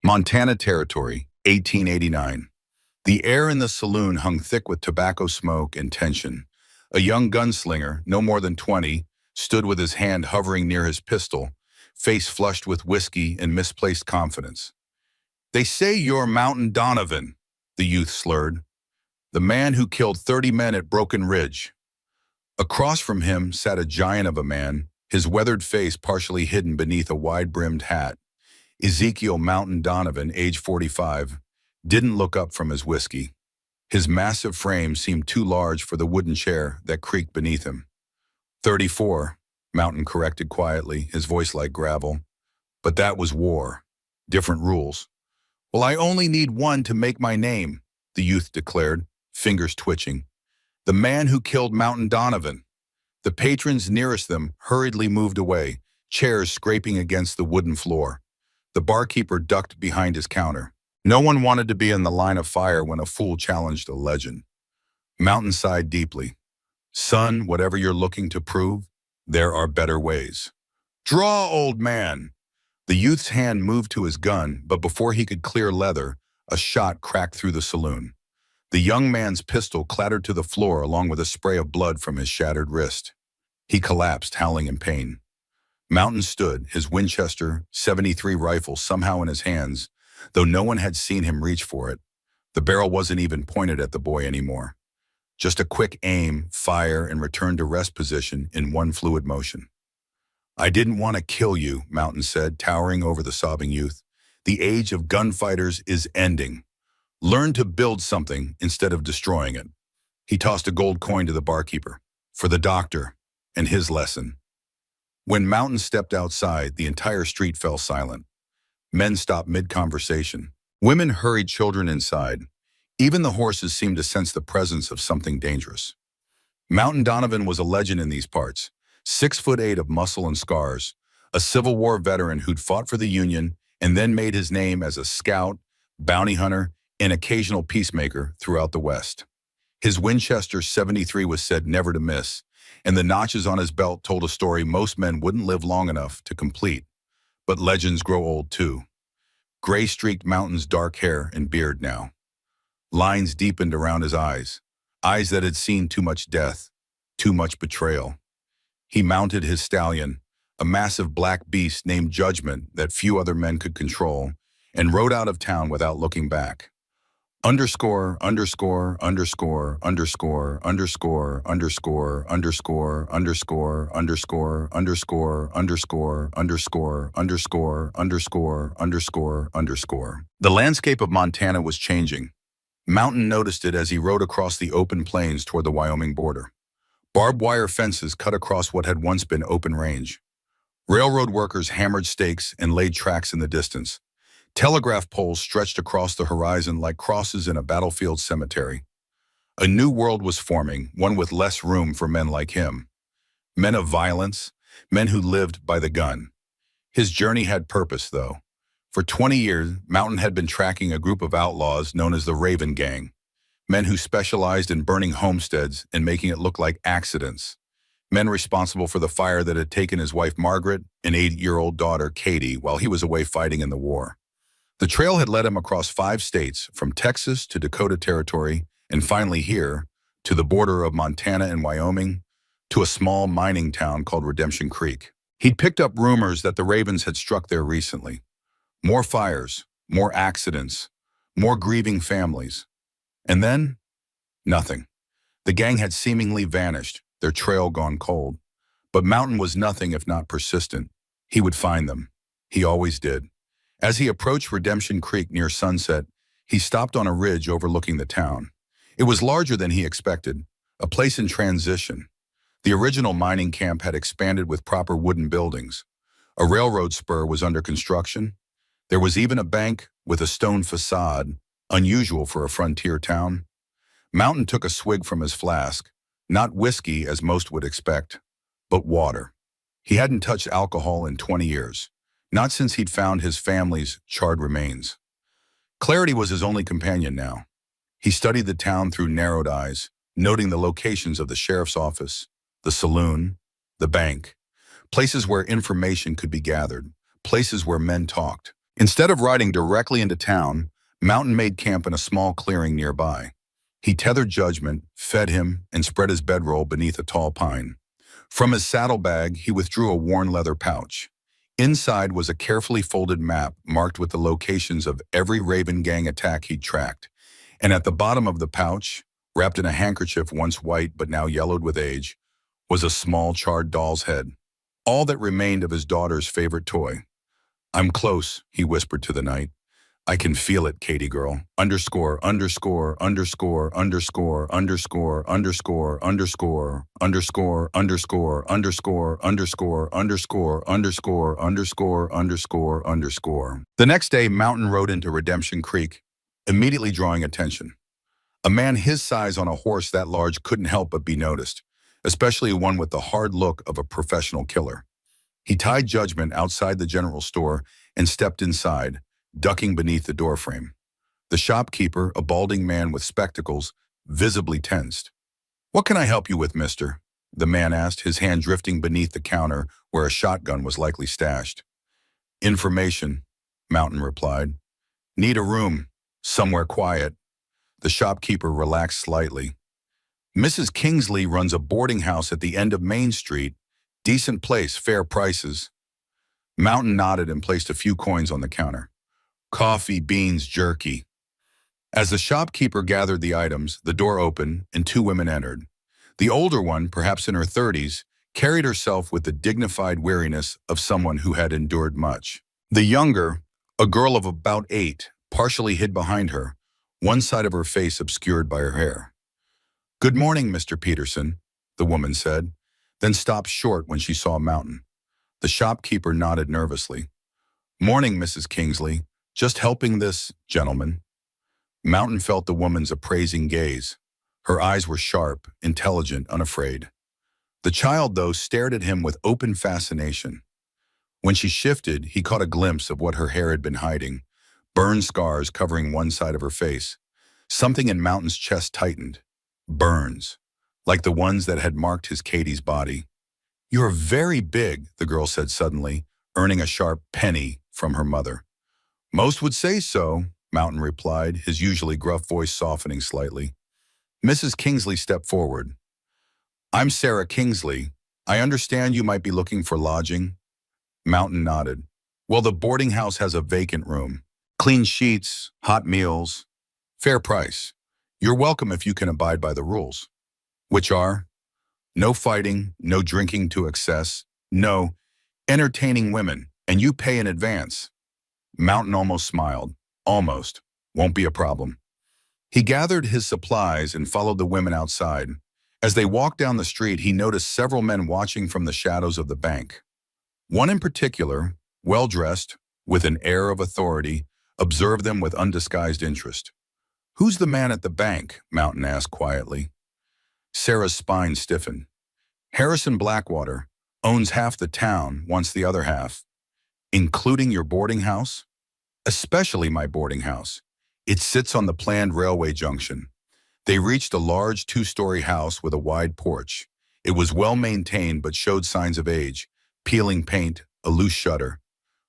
Montana Territory, 1889. The air in the saloon hung thick with tobacco smoke and tension. A young gunslinger, no more than 20, stood with his hand hovering near his pistol, face flushed with whiskey and misplaced confidence. "They say you're Mountain Donovan," the youth slurred. "The man who killed 30 men at Broken Ridge." Across from him sat a giant of a man, his weathered face partially hidden beneath a wide-brimmed hat. Ezekiel Mountain Donovan, age 45, didn't look up from his whiskey. His massive frame seemed too large for the wooden chair that creaked beneath him. 34, Mountain corrected quietly, his voice like gravel. "But that was war. Different rules." "Well, I only need one to make my name," the youth declared, fingers twitching. "The man who killed Mountain Donovan." The patrons nearest them hurriedly moved away, chairs scraping against the wooden floor. The barkeeper ducked behind his counter. No one wanted to be in the line of fire when a fool challenged a legend. Mountain sighed deeply. "Son, whatever you're looking to prove, there are better ways." "Draw, old man." The youth's hand moved to his gun, but before he could clear leather, a shot cracked through the saloon. The young man's pistol clattered to the floor along with a spray of blood from his shattered wrist. He collapsed, howling in pain. Mountain stood, his Winchester .73 rifle somehow in his hands, though no one had seen him reach for it. The barrel wasn't even pointed at the boy anymore. Just a quick aim, fire, and return to rest position in one fluid motion. "I didn't want to kill you," Mountain said, towering over the sobbing youth. "The age of gunfighters is ending. Learn to build something instead of destroying it." He tossed a gold coin to the barkeeper. "For the doctor and his lesson." When Mountain stepped outside, the entire street fell silent. Men stopped mid-conversation. Women hurried children inside. Even the horses seemed to sense the presence of something dangerous. Mountain Donovan was a legend in these parts, 6'8" of muscle and scars, a Civil War veteran who'd fought for the Union and then made his name as a scout, bounty hunter, and occasional peacemaker throughout the West. His Winchester .73 was said never to miss, and the notches on his belt told a story most men wouldn't live long enough to complete. But legends grow old too. Gray-streaked Mountain's dark hair and beard now. Lines deepened around his eyes that had seen too much death, too much betrayal. He mounted his stallion, a massive black beast named Judgment that few other men could control, and rode out of town without looking back. Underscore, underscore, underscore, underscore, underscore, underscore, underscore, underscore, underscore, underscore, underscore, underscore, underscore, underscore, underscore, underscore. The landscape of Montana was changing. Mountain noticed it as he rode across the open plains toward the Wyoming border. Barbed wire fences cut across what had once been open range. Railroad workers hammered stakes and laid tracks in the distance. Telegraph poles stretched across the horizon like crosses in a battlefield cemetery. A new world was forming, one with less room for men like him. Men of violence, men who lived by the gun. His journey had purpose, though. For 20 years, Mountain had been tracking a group of outlaws known as the Raven Gang. Men who specialized in burning homesteads and making it look like accidents. Men responsible for the fire that had taken his wife Margaret and 8-year-old daughter Katie while he was away fighting in the war. The trail had led him across 5 states, from Texas to Dakota Territory, and finally here, to the border of Montana and Wyoming, to a small mining town called Redemption Creek. He'd picked up rumors that the Ravens had struck there recently. More fires, more accidents, more grieving families. And then, nothing. The gang had seemingly vanished, their trail gone cold. But Mountain was nothing if not persistent. He would find them. He always did. As he approached Redemption Creek near sunset, he stopped on a ridge overlooking the town. It was larger than he expected, a place in transition. The original mining camp had expanded with proper wooden buildings. A railroad spur was under construction. There was even a bank with a stone facade, unusual for a frontier town. Mountain took a swig from his flask, not whiskey as most would expect, but water. He hadn't touched alcohol in 20 years. Not since he'd found his family's charred remains. Clarity was his only companion now. He studied the town through narrowed eyes, noting the locations of the sheriff's office, the saloon, the bank, places where information could be gathered, places where men talked, Instead of riding directly into town, Mountain made camp in a small clearing nearby. He tethered Judgment, fed him, and spread his bedroll beneath a tall pine. From his saddlebag, he withdrew a worn leather pouch. Inside was a carefully folded map marked with the locations of every Raven gang attack he'd tracked. And at the bottom of the pouch, wrapped in a handkerchief once white but now yellowed with age, was a small charred doll's head. All that remained of his daughter's favorite toy. "I'm close," he whispered to the night. "I can feel it, Katie girl. Underscore, underscore, underscore, underscore, underscore, underscore, underscore, underscore, underscore, underscore, underscore, underscore, underscore, underscore, underscore, underscore." The next day, Mountain rode into Redemption Creek, immediately drawing attention. A man his size on a horse that large couldn't help but be noticed, especially one with the hard look of a professional killer. He tied Judgment outside the general store and stepped inside, ducking beneath the doorframe. The shopkeeper, a balding man with spectacles, visibly tensed. "What can I help you with, mister?" the man asked, his hand drifting beneath the counter where a shotgun was likely stashed. "Information," Mountain replied. "Need a room, somewhere quiet." The shopkeeper relaxed slightly. "Mrs. Kingsley runs a boarding house at the end of Main Street. Decent place, fair prices." Mountain nodded and placed a few coins on the counter. "Coffee, beans, jerky." As the shopkeeper gathered the items, the door opened and two women entered. The older one, perhaps in her 30s, carried herself with the dignified weariness of someone who had endured much. The younger, a girl of about 8, partially hid behind her, one side of her face obscured by her hair. "Good morning, Mr. Peterson," the woman said, then stopped short when she saw Mountain. The shopkeeper nodded nervously. "Morning, Mrs. Kingsley. Just helping this gentleman." Mountain felt the woman's appraising gaze. Her eyes were sharp, intelligent, unafraid. The child, though, stared at him with open fascination. When she shifted, he caught a glimpse of what her hair had been hiding, burn scars covering one side of her face. Something in Mountain's chest tightened. Burns, like the ones that had marked his Katie's body. "You're very big," the girl said suddenly, earning a sharp penny from her mother. "Most would say so," Mountain replied, his usually gruff voice softening slightly. Mrs. Kingsley stepped forward. "I'm Sarah Kingsley. I understand you might be looking for lodging." Mountain nodded. "Well, the boarding house has a vacant room. Clean sheets, hot meals, fair price. You're welcome if you can abide by the rules." "Which are?" "No fighting, no drinking to excess, no entertaining women, and you pay in advance." Mountain almost smiled. "Almost. Won't be a problem." He gathered his supplies and followed the women outside. As they walked down the street, he noticed several men watching from the shadows of the bank. One in particular, well-dressed, with an air of authority, observed them with undisguised interest. "Who's the man at the bank?" Mountain asked quietly. Sarah's spine stiffened. "Harrison Blackwater. Owns half the town, wants the other half." "Including your boarding house?" "Especially my boarding house. It sits on the planned railway junction." They reached a large 2-story house with a wide porch. It was well maintained but showed signs of age, peeling paint, a loose shutter.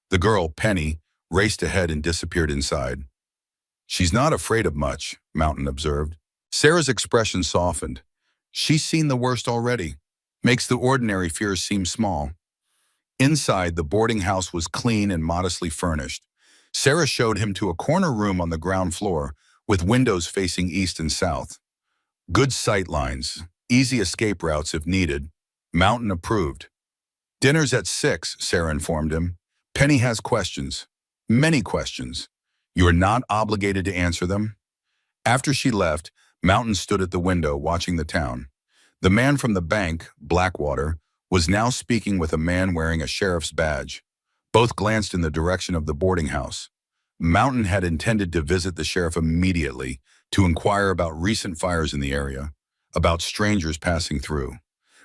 The girl, Penny, raced ahead and disappeared inside. "She's not afraid of much," Mountain observed. Sarah's expression softened. "She's seen the worst already. Makes the ordinary fears seem small." Inside, the boarding house was clean and modestly furnished. Sarah showed him to a corner room on the ground floor with windows facing east and south. Good sight lines, easy escape routes if needed. Mountain approved. "Dinner's at 6, Sarah informed him. "Penny has questions. Many questions. You are not obligated to answer them." After she left, Mountain stood at the window watching the town. The man from the bank, Blackwater, was now speaking with a man wearing a sheriff's badge. Both glanced in the direction of the boarding house. Mountain had intended to visit the sheriff immediately to inquire about recent fires in the area, about strangers passing through.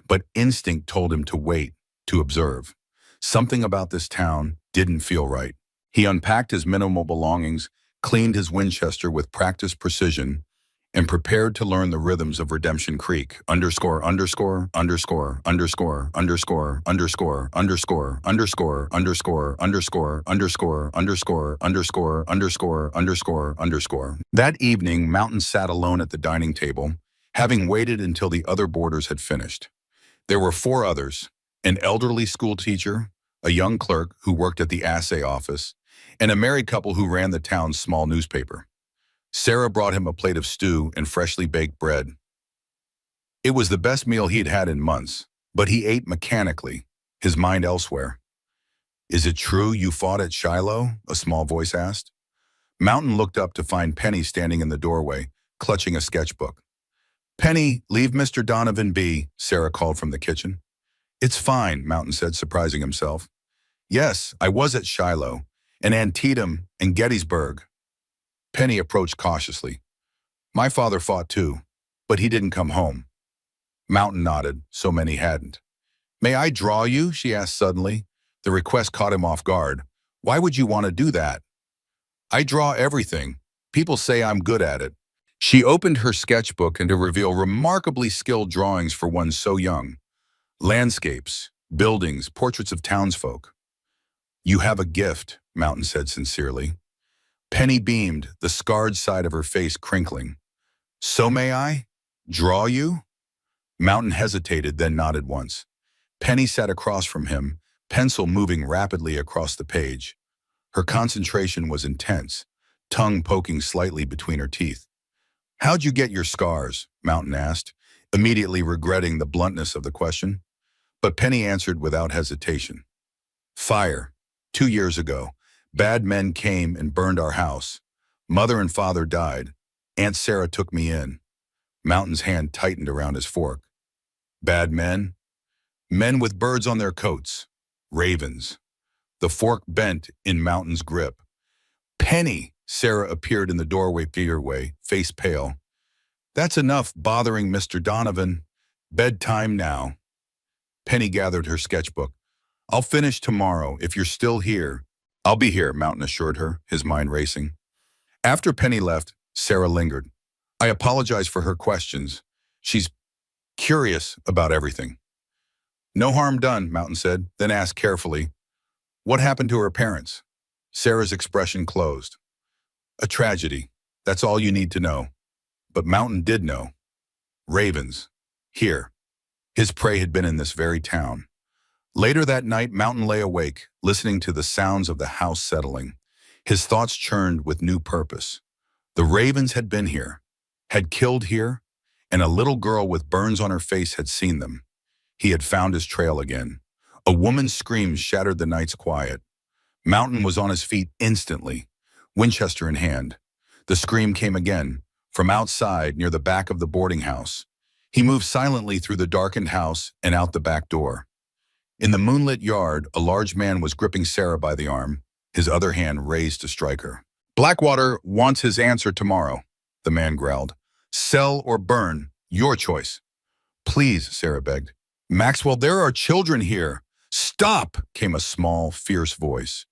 But instinct told him to wait, to observe. Something about this town didn't feel right. He unpacked his minimal belongings, cleaned his Winchester with practiced precision, and prepared to learn the rhythms of Redemption Creek. Underscore, underscore, underscore, underscore, underscore, underscore, underscore, underscore, underscore, underscore, underscore, underscore, underscore, underscore, underscore, underscore. That evening, Mountain sat alone at the dining table, having waited until the other boarders had finished. There were four others: an elderly school teacher, a young clerk who worked at the assay office, and a married couple who ran the town's small newspaper. Sarah brought him a plate of stew and freshly baked bread. It was the best meal he'd had in months, but he ate mechanically, his mind elsewhere. "Is it true you fought at Shiloh?" a small voice asked. Mountain looked up to find Penny standing in the doorway, clutching a sketchbook. "Penny, leave Mr. Donovan be," Sarah called from the kitchen. "It's fine," Mountain said, surprising himself. "Yes, I was at Shiloh, and Antietam, and Gettysburg." Penny approached cautiously. "My father fought too, but he didn't come home." Mountain nodded, so many hadn't. "May I draw you?" she asked suddenly. The request caught him off guard. "Why would you want to do that?" "I draw everything. People say I'm good at it." She opened her sketchbook and to reveal remarkably skilled drawings for one so young. Landscapes, buildings, portraits of townsfolk. "You have a gift," Mountain said sincerely. Penny beamed, the scarred side of her face crinkling. "So may I? Draw you?" Mountain hesitated, then nodded once. Penny sat across from him, pencil moving rapidly across the page. Her concentration was intense, tongue poking slightly between her teeth. "How'd you get your scars?" Mountain asked, immediately regretting the bluntness of the question. But Penny answered without hesitation. "Fire. 2 years ago. Bad men came and burned our house. Mother and father died. Aunt Sarah took me in." Mountain's hand tightened around his fork. "Bad men?" "Men with birds on their coats. Ravens." The fork bent in Mountain's grip. "Penny!" Sarah appeared in the doorway, face pale. "That's enough bothering Mr. Donovan. Bedtime now." Penny gathered her sketchbook. "I'll finish tomorrow. If you're still here." "I'll be here," Mountain assured her, his mind racing. After Penny left, Sarah lingered. "I apologize for her questions. She's curious about everything." "No harm done," Mountain said, then asked carefully, "What happened to her parents?" Sarah's expression closed. "A tragedy. That's all you need to know." But Mountain did know. Ravens. Here. His prey had been in this very town. Later that night, Mountain lay awake, listening to the sounds of the house settling. His thoughts churned with new purpose. The ravens had been here, had killed here, and a little girl with burns on her face had seen them. He had found his trail again. A woman's scream shattered the night's quiet. Mountain was on his feet instantly, Winchester in hand. The scream came again, from outside near the back of the boarding house. He moved silently through the darkened house and out the back door. In the moonlit yard, a large man was gripping Sarah by the arm, his other hand raised to strike her. "Blackwater wants his answer tomorrow," the man growled. "Sell or burn, your choice." "Please," Sarah begged. "Maxwell, there are children here." "Stop," came a small, fierce voice.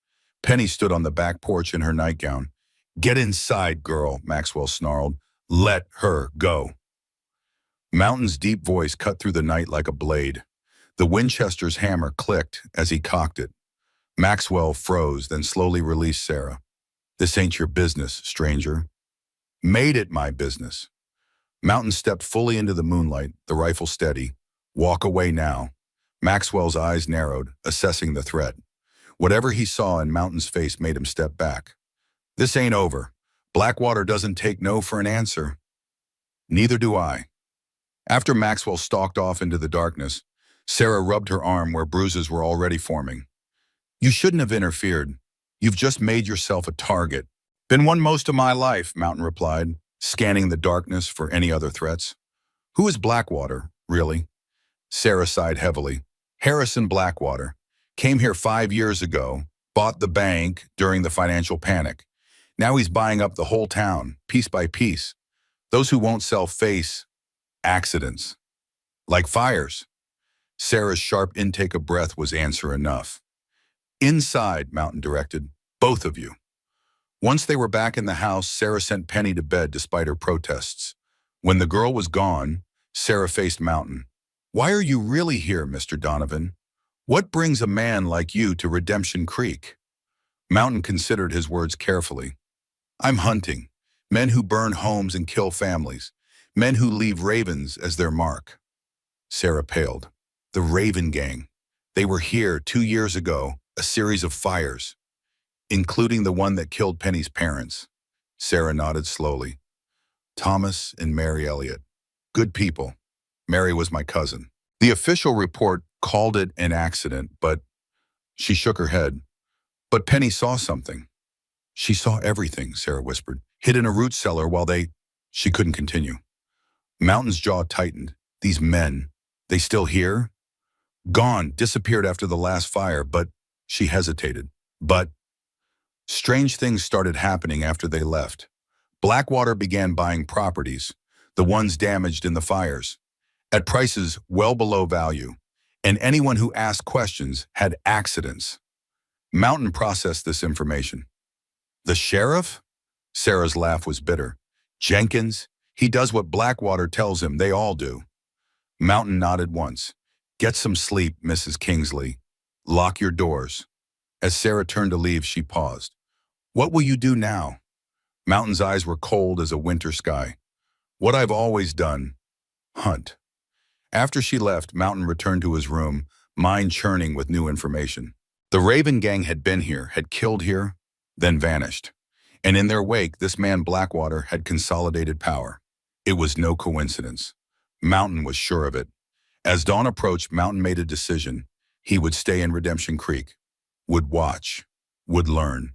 Penny stood on the back porch in her nightgown. "Get inside, girl," Maxwell snarled. "Let her go." Mountain's deep voice cut through the night like a blade. The Winchester's hammer clicked as he cocked it. Maxwell froze, then slowly released Sarah. "This ain't your business, stranger." "Made it my business." Mountain stepped fully into the moonlight, the rifle steady. "Walk away now." Maxwell's eyes narrowed, assessing the threat. Whatever he saw in Mountain's face made him step back. "This ain't over. Blackwater doesn't take no for an answer." "Neither do I." After Maxwell stalked off into the darkness, Sarah rubbed her arm where bruises were already forming. "You shouldn't have interfered. You've just made yourself a target." "Been one most of my life," Mountain replied, scanning the darkness for any other threats. "Who is Blackwater, really?" Sarah sighed heavily. "Harrison Blackwater. Came here 5 years ago, bought the bank during the financial panic. Now he's buying up the whole town, piece by piece. Those who won't sell face accidents. Like fires." Sarah's sharp intake of breath was answer enough. "Inside," Mountain directed. "Both of you." Once they were back in the house, Sarah sent Penny to bed despite her protests. When the girl was gone, Sarah faced Mountain. "Why are you really here, Mr. Donovan? What brings a man like you to Redemption Creek?" Mountain considered his words carefully. "I'm hunting. Men who burn homes and kill families. Men who leave ravens as their mark." Sarah paled. "The Raven Gang. They were here 2 years ago, a series of fires, including the one that killed Penny's parents." Sarah nodded slowly. "Thomas and Mary Elliott. Good people. Mary was my cousin. The official report called it an accident, but..." She shook her head. "But Penny saw something." "She saw everything," Sarah whispered. "Hid in a root cellar while they..." She couldn't continue. Mountain's jaw tightened. "These men, they still here?" "Gone, disappeared after the last fire, but..." She hesitated. "But..." Strange things started happening after they left. Blackwater began buying properties, the ones damaged in the fires, at prices well below value, and anyone who asked questions had accidents. Mountain processed this information. "The sheriff?" Sarah's laugh was bitter. "Jenkins? He does what Blackwater tells him, they all do." Mountain nodded once. "Get some sleep, Mrs. Kingsley. Lock your doors." As Sarah turned to leave, she paused. "What will you do now?" Mountain's eyes were cold as a winter sky. "What I've always done. Hunt." After she left, Mountain returned to his room, mind churning with new information. The Raven Gang had been here, had killed here, then vanished. And in their wake, this man Blackwater had consolidated power. It was no coincidence. Mountain was sure of it. As dawn approached, Mountain made a decision. He would stay in Redemption Creek, would watch, would learn.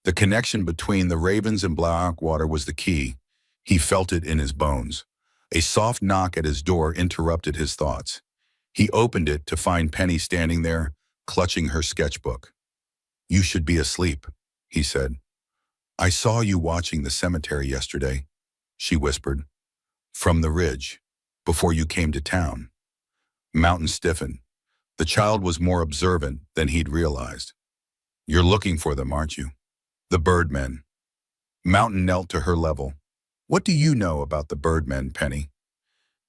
The connection between the Ravens and Blackwater was the key. He felt it in his bones. A soft knock at his door interrupted his thoughts. He opened it to find Penny standing there, clutching her sketchbook. "You should be asleep," he said. "I saw you watching the cemetery yesterday," she whispered. "From the ridge, before you came to town." Mountain stiffened. The child was more observant than he'd realized. "You're looking for them, aren't you? The Birdmen." Mountain knelt to her level. "What do you know about the Birdmen, Penny?"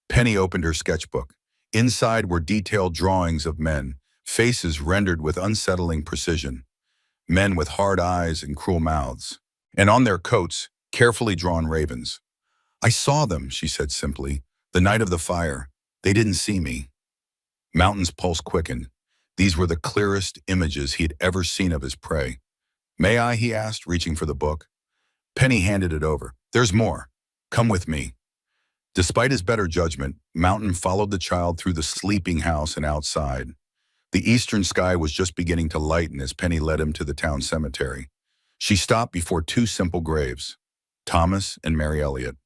Penny opened her sketchbook. Inside were detailed drawings of men, faces rendered with unsettling precision. Men with hard eyes and cruel mouths. And on their coats, carefully drawn ravens. "I saw them," she said simply. "The night of the fire. They didn't see me." Mountain's pulse quickened. These were the clearest images he had ever seen of his prey. "May I?" he asked, reaching for the book. Penny handed it over. "There's more. Come with me." Despite his better judgment, Mountain followed the child through the sleeping house and outside. The eastern sky was just beginning to lighten as Penny led him to the town cemetery. She stopped before two simple graves, Thomas and Mary Elliott.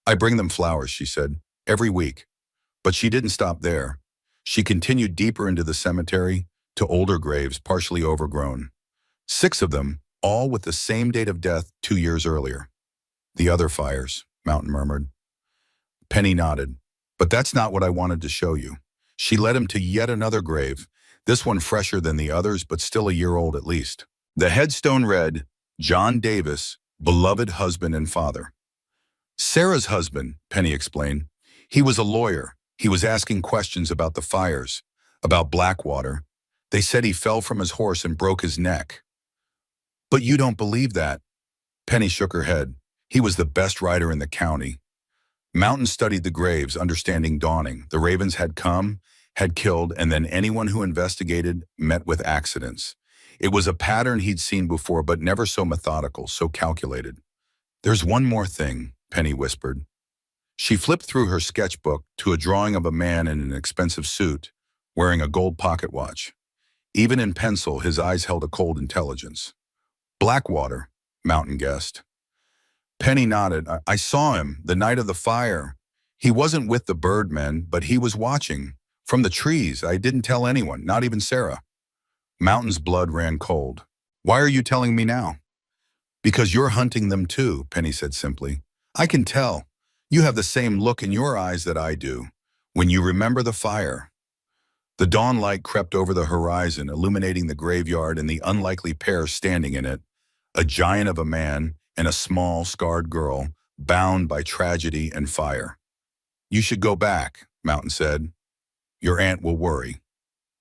"I bring them flowers," she said, "every week." But she didn't stop there. She continued deeper into the cemetery, to older graves partially overgrown. 6 of them, all with the same date of death 2 years earlier. "The other fires," Mountain murmured. Penny nodded. "But that's not what I wanted to show you." She led him to yet another grave, this one fresher than the others, but still a year old at least. The headstone read, "John Davis, beloved husband and father." "Sarah's husband," Penny explained. "He was a lawyer. He was asking questions about the fires, about Blackwater. They said he fell from his horse and broke his neck." "But you don't believe that?" Penny shook her head. "He was the best rider in the county." Mountain studied the graves, understanding dawning. The ravens had come, had killed, and then anyone who investigated met with accidents. It was a pattern he'd seen before, but never so methodical, so calculated. "There's one more thing," Penny whispered. She flipped through her sketchbook to a drawing of a man in an expensive suit, wearing a gold pocket watch. Even in pencil, his eyes held a cold intelligence. "Blackwater," Mountain guessed. Penny nodded. I saw him the night of the fire. He wasn't with the Birdmen, but he was watching. From the trees. I didn't tell anyone, not even Sarah." Mountain's blood ran cold. "Why are you telling me now?" "Because you're hunting them too," Penny said simply. "I can tell. You have the same look in your eyes that I do, when you remember the fire." The dawn light crept over the horizon, illuminating the graveyard and the unlikely pair standing in it, a giant of a man and a small, scarred girl, bound by tragedy and fire. You should go back, Mountain said. Your aunt will worry.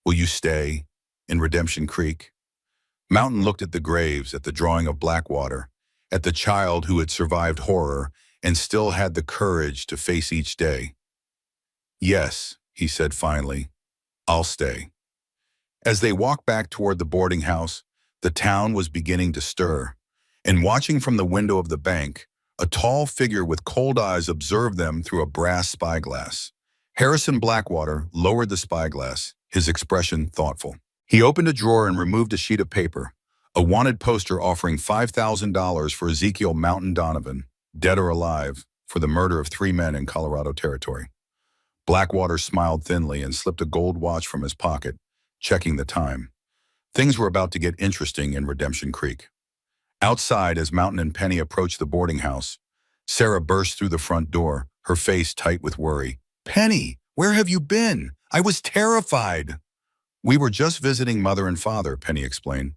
Will you stay in Redemption Creek? Mountain looked at the graves, at the drawing of Blackwater, at the child who had survived horror and still had the courage to face each day. Yes, he said finally, I'll stay. As they walked back toward the boarding house, the town was beginning to stir, and watching from the window of the bank, a tall figure with cold eyes observed them through a brass spyglass. Harrison Blackwater lowered the spyglass, his expression thoughtful. He opened a drawer and removed a sheet of paper, a wanted poster offering $5,000 for Ezekiel Mountain Donovan, dead or alive, for the murder of 3 men in Colorado Territory. Blackwater smiled thinly and slipped a gold watch from his pocket, checking the time. Things were about to get interesting in Redemption Creek. Outside, as Mountain and Penny approached the boarding house, Sarah burst through the front door, her face tight with worry. Penny, where have you been? I was terrified. We were just visiting Mother and Father, Penny explained.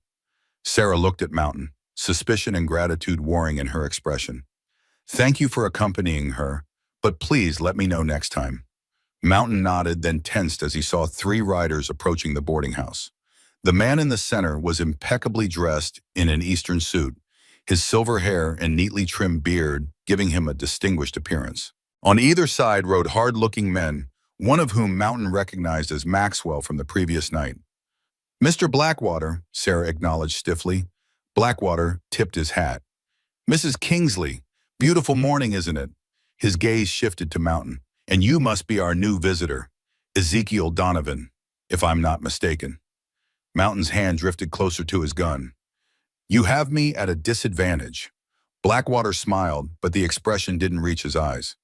Sarah looked at Mountain, suspicion and gratitude warring in her expression. Thank you for accompanying her, but please let me know next time. Mountain nodded, then tensed as he saw 3 riders approaching the boarding house. The man in the center was impeccably dressed in an Eastern suit, his silver hair and neatly trimmed beard giving him a distinguished appearance. On either side rode hard-looking men, one of whom Mountain recognized as Maxwell from the previous night. Mr. Blackwater, Sarah acknowledged stiffly. Blackwater tipped his hat. Mrs. Kingsley, beautiful morning, isn't it? His gaze shifted to Mountain. And you must be our new visitor, Ezekiel Donovan, if I'm not mistaken. Mountain's hand drifted closer to his gun. You have me at a disadvantage. Blackwater smiled, but the expression didn't reach his eyes.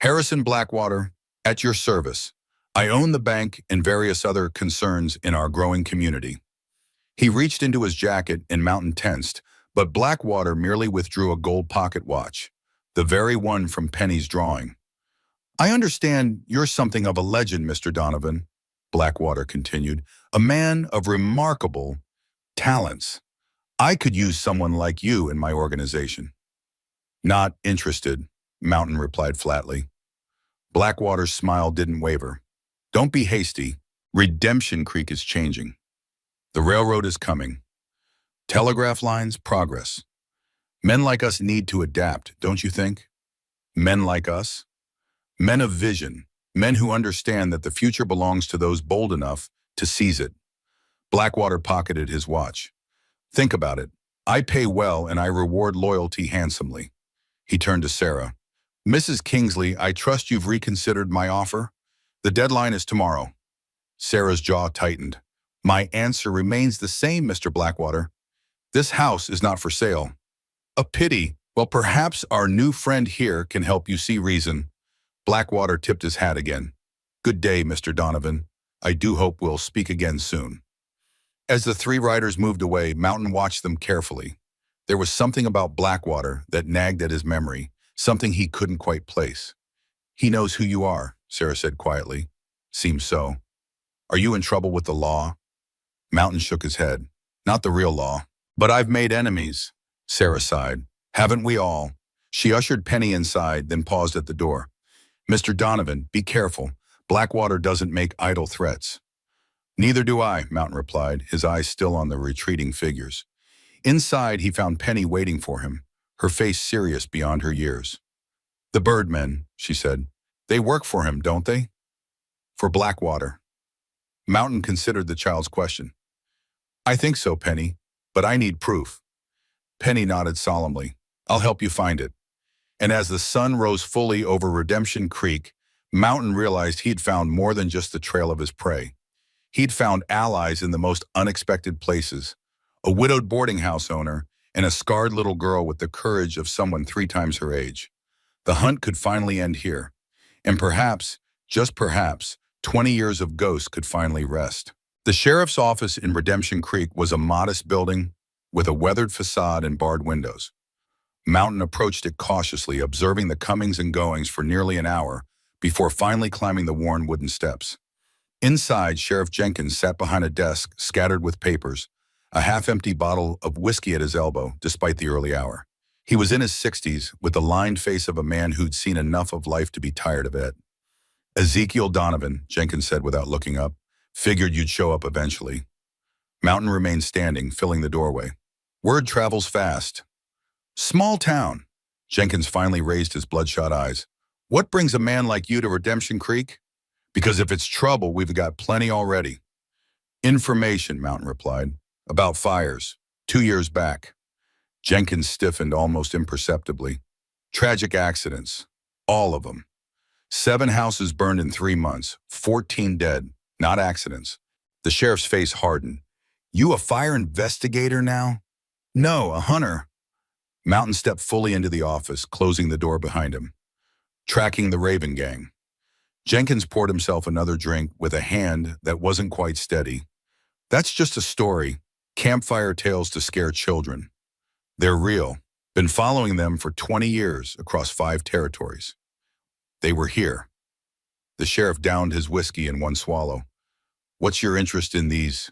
Harrison Blackwater, at your service. I own the bank and various other concerns in our growing community. He reached into his jacket and Mountain tensed, but Blackwater merely withdrew a gold pocket watch, the very one from Penny's drawing. I understand you're something of a legend, Mr. Donovan, Blackwater continued, a man of remarkable talents. I could use someone like you in my organization. Not interested, Mountain replied flatly. Blackwater's smile didn't waver. Don't be hasty. Redemption Creek is changing. The railroad is coming. Telegraph lines, progress. Men like us need to adapt, don't you think? Men like us? Men of vision, men who understand that the future belongs to those bold enough to seize it. Blackwater pocketed his watch. Think about it. I pay well and I reward loyalty handsomely. He turned to Sarah. Mrs. Kingsley, I trust you've reconsidered my offer? The deadline is tomorrow. Sarah's jaw tightened. My answer remains the same, Mr. Blackwater. This house is not for sale. A pity. Well, perhaps our new friend here can help you see reason. Blackwater tipped his hat again. Good day, Mr. Donovan. I do hope we'll speak again soon. As the 3 riders moved away, Mountain watched them carefully. There was something about Blackwater that nagged at his memory, something he couldn't quite place. He knows who you are, Sarah said quietly. Seems so. Are you in trouble with the law? Mountain shook his head. Not the real law. But I've made enemies, Sarah sighed. Haven't we all? She ushered Penny inside, then paused at the door. Mr. Donovan, be careful. Blackwater doesn't make idle threats. Neither do I, Mountain replied, his eyes still on the retreating figures. Inside, he found Penny waiting for him, her face serious beyond her years. The Birdmen, she said. They work for him, don't they? For Blackwater. Mountain considered the child's question. I think so, Penny, but I need proof. Penny nodded solemnly. I'll help you find it. And as the sun rose fully over Redemption Creek, Mountain realized he'd found more than just the trail of his prey. He'd found allies in the most unexpected places, a widowed boarding house owner and a scarred little girl with the courage of someone 3 times her age. The hunt could finally end here, and perhaps, just perhaps, 20 years of ghosts could finally rest. The sheriff's office in Redemption Creek was a modest building with a weathered facade and barred windows. Mountain approached it cautiously, observing the comings and goings for nearly an hour before finally climbing the worn wooden steps. Inside, Sheriff Jenkins sat behind a desk scattered with papers, a half-empty bottle of whiskey at his elbow, despite the early hour. He was in his 60s, with the lined face of a man who'd seen enough of life to be tired of it. Ezekiel Donovan, Jenkins said without looking up. Figured you'd show up eventually. Mountain remained standing, filling the doorway. Word travels fast. Small town. Jenkins finally raised his bloodshot eyes. What brings a man like you to Redemption Creek? Because if it's trouble, we've got plenty already. Information, Mountain replied. About fires. 2 years back. Jenkins stiffened almost imperceptibly. Tragic accidents. All of them. 7 houses burned in 3 months. 14 dead. Not accidents. The sheriff's face hardened. You a fire investigator now? No, a hunter. Mountain stepped fully into the office, closing the door behind him. Tracking the Raven gang. Jenkins poured himself another drink with a hand that wasn't quite steady. That's just a story. Campfire tales to scare children. They're real. Been following them for 20 years across 5 territories. They were here. The sheriff downed his whiskey in one swallow. What's your interest in these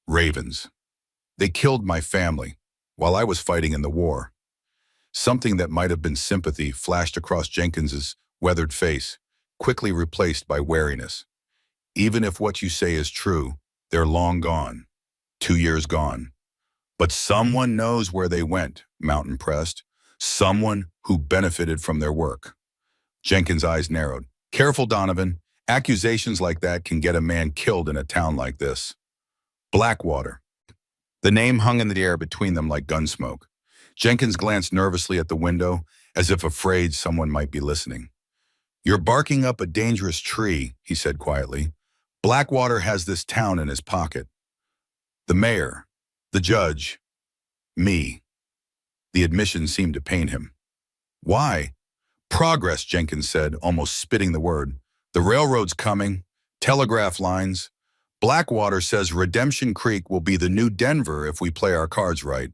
ravens? They killed my family while I was fighting in the war. Something that might have been sympathy flashed across Jenkins's weathered face, quickly replaced by wariness. Even if what you say is true, they're long gone. 2 years gone. But someone knows where they went, Mountain pressed. Someone who benefited from their work. Jenkins' eyes narrowed. Careful, Donovan. Accusations like that can get a man killed in a town like this. Blackwater. The name hung in the air between them like gun smoke. Jenkins glanced nervously at the window, as if afraid someone might be listening. You're barking up a dangerous tree, he said quietly. Blackwater has this town in his pocket. The mayor, the judge, me. The admission seemed to pain him. Why? Progress, Jenkins said, almost spitting the word. The railroad's coming, telegraph lines. Blackwater says Redemption Creek will be the new Denver if we play our cards right.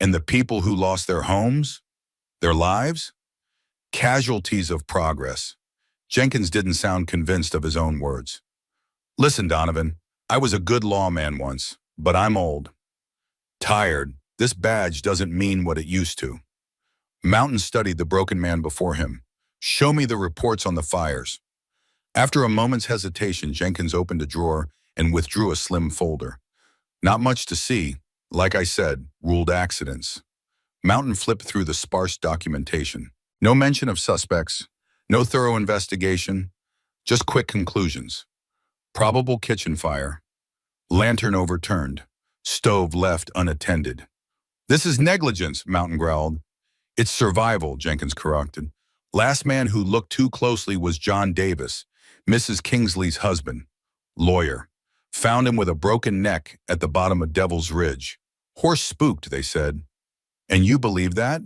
And the people who lost their homes, their lives? Casualties of progress. Jenkins didn't sound convinced of his own words. Listen, Donovan, I was a good lawman once, but I'm old. Tired. This badge doesn't mean what it used to. Mountain studied the broken man before him. Show me the reports on the fires. After a moment's hesitation, Jenkins opened a drawer and withdrew a slim folder. Not much to see. Like I said, ruled accidents. Mountain flipped through the sparse documentation. No mention of suspects, no thorough investigation, just quick conclusions. Probable kitchen fire. Lantern overturned. Stove left unattended. This is negligence, Mountain growled. It's survival, Jenkins corrected. Last man who looked too closely was John Davis, Mrs. Kingsley's husband. Lawyer. Found him with a broken neck at the bottom of Devil's Ridge. Horse spooked, they said. And you believe that?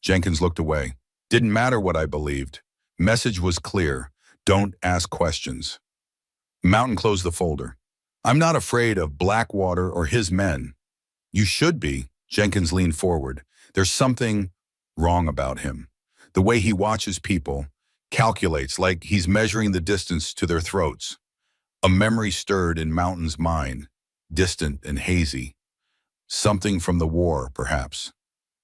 Jenkins looked away. Didn't matter what I believed. Message was clear. Don't ask questions. Mountain closed the folder. I'm not afraid of Blackwater or his men. You should be. Jenkins leaned forward. There's something wrong about him. The way he watches people, calculates like he's measuring the distance to their throats. A memory stirred in Mountain's mind, distant and hazy. Something from the war, perhaps.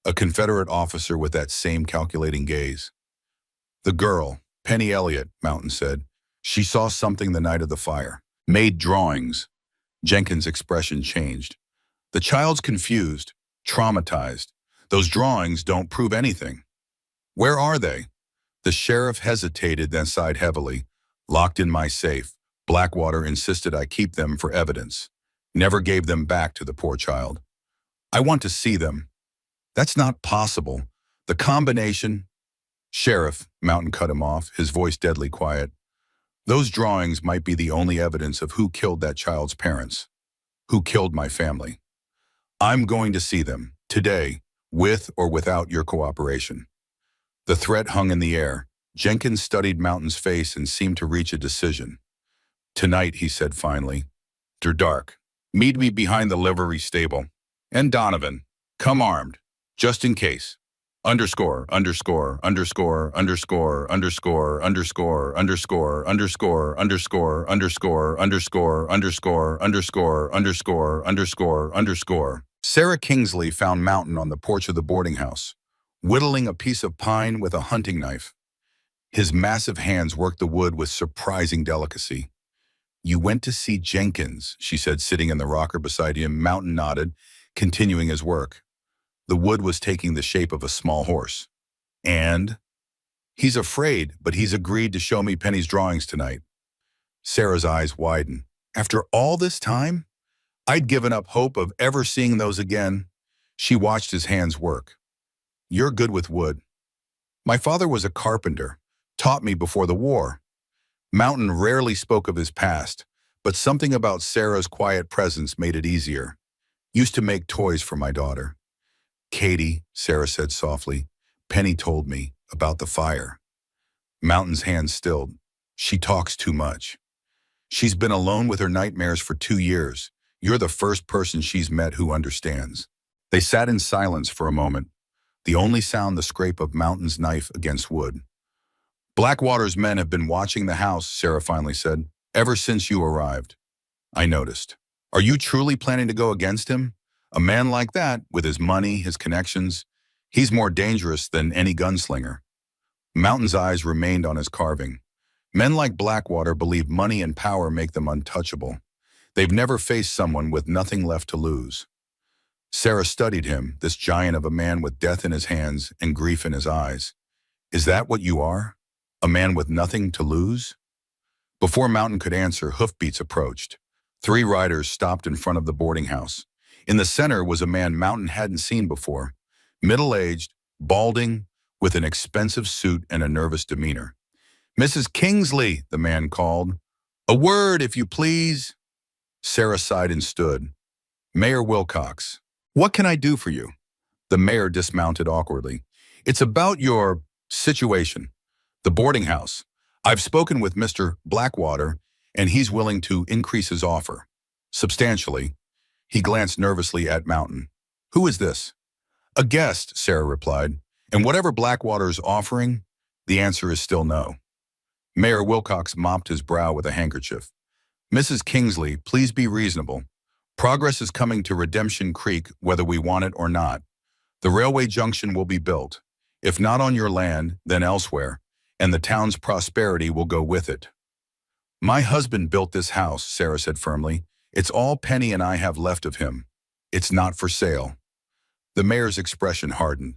A Confederate officer with that same calculating gaze. The girl, Penny Elliott, Mountain said. She saw something the night of the fire. Made drawings. Jenkins' expression changed. The child's confused, traumatized. Those drawings don't prove anything. Where are they? The sheriff hesitated, then sighed heavily. Locked in my safe. Blackwater insisted I keep them for evidence. Never gave them back to the poor child. I want to see them. That's not possible. The combination... Sheriff, Mountain cut him off, his voice deadly quiet. Those drawings might be the only evidence of who killed that child's parents. Who killed my family. I'm going to see them, today, with or without your cooperation. The threat hung in the air. Jenkins studied Mountain's face and seemed to reach a decision. Tonight, he said finally. After dark. Meet me behind the livery stable. And Donovan, come armed, just in case. Underscore, underscore, underscore, underscore, underscore, underscore, underscore, underscore, underscore, underscore, underscore, underscore, underscore, underscore, underscore, underscore. Sarah Kingsley found Mountain on the porch of the boarding house, whittling a piece of pine with a hunting knife. His massive hands worked the wood with surprising delicacy. "You went to see Jenkins," she said, sitting in the rocker beside him. Mountain nodded, continuing his work. The wood was taking the shape of a small horse. "And?" "He's afraid, but he's agreed to show me Penny's drawings tonight." Sarah's eyes widened. "After all this time? I'd given up hope of ever seeing those again." She watched his hands work. "You're good with wood." "My father was a carpenter, taught me before the war." Mountain rarely spoke of his past, but something about Sarah's quiet presence made it easier. "Used to make toys for my daughter." "Katie," Sarah said softly, "Penny told me about the fire." Mountain's hands stilled. "She talks too much. She's been alone with her nightmares for 2 years. You're the first person she's met who understands." They sat in silence for a moment, the only sound the scrape of Mountain's knife against wood. "Blackwater's men have been watching the house," Sarah finally said, "ever since you arrived. I noticed. Are you truly planning to go against him? A man like that, with his money, his connections, he's more dangerous than any gunslinger." Mountain's eyes remained on his carving. Men like Blackwater believe money and power make them untouchable. They've never faced someone with nothing left to lose. Sarah studied him, this giant of a man with death in his hands and grief in his eyes. "Is that what you are? A man with nothing to lose?" Before Mountain could answer, hoofbeats approached. 3 riders stopped in front of the boarding house. In the center was a man Mountain hadn't seen before, middle-aged, balding, with an expensive suit and a nervous demeanor. "Mrs. Kingsley," the man called. "A word, if you please." Sarah sighed and stood. "Mayor Wilcox, what can I do for you?" The mayor dismounted awkwardly. "It's about your situation, the boarding house. I've spoken with Mr. Blackwater, and he's willing to increase his offer. Substantially." He glanced nervously at Mountain. "Who is this?" "A guest," Sarah replied. "And whatever Blackwater's offering, the answer is still no." Mayor Wilcox mopped his brow with a handkerchief. "Mrs. Kingsley, please be reasonable. Progress is coming to Redemption Creek, whether we want it or not. The railway junction will be built. If not on your land, then elsewhere, and the town's prosperity will go with it." "My husband built this house," Sarah said firmly. "It's all Penny and I have left of him. It's not for sale." The mayor's expression hardened.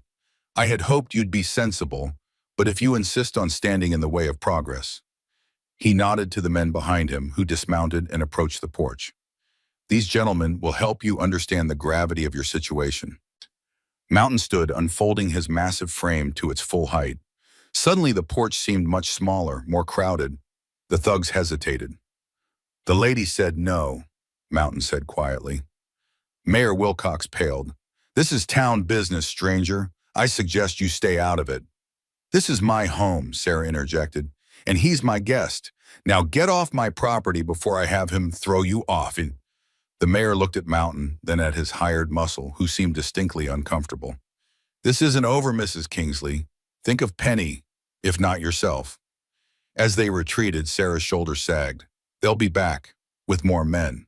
"I had hoped you'd be sensible, but if you insist on standing in the way of progress." He nodded to the men behind him, who dismounted and approached the porch. "These gentlemen will help you understand the gravity of your situation." Mountain stood, unfolding his massive frame to its full height. Suddenly the porch seemed much smaller, more crowded. The thugs hesitated. "The lady said no," Mountain said quietly. Mayor Wilcox paled. "This is town business, stranger. I suggest you stay out of it." "This is my home," Sarah interjected, "and he's my guest. Now get off my property before I have him throw you off." The mayor looked at Mountain, then at his hired muscle, who seemed distinctly uncomfortable. "This isn't over, Mrs. Kingsley. Think of Penny, if not yourself." As they retreated, Sarah's shoulders sagged. "They'll be back, with more men."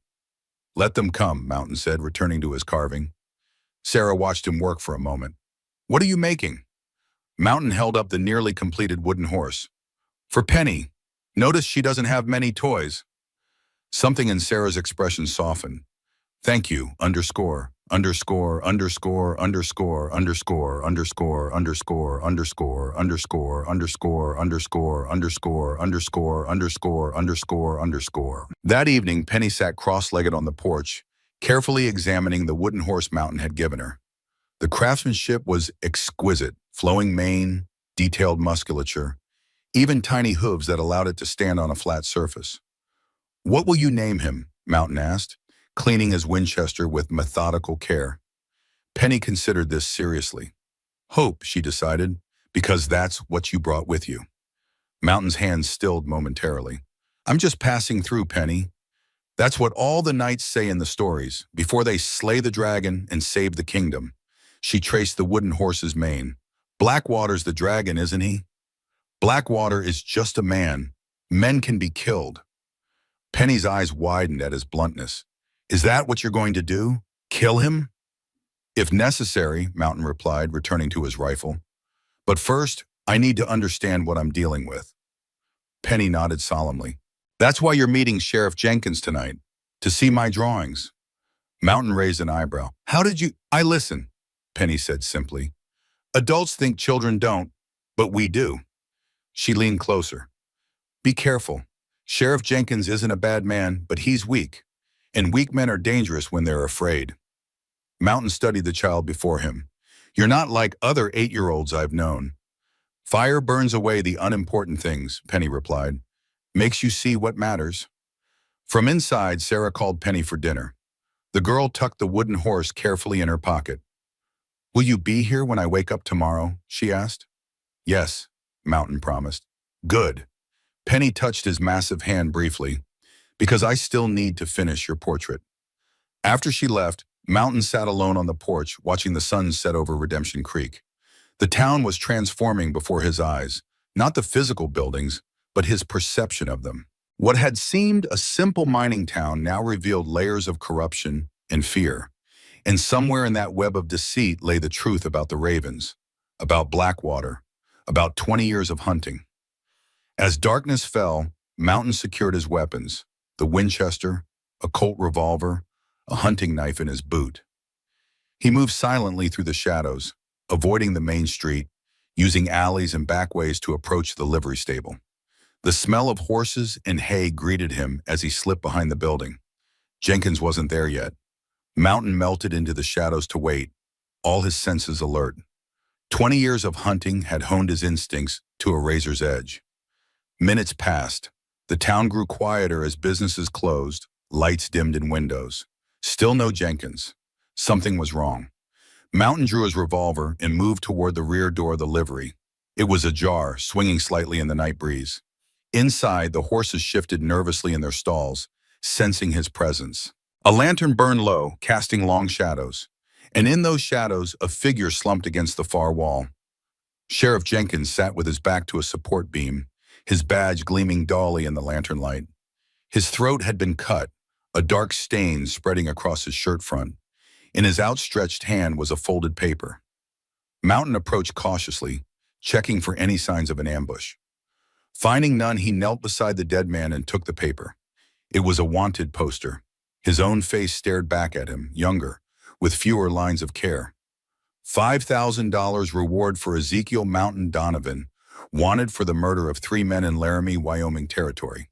"Let them come," Mountain said, returning to his carving. Sarah watched him work for a moment. "What are you making?" Mountain held up the nearly completed wooden horse. "For Penny. Notice she doesn't have many toys." Something in Sarah's expression softened. "Thank you, underscore, underscore, underscore, underscore, underscore, underscore, underscore, underscore, underscore, underscore, underscore, underscore, underscore, underscore, underscore, underscore." That evening, Penny sat cross-legged on the porch, carefully examining the wooden horse Mountain had given her. The craftsmanship was exquisite, flowing mane, detailed musculature, even tiny hooves that allowed it to stand on a flat surface. "What will you name him?" Mountain asked, cleaning his Winchester with methodical care. Penny considered this seriously. "Hope," she decided, "because that's what you brought with you." Mountain's hands stilled momentarily. "I'm just passing through, Penny. That's what all the knights say in the stories, before they slay the dragon and save the kingdom." She traced the wooden horse's mane. "Blackwater's the dragon, isn't he? Blackwater is just a man. Men can be killed." Penny's eyes widened at his bluntness. "Is that what you're going to do? Kill him?" "If necessary," Mountain replied, returning to his rifle. "But first, I need to understand what I'm dealing with. Penny nodded solemnly. That's why you're meeting Sheriff Jenkins tonight, to see my drawings. Mountain raised an eyebrow. How did you— I listen, Penny said simply. Adults think children don't, but we do. She leaned closer. Be careful. Sheriff Jenkins isn't a bad man, but he's weak. And weak men are dangerous when they're afraid. Mountain studied the child before him. You're not like other 8-year-olds I've known. Fire burns away the unimportant things, Penny replied. Makes you see what matters. From inside, Sarah called Penny for dinner. The girl tucked the wooden horse carefully in her pocket. Will you be here when I wake up tomorrow? She asked. Yes, Mountain promised. Good. Penny touched his massive hand briefly. Because I still need to finish your portrait. After she left, Mountain sat alone on the porch watching the sun set over Redemption Creek. The town was transforming before his eyes, not the physical buildings, but his perception of them. What had seemed a simple mining town now revealed layers of corruption and fear. And somewhere in that web of deceit lay the truth about the Ravens, about Blackwater, about 20 years of hunting. As darkness fell, Mountain secured his weapons, the Winchester, a Colt revolver, a hunting knife in his boot. He moved silently through the shadows, avoiding the main street, using alleys and backways to approach the livery stable. The smell of horses and hay greeted him as he slipped behind the building. Jenkins wasn't there yet. Mountain melted into the shadows to wait, all his senses alert. 20 years of hunting had honed his instincts to a razor's edge. Minutes passed. The town grew quieter as businesses closed, lights dimmed in windows. Still no Jenkins. Something was wrong. Mountain drew his revolver and moved toward the rear door of the livery. It was ajar, swinging slightly in the night breeze. Inside, the horses shifted nervously in their stalls, sensing his presence. A lantern burned low, casting long shadows. And in those shadows, a figure slumped against the far wall. Sheriff Jenkins sat with his back to a support beam, his badge gleaming dully in the lantern light. His throat had been cut, a dark stain spreading across his shirt front. In his outstretched hand was a folded paper. Mountain approached cautiously, checking for any signs of an ambush. Finding none, he knelt beside the dead man and took the paper. It was a wanted poster. His own face stared back at him, younger, with fewer lines of care. $5,000 reward for Ezekiel Mountain Donovan, wanted for the murder of 3 men in Laramie, Wyoming territory.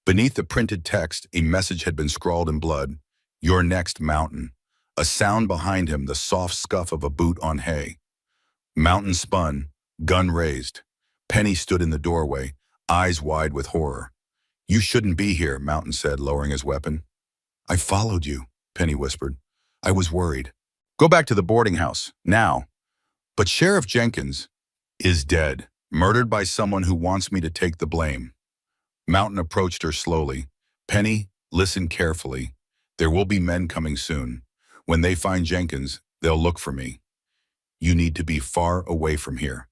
Beneath the printed text, a message had been scrawled in blood. You're next, Mountain. A sound behind him, the soft scuff of a boot on hay. Mountain spun, gun raised. Penny stood in the doorway, eyes wide with horror. You shouldn't be here, Mountain said, lowering his weapon. I followed you, Penny whispered. I was worried. Go back to the boarding house, now. But Sheriff Jenkins is dead, murdered by someone who wants me to take the blame. Mountain approached her slowly. Penny, listen carefully. There will be men coming soon. When they find Jenkins, they'll look for me. You need to be far away from here.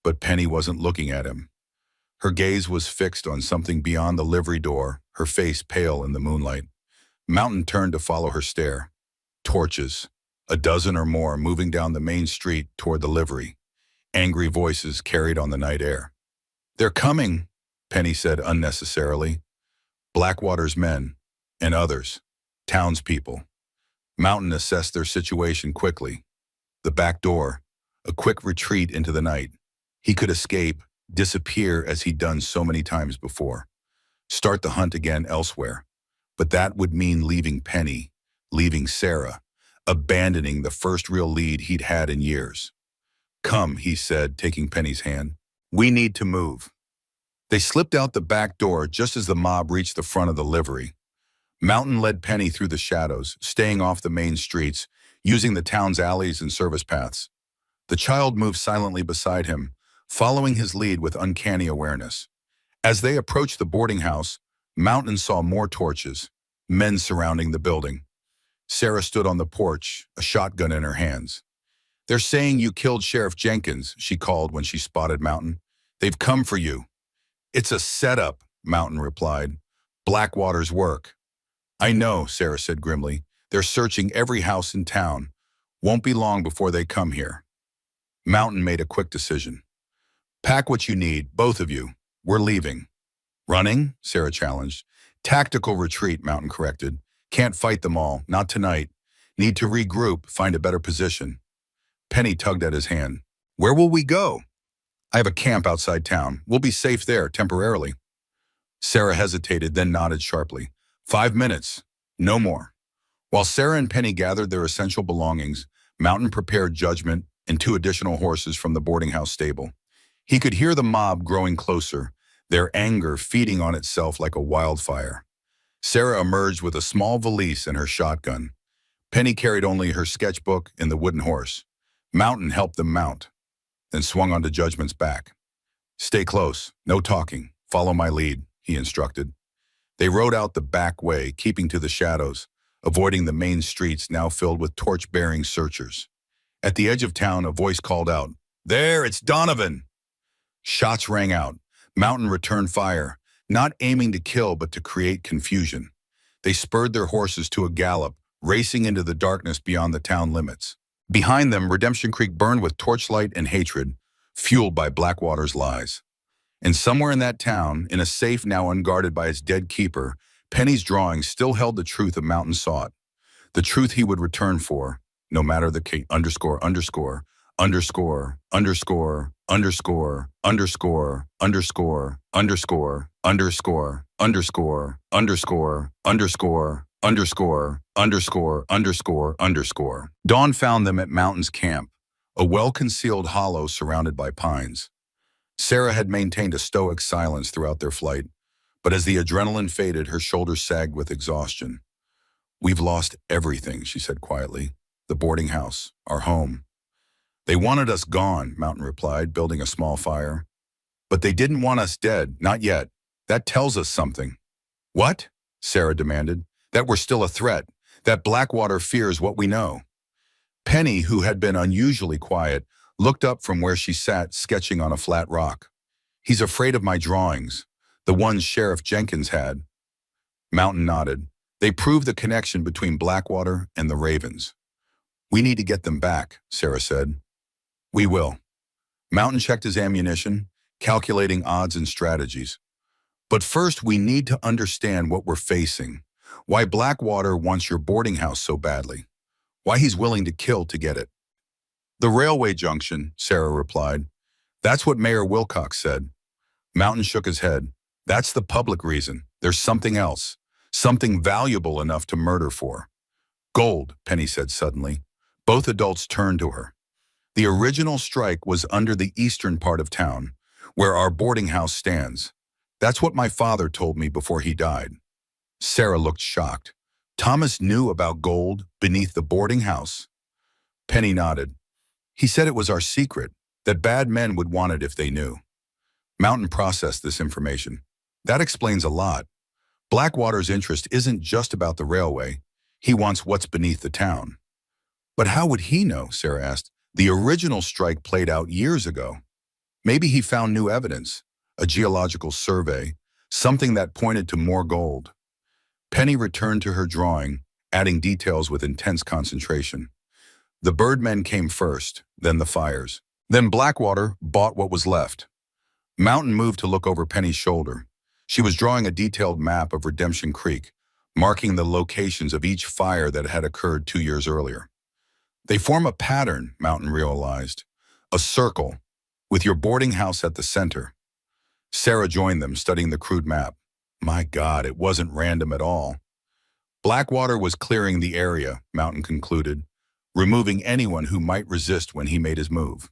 But Penny wasn't looking at him. Her gaze was fixed on something beyond the livery door, her face pale in the moonlight. Mountain turned to follow her stare. Torches, a dozen or more, moving down the main street toward the livery. Angry voices carried on the night air. They're coming, Penny said unnecessarily. Blackwater's men, and others, townspeople. Mountain assessed their situation quickly. The back door, a quick retreat into the night. He could escape, disappear as he'd done so many times before. Start the hunt again elsewhere. But that would mean leaving Penny, leaving Sarah, abandoning the first real lead he'd had in years. Come, he said, taking Penny's hand. We need to move. They slipped out the back door just as the mob reached the front of the livery. Mountain led Penny through the shadows, staying off the main streets, using the town's alleys and service paths. The child moved silently beside him, following his lead with uncanny awareness. As they approached the boarding house, Mountain saw more torches, men surrounding the building. Sarah stood on the porch, a shotgun in her hands. They're saying you killed Sheriff Jenkins, she called when she spotted Mountain. They've come for you. It's a setup, Mountain replied. Blackwater's work. I know, Sarah said grimly. They're searching every house in town. Won't be long before they come here. Mountain made a quick decision. Pack what you need, both of you. We're leaving. Running? Sarah challenged. Tactical retreat, Mountain corrected. Can't fight them all, not tonight. Need to regroup, find a better position. Penny tugged at his hand. Where will we go? I have a camp outside town. We'll be safe there, temporarily. Sarah hesitated, then nodded sharply. 5 minutes. No more. While Sarah and Penny gathered their essential belongings, Mountain prepared Judgment and 2 additional horses from the boarding house stable. He could hear the mob growing closer, their anger feeding on itself like a wildfire. Sarah emerged with a small valise and her shotgun. Penny carried only her sketchbook and the wooden horse. Mountain helped them mount, then swung onto Judgment's back. Stay close, no talking, follow my lead, he instructed. They rode out the back way, keeping to the shadows, avoiding the main streets now filled with torch-bearing searchers. At the edge of town, a voice called out, "There, it's Donovan!" Shots rang out. Mountain returned fire, not aiming to kill but to create confusion. They spurred their horses to a gallop, racing into the darkness beyond the town limits. Behind them, Redemption Creek burned with torchlight and hatred, fueled by Blackwater's lies. And somewhere in that town, in a safe now unguarded by its dead keeper, Penny's drawing still held the truth of Mountain sought, the truth he would return for, no matter the case. Underscore, underscore, underscore, underscore, underscore, underscore, underscore, underscore, underscore, underscore, underscore, underscore, underscore, underscore, underscore, underscore. Dawn found them at Mountain's camp, a well-concealed hollow surrounded by pines. Sarah had maintained a stoic silence throughout their flight, but as the adrenaline faded, her shoulders sagged with exhaustion. We've lost everything, she said quietly. The boarding house, our home. They wanted us gone, Mountain replied, building a small fire. But they didn't want us dead, not yet. That tells us something. What? Sarah demanded. That we're still a threat, that Blackwater fears what we know. Penny, who had been unusually quiet, looked up from where she sat sketching on a flat rock. He's afraid of my drawings, the ones Sheriff Jenkins had. Mountain nodded. They proved the connection between Blackwater and the Ravens. We need to get them back, Sarah said. We will. Mountain checked his ammunition, calculating odds and strategies. But first, we need to understand what we're facing. Why Blackwater wants your boarding house so badly. Why he's willing to kill to get it. The railway junction, Sarah replied. That's what Mayor Wilcox said. Mountain shook his head. That's the public reason. There's something else. Something valuable enough to murder for. Gold, Penny said suddenly. Both adults turned to her. The original strike was under the eastern part of town, where our boarding house stands. That's what my father told me before he died. Sarah looked shocked. Thomas knew about gold beneath the boarding house? Penny nodded. He said it was our secret, that bad men would want it if they knew. Mountain processed this information. That explains a lot. Blackwater's interest isn't just about the railway. He wants what's beneath the town. But how would he know, Sarah asked? The original strike played out years ago. Maybe he found new evidence, a geological survey, something that pointed to more gold. Penny returned to her drawing, adding details with intense concentration. The birdmen came first, then the fires. Then Blackwater bought what was left. Mountain moved to look over Penny's shoulder. She was drawing a detailed map of Redemption Creek, marking the locations of each fire that had occurred 2 years earlier. They form a pattern, Mountain realized. A circle, with your boarding house at the center. Sarah joined them, studying the crude map. My God, it wasn't random at all. Blackwater was clearing the area, Mountain concluded, removing anyone who might resist when he made his move.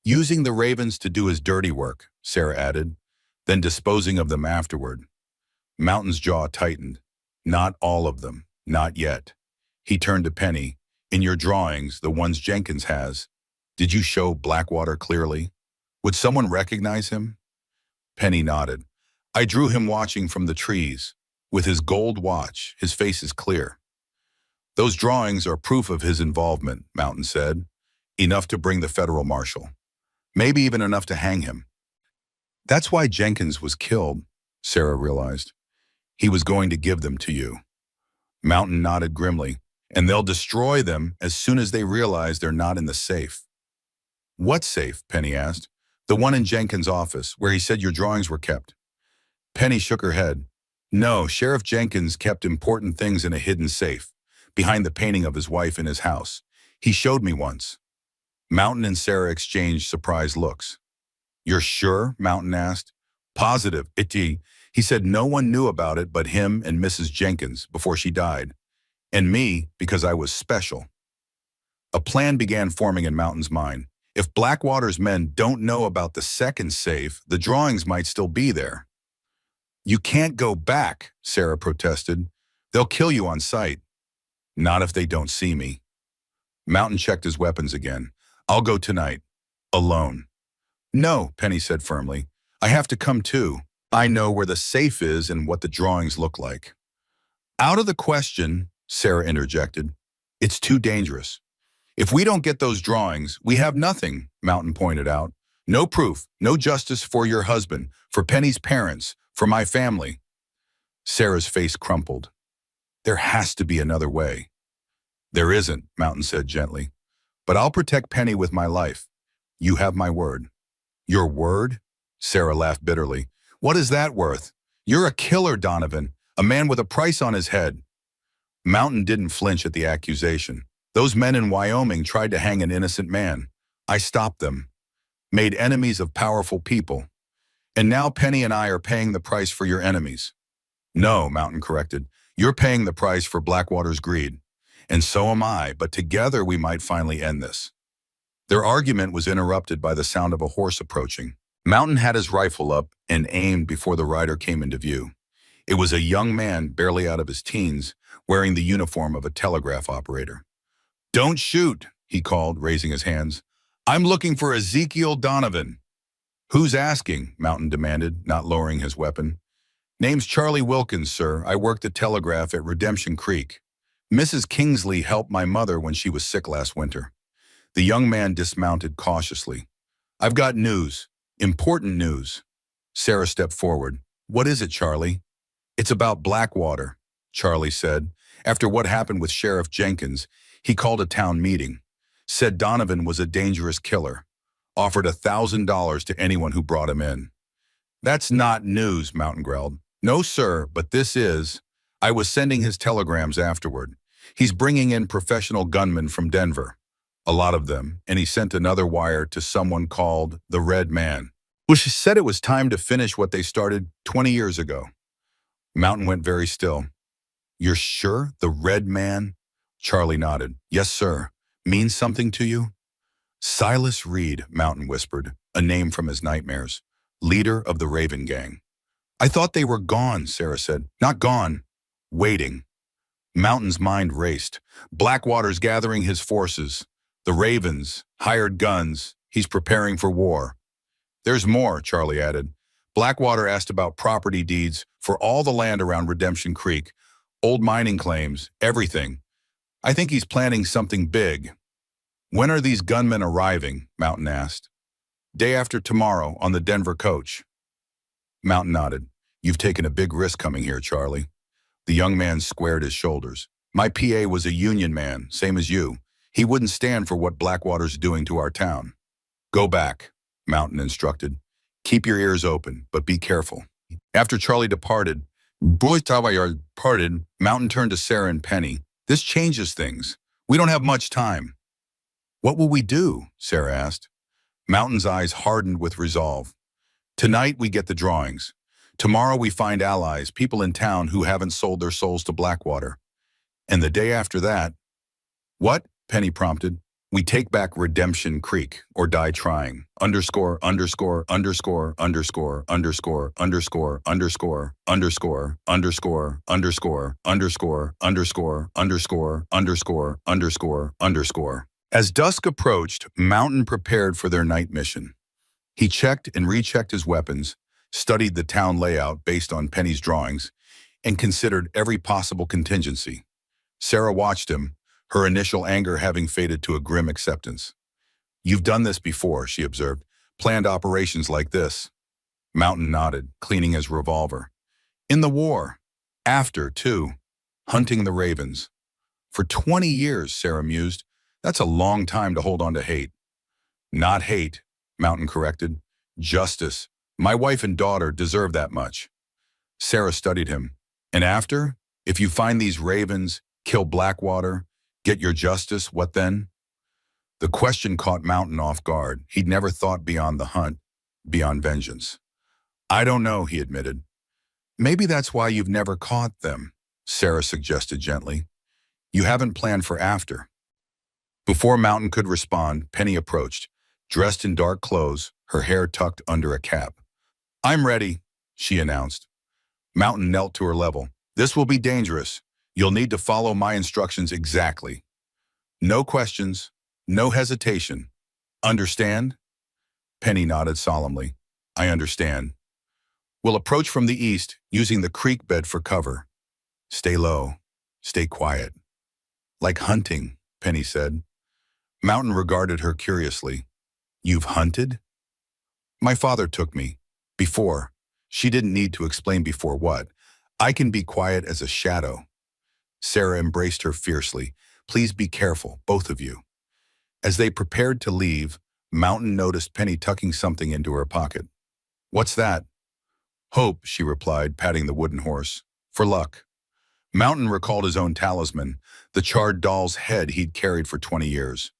Using the Ravens to do his dirty work, Sarah added, then disposing of them afterward. Mountain's jaw tightened. Not all of them, not yet. He turned to Penny. In your drawings, the ones Jenkins has, did you show Blackwater clearly? Would someone recognize him? Penny nodded. I drew him watching from the trees. With his gold watch, his face is clear. Those drawings are proof of his involvement, Mountain said. Enough to bring the federal marshal. Maybe even enough to hang him. That's why Jenkins was killed, Sarah realized. He was going to give them to you. Mountain nodded grimly. And they'll destroy them as soon as they realize they're not in the safe. What safe? Penny asked. The one in Jenkins' office, where he said your drawings were kept. Penny shook her head. No, Sheriff Jenkins kept important things in a hidden safe, behind the painting of his wife in his house. He showed me once. Mountain and Sarah exchanged surprised looks. You're sure? Mountain asked. Positive, Itty. He said no one knew about it but him and Mrs. Jenkins before she died. And me, because I was special. A plan began forming in Mountain's mind. If Blackwater's men don't know about the second safe, the drawings might still be there. You can't go back, Sarah protested. They'll kill you on sight. Not if they don't see me. Mountain checked his weapons again. I'll go tonight. Alone. No, Penny said firmly. I have to come too. I know where the safe is and what the drawings look like. Out of the question, Sarah interjected. It's too dangerous. If we don't get those drawings, we have nothing, Mountain pointed out. No proof, no justice for your husband, for Penny's parents, for my family. Sarah's face crumpled. There has to be another way. There isn't, Mountain said gently. But I'll protect Penny with my life. You have my word. Your word? Sarah laughed bitterly. What is that worth? You're a killer, Donovan, a man with a price on his head. Mountain didn't flinch at the accusation. Those men in Wyoming tried to hang an innocent man. I stopped them. Made enemies of powerful people. And now Penny and I are paying the price for your enemies. No, Mountain corrected. You're paying the price for Blackwater's greed. And so am I, but together we might finally end this. Their argument was interrupted by the sound of a horse approaching. Mountain had his rifle up and aimed before the rider came into view. It was a young man barely out of his teens, wearing the uniform of a telegraph operator. Don't shoot, he called, raising his hands. I'm looking for Ezekiel Donovan. Who's asking? Mountain demanded, not lowering his weapon. Name's Charlie Wilkins, sir. I work the telegraph at Redemption Creek. Mrs. Kingsley helped my mother when she was sick last winter. The young man dismounted cautiously. I've got news. Important news. Sarah stepped forward. What is it, Charlie? It's about Blackwater, Charlie said. After what happened with Sheriff Jenkins, he called a town meeting. Said Donovan was a dangerous killer. Offered $1,000 to anyone who brought him in. That's not news, Mountain growled. No, sir, but this is. I was sending his telegrams afterward. He's bringing in professional gunmen from Denver. A lot of them, and he sent another wire to someone called the Red Man, who said it was time to finish what they started 20 years ago. Mountain went very still. You're sure? The Red Man? Charlie nodded. Yes, sir. Means something to you? Silas Reed, Mountain whispered, a name from his nightmares. Leader of the Raven Gang. I thought they were gone, Sarah said. Not gone. Waiting. Mountain's mind raced. Blackwater's gathering his forces. The Ravens, hired guns. He's preparing for war. There's more, Charlie added. Blackwater asked about property deeds for all the land around Redemption Creek. Old mining claims, everything. I think he's planning something big. When are these gunmen arriving? Mountain asked. Day after tomorrow on the Denver coach. Mountain nodded. You've taken a big risk coming here, Charlie. The young man squared his shoulders. My PA was a union man, same as you. He wouldn't stand for what Blackwater's doing to our town. Go back, Mountain instructed. Keep your ears open, but be careful. After Charlie departed, Mountain turned to Sarah and Penny. This changes things. We don't have much time. What will we do? Sarah asked. Mountain's eyes hardened with resolve. Tonight we get the drawings. Tomorrow we find allies, people in town who haven't sold their souls to Blackwater. And the day after that... What? Penny prompted. We take back Redemption Creek, or die trying. Underscore, underscore, underscore, underscore, underscore, underscore, underscore, underscore, underscore, underscore, underscore, underscore, underscore, underscore, underscore, underscore. As dusk approached, Mountain prepared for their night mission. He checked and rechecked his weapons, studied the town layout based on Penny's drawings, and considered every possible contingency. Sarah watched him, her initial anger having faded to a grim acceptance. You've done this before, she observed. Planned operations like this. Mountain nodded, cleaning his revolver. In the war. After, too. Hunting the Ravens. For 20 years, Sarah mused. That's a long time to hold on to hate. Not hate, Mountain corrected. Justice. My wife and daughter deserve that much. Sarah studied him. And after, if you find these ravens, kill Blackwater, get your justice, what then? The question caught Mountain off guard. He'd never thought beyond the hunt, beyond vengeance. I don't know, he admitted. Maybe that's why you've never caught them, Sarah suggested gently. You haven't planned for after. Before Mountain could respond, Penny approached, dressed in dark clothes, her hair tucked under a cap. I'm ready, she announced. Mountain knelt to her level. This will be dangerous. You'll need to follow my instructions exactly. No questions, no hesitation. Understand? Penny nodded solemnly. I understand. We'll approach from the east, using the creek bed for cover. Stay low. Stay quiet. Like hunting, Penny said. Mountain regarded her curiously. You've hunted? My father took me. Before. She didn't need to explain before what. I can be quiet as a shadow. Sarah embraced her fiercely. Please be careful, both of you. As they prepared to leave, Mountain noticed Penny tucking something into her pocket. What's that? Hope, she replied, patting the wooden horse. For luck. Mountain recalled his own talisman, the charred doll's head he'd carried for 20 years.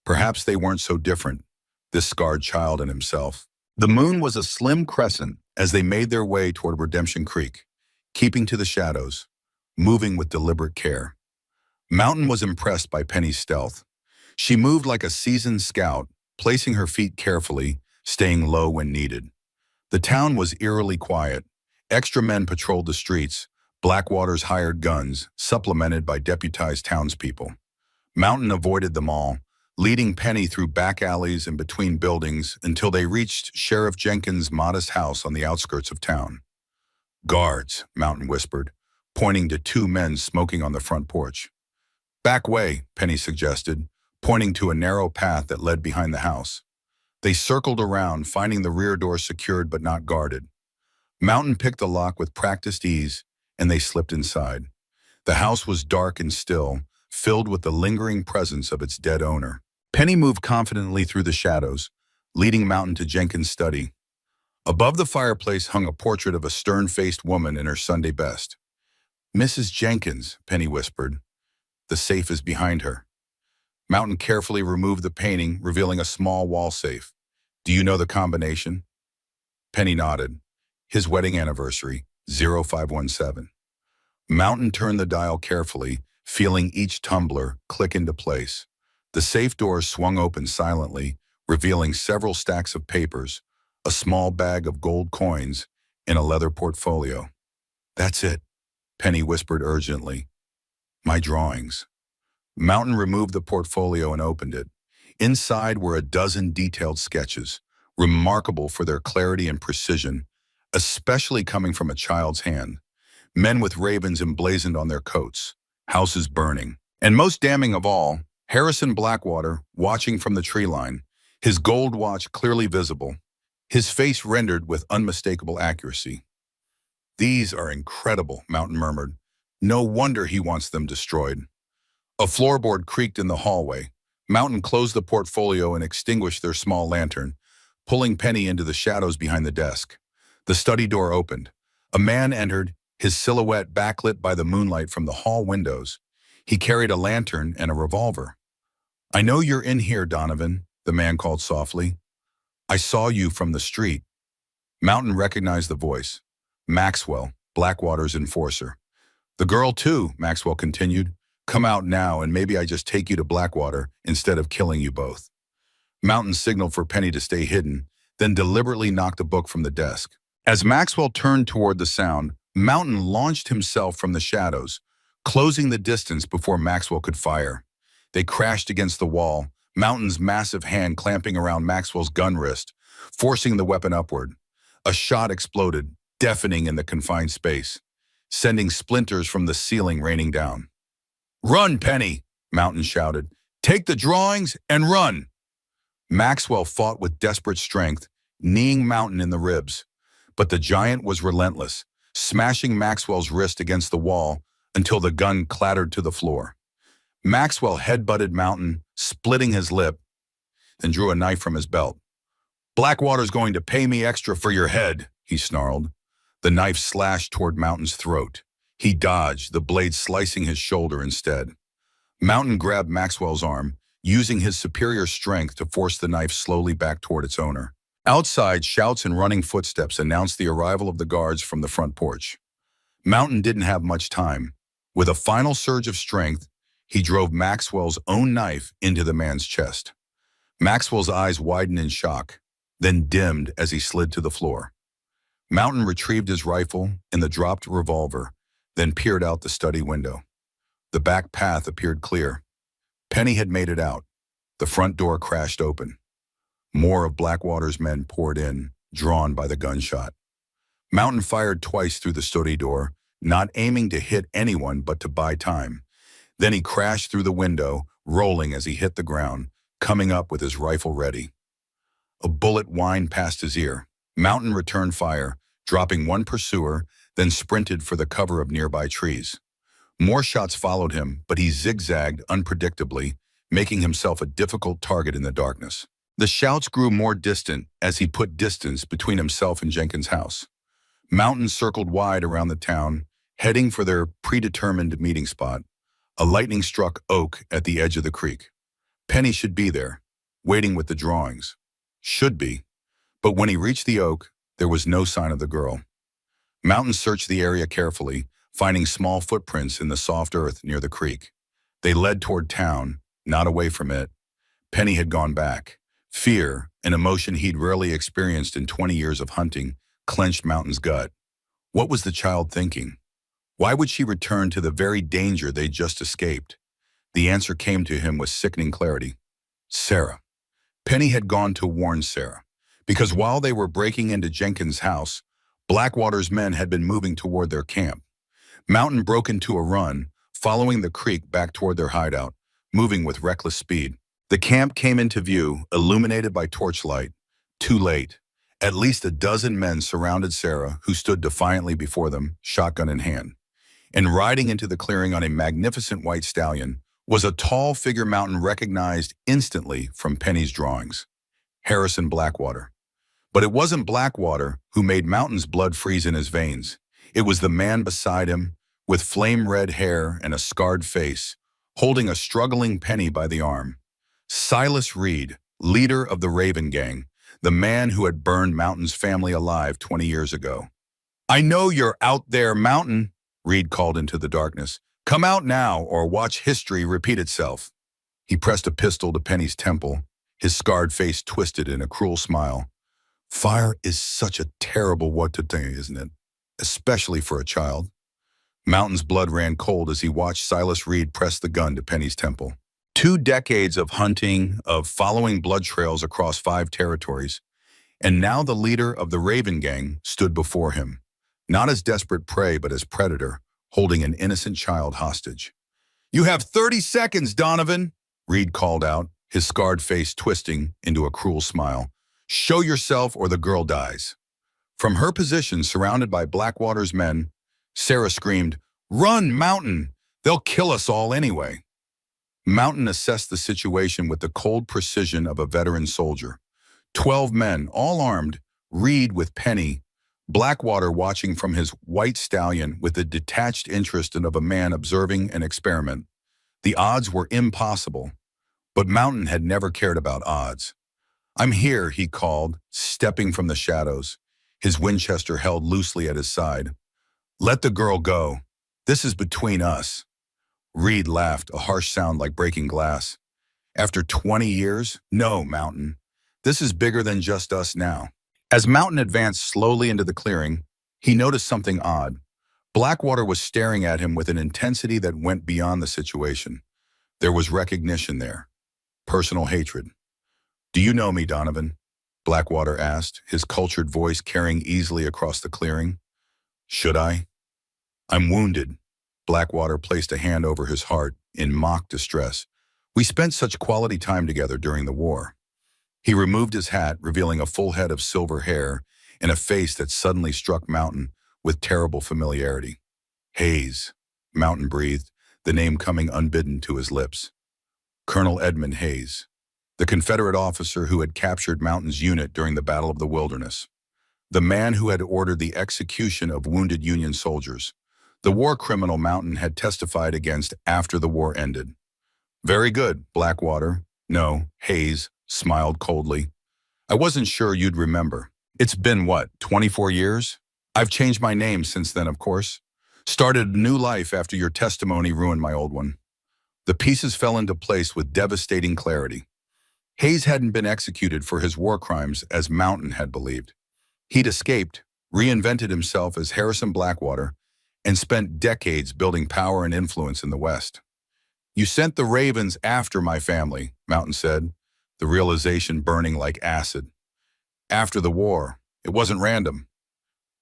Perhaps they weren't so different, this scarred child and himself. The moon was a slim crescent as they made their way toward Redemption Creek, keeping to the shadows, moving with deliberate care. Mountain was impressed by Penny's stealth. She moved like a seasoned scout, placing her feet carefully, staying low when needed. The town was eerily quiet. Extra men patrolled the streets, Blackwater's hired guns, supplemented by deputized townspeople. Mountain avoided them all, leading Penny through back alleys and between buildings until they reached Sheriff Jenkins' modest house on the outskirts of town. Guards, Mountain whispered, pointing to two men smoking on the front porch. Back way, Penny suggested, pointing to a narrow path that led behind the house. They circled around, finding the rear door secured but not guarded. Mountain picked the lock with practiced ease, and they slipped inside. The house was dark and still, filled with the lingering presence of its dead owner. Penny moved confidently through the shadows, leading Mountain to Jenkins' study. Above the fireplace hung a portrait of a stern-faced woman in her Sunday best. Mrs. Jenkins, Penny whispered. The safe is behind her. Mountain carefully removed the painting, revealing a small wall safe. Do you know the combination? Penny nodded. His wedding anniversary, 0517. Mountain turned the dial carefully, feeling each tumbler click into place. The safe door swung open silently, revealing several stacks of papers, a small bag of gold coins, and a leather portfolio. That's it, Penny whispered urgently. My drawings. Mountain removed the portfolio and opened it. Inside were a dozen detailed sketches, remarkable for their clarity and precision, especially coming from a child's hand. Men with ravens emblazoned on their coats, houses burning. And most damning of all, Harrison Blackwater, watching from the tree line, his gold watch clearly visible, his face rendered with unmistakable accuracy. These are incredible, Mountain murmured. No wonder he wants them destroyed. A floorboard creaked in the hallway. Mountain closed the portfolio and extinguished their small lantern, pulling Penny into the shadows behind the desk. The study door opened. A man entered, his silhouette backlit by the moonlight from the hall windows. He carried a lantern and a revolver. I know you're in here, Donovan, the man called softly. I saw you from the street. Mountain recognized the voice. Maxwell, Blackwater's enforcer. The girl too, Maxwell continued. Come out now and maybe I just take you to Blackwater instead of killing you both. Mountain signaled for Penny to stay hidden, then deliberately knocked a book from the desk. As Maxwell turned toward the sound, Mountain launched himself from the shadows, closing the distance before Maxwell could fire. They crashed against the wall, Mountain's massive hand clamping around Maxwell's gun wrist, forcing the weapon upward. A shot exploded, deafening in the confined space, sending splinters from the ceiling raining down. Run, Penny, Mountain shouted. Take the drawings and run. Maxwell fought with desperate strength, kneeing Mountain in the ribs. But the giant was relentless, smashing Maxwell's wrist against the wall until the gun clattered to the floor. Maxwell headbutted Mountain, splitting his lip, then drew a knife from his belt. Blackwater's going to pay me extra for your head, he snarled. The knife slashed toward Mountain's throat. He dodged, the blade slicing his shoulder instead. Mountain grabbed Maxwell's arm, using his superior strength to force the knife slowly back toward its owner. Outside, shouts and running footsteps announced the arrival of the guards from the front porch. Mountain didn't have much time. With a final surge of strength, he drove Maxwell's own knife into the man's chest. Maxwell's eyes widened in shock, then dimmed as he slid to the floor. Mountain retrieved his rifle and the dropped revolver, then peered out the study window. The back path appeared clear. Penny had made it out. The front door crashed open. More of Blackwater's men poured in, drawn by the gunshot. Mountain fired twice through the study door, not aiming to hit anyone but to buy time. Then he crashed through the window, rolling as he hit the ground, coming up with his rifle ready. A bullet whined past his ear. Mountain returned fire, dropping one pursuer, then sprinted for the cover of nearby trees. More shots followed him, but he zigzagged unpredictably, making himself a difficult target in the darkness. The shouts grew more distant as he put distance between himself and Jenkins' house. Mountain circled wide around the town, heading for their predetermined meeting spot, a lightning-struck oak at the edge of the creek. Penny should be there, waiting with the drawings. Should be. But when he reached the oak, there was no sign of the girl. Mountain searched the area carefully, finding small footprints in the soft earth near the creek. They led toward town, not away from it. Penny had gone back. Fear, an emotion he'd rarely experienced in 20 years of hunting, clenched Mountain's gut. What was the child thinking? Why would she return to the very danger they'd just escaped? The answer came to him with sickening clarity. Sarah. Penny had gone to warn Sarah, because while they were breaking into Jenkins' house, Blackwater's men had been moving toward their camp. Mountain broke into a run, following the creek back toward their hideout, moving with reckless speed. The camp came into view, illuminated by torchlight. Too late. At least a dozen men surrounded Sarah, who stood defiantly before them, shotgun in hand. And riding into the clearing on a magnificent white stallion was a tall figure Mountain recognized instantly from Penny's drawings. Harrison Blackwater. But it wasn't Blackwater who made Mountain's blood freeze in his veins. It was the man beside him, with flame-red hair and a scarred face, holding a struggling Penny by the arm. Silas Reed, leader of the Raven Gang, the man who had burned Mountain's family alive 20 years ago. I know you're out there, Mountain, Reed called into the darkness. Come out now or watch history repeat itself. He pressed a pistol to Penny's temple, his scarred face twisted in a cruel smile. Fire is such a terrible what to do, isn't it? Especially for a child. Mountain's blood ran cold as he watched Silas Reed press the gun to Penny's temple. 2 decades of hunting, of following blood trails across 5 territories, and now the leader of the Raven Gang stood before him, not as desperate prey but as predator, holding an innocent child hostage. You have 30 seconds, Donovan, Reed called out, his scarred face twisting into a cruel smile. Show yourself or the girl dies. From her position surrounded by Blackwater's men, Sarah screamed, Run, Mountain! They'll kill us all anyway. Mountain assessed the situation with the cold precision of a veteran soldier. 12 men, all armed, Reed with Penny, Blackwater watching from his white stallion with the detached interest of a man observing an experiment. The odds were impossible, but Mountain had never cared about odds. I'm here, he called, stepping from the shadows, his Winchester held loosely at his side. Let the girl go. This is between us. Reed laughed, a harsh sound like breaking glass. After 20 years? No, Mountain. This is bigger than just us now. As Mountain advanced slowly into the clearing, he noticed something odd. Blackwater was staring at him with an intensity that went beyond the situation. There was recognition there. Personal hatred. Do you know me, Donovan? Blackwater asked, his cultured voice carrying easily across the clearing. Should I? I'm wounded. Blackwater placed a hand over his heart in mock distress. We spent such quality time together during the war. He removed his hat, revealing a full head of silver hair and a face that suddenly struck Mountain with terrible familiarity. Hayes, Mountain breathed, the name coming unbidden to his lips. Colonel Edmund Hayes. the Confederate officer who had captured Mountain's unit during the Battle of the Wilderness, the man who had ordered the execution of wounded Union soldiers, the war criminal Mountain had testified against after the war ended. Very good, Blackwater. No, Hayes smiled coldly. I wasn't sure you'd remember. It's been, what, 24 years? I've changed my name since then, of course. Started a new life after your testimony ruined my old one. The pieces fell into place with devastating clarity. Hayes hadn't been executed for his war crimes as Mountain had believed. He'd escaped, reinvented himself as Harrison Blackwater, and spent decades building power and influence in the West. You sent the Ravens after my family, Mountain said, the realization burning like acid. After the war, it wasn't random.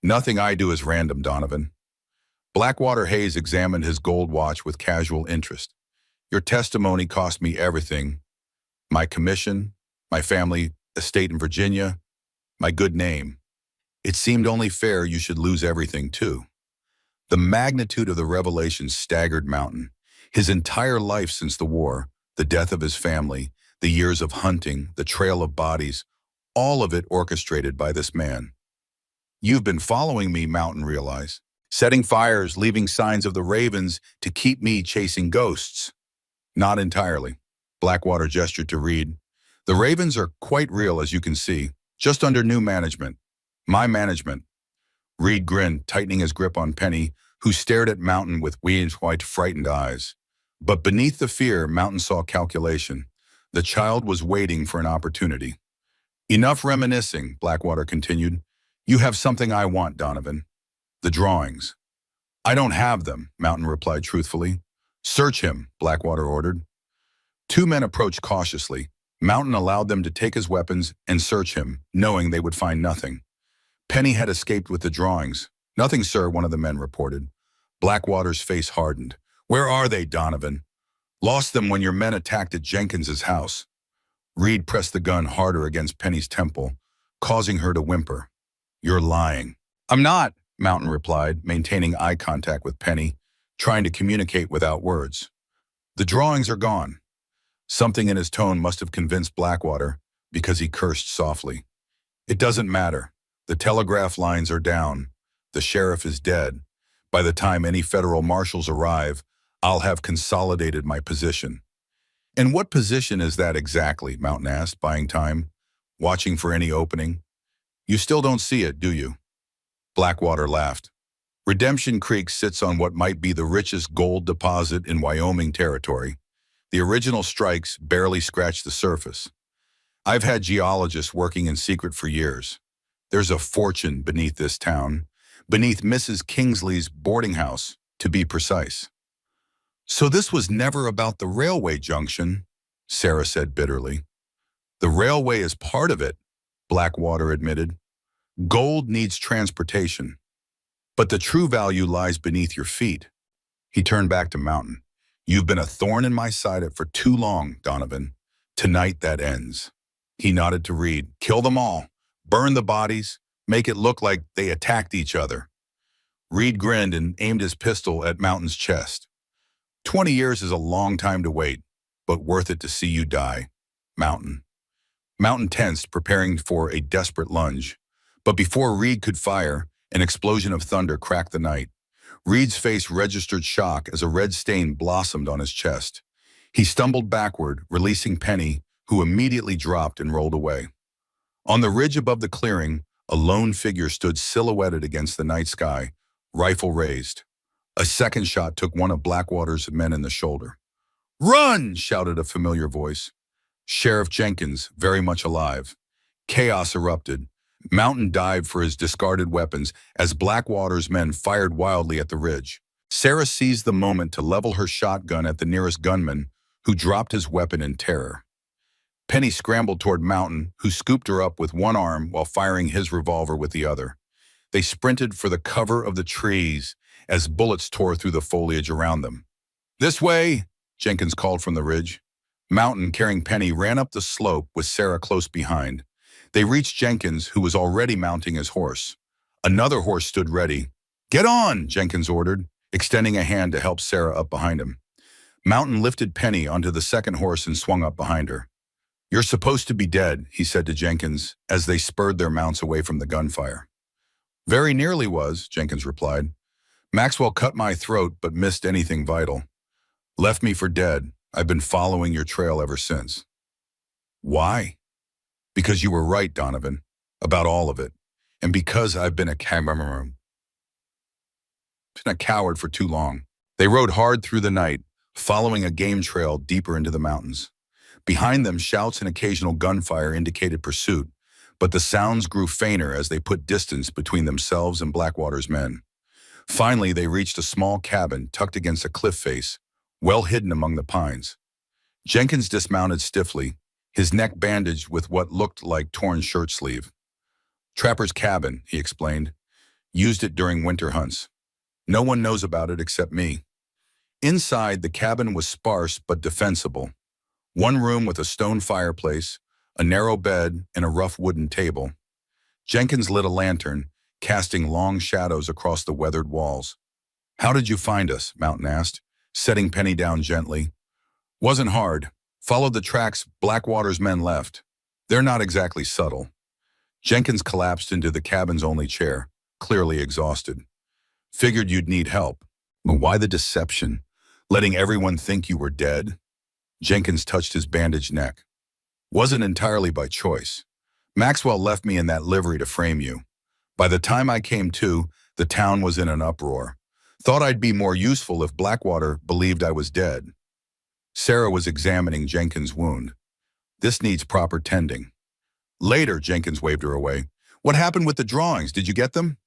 Nothing I do is random, Donovan. Blackwater Hayes examined his gold watch with casual interest. Your testimony cost me everything. My commission, my family estate in Virginia, my good name. It seemed only fair you should lose everything, too. The magnitude of the revelation staggered Mountain. His entire life since the war, the death of his family, the years of hunting, the trail of bodies, all of it orchestrated by this man. You've been following me, Mountain realized. Setting fires, leaving signs of the Ravens to keep me chasing ghosts. Not entirely. Blackwater gestured to Reed. The Ravens are quite real, as you can see, just under new management. My management. Reed grinned, tightening his grip on Penny, who stared at Mountain with white, frightened eyes. But beneath the fear, Mountain saw calculation. The child was waiting for an opportunity. Enough reminiscing, Blackwater continued. You have something I want, Donovan. The drawings. I don't have them, Mountain replied truthfully. Search him, Blackwater ordered. Two men approached cautiously. Mountain allowed them to take his weapons and search him, knowing they would find nothing. Penny had escaped with the drawings. Nothing, sir, one of the men reported. Blackwater's face hardened. Where are they, Donovan? Lost them when your men attacked at Jenkins's house. Reed pressed the gun harder against Penny's temple, causing her to whimper. You're lying. I'm not, Mountain replied, maintaining eye contact with Penny, trying to communicate without words. The drawings are gone. Something in his tone must have convinced Blackwater, because he cursed softly. It doesn't matter. The telegraph lines are down. The sheriff is dead. By the time any federal marshals arrive, I'll have consolidated my position. And what position is that exactly? Mountain asked, buying time, watching for any opening. You still don't see it, do you? Blackwater laughed. Redemption Creek sits on what might be the richest gold deposit in Wyoming territory. The original strikes barely scratched the surface. I've had geologists working in secret for years. There's a fortune beneath this town, beneath Mrs. Kingsley's boarding house, to be precise. So this was never about the railway junction, Sarah said bitterly. The railway is part of it, Blackwater admitted. Gold needs transportation, but the true value lies beneath your feet. He turned back to Mountain. You've been a thorn in my side for too long, Donovan. Tonight that ends. He nodded to Reed. Kill them all. Burn the bodies. Make it look like they attacked each other. Reed grinned and aimed his pistol at Mountain's chest. 20 years is a long time to wait, but worth it to see you die, Mountain. Mountain tensed, preparing for a desperate lunge. But before Reed could fire, an explosion of thunder cracked the night. Reed's face registered shock as a red stain blossomed on his chest. He stumbled backward, releasing Penny, who immediately dropped and rolled away. On the ridge above the clearing, a lone figure stood silhouetted against the night sky, rifle raised. A second shot took one of Blackwater's men in the shoulder. Run! Shouted a familiar voice. Sheriff Jenkins, very much alive. Chaos erupted. Mountain dived for his discarded weapons as Blackwater's men fired wildly at the ridge. Sarah seized the moment to level her shotgun at the nearest gunman, who dropped his weapon in terror. Penny scrambled toward Mountain, who scooped her up with one arm while firing his revolver with the other. They sprinted for the cover of the trees as bullets tore through the foliage around them. This way, Jenkins called from the ridge. Mountain, carrying Penny, ran up the slope with Sarah close behind. They reached Jenkins, who was already mounting his horse. Another horse stood ready. Get on, Jenkins ordered, extending a hand to help Sarah up behind him. Mountain lifted Penny onto the second horse and swung up behind her. "You're supposed to be dead," he said to Jenkins as they spurred their mounts away from the gunfire. "Very nearly was," Jenkins replied. "Maxwell cut my throat but missed anything vital. Left me for dead. I've been following your trail ever since." "Why?" "Because you were right, Donovan, about all of it. And because I've been a coward for too long." They rode hard through the night, following a game trail deeper into the mountains. Behind them, shouts and occasional gunfire indicated pursuit, but the sounds grew fainter as they put distance between themselves and Blackwater's men. Finally, they reached a small cabin tucked against a cliff face, well hidden among the pines. Jenkins dismounted stiffly, his neck bandaged with what looked like torn shirt sleeve. "Trapper's cabin," he explained. "Used it during winter hunts. No one knows about it except me." Inside, the cabin was sparse but defensible. One room with a stone fireplace, a narrow bed, and a rough wooden table. Jenkins lit a lantern, casting long shadows across the weathered walls. "How did you find us?" Mountain asked, setting Penny down gently. "Wasn't hard. Followed the tracks Blackwater's men left. They're not exactly subtle." Jenkins collapsed into the cabin's only chair, clearly exhausted. "Figured you'd need help. But why the deception? Letting everyone think you were dead?" Jenkins touched his bandaged neck. "Wasn't entirely by choice. Maxwell left me in that livery to frame you. By the time I came to, the town was in an uproar. Thought I'd be more useful if Blackwater believed I was dead." Sarah was examining Jenkins' wound. "This needs proper tending." "Later," Jenkins waved her away. "What happened with the drawings? Did you get them?"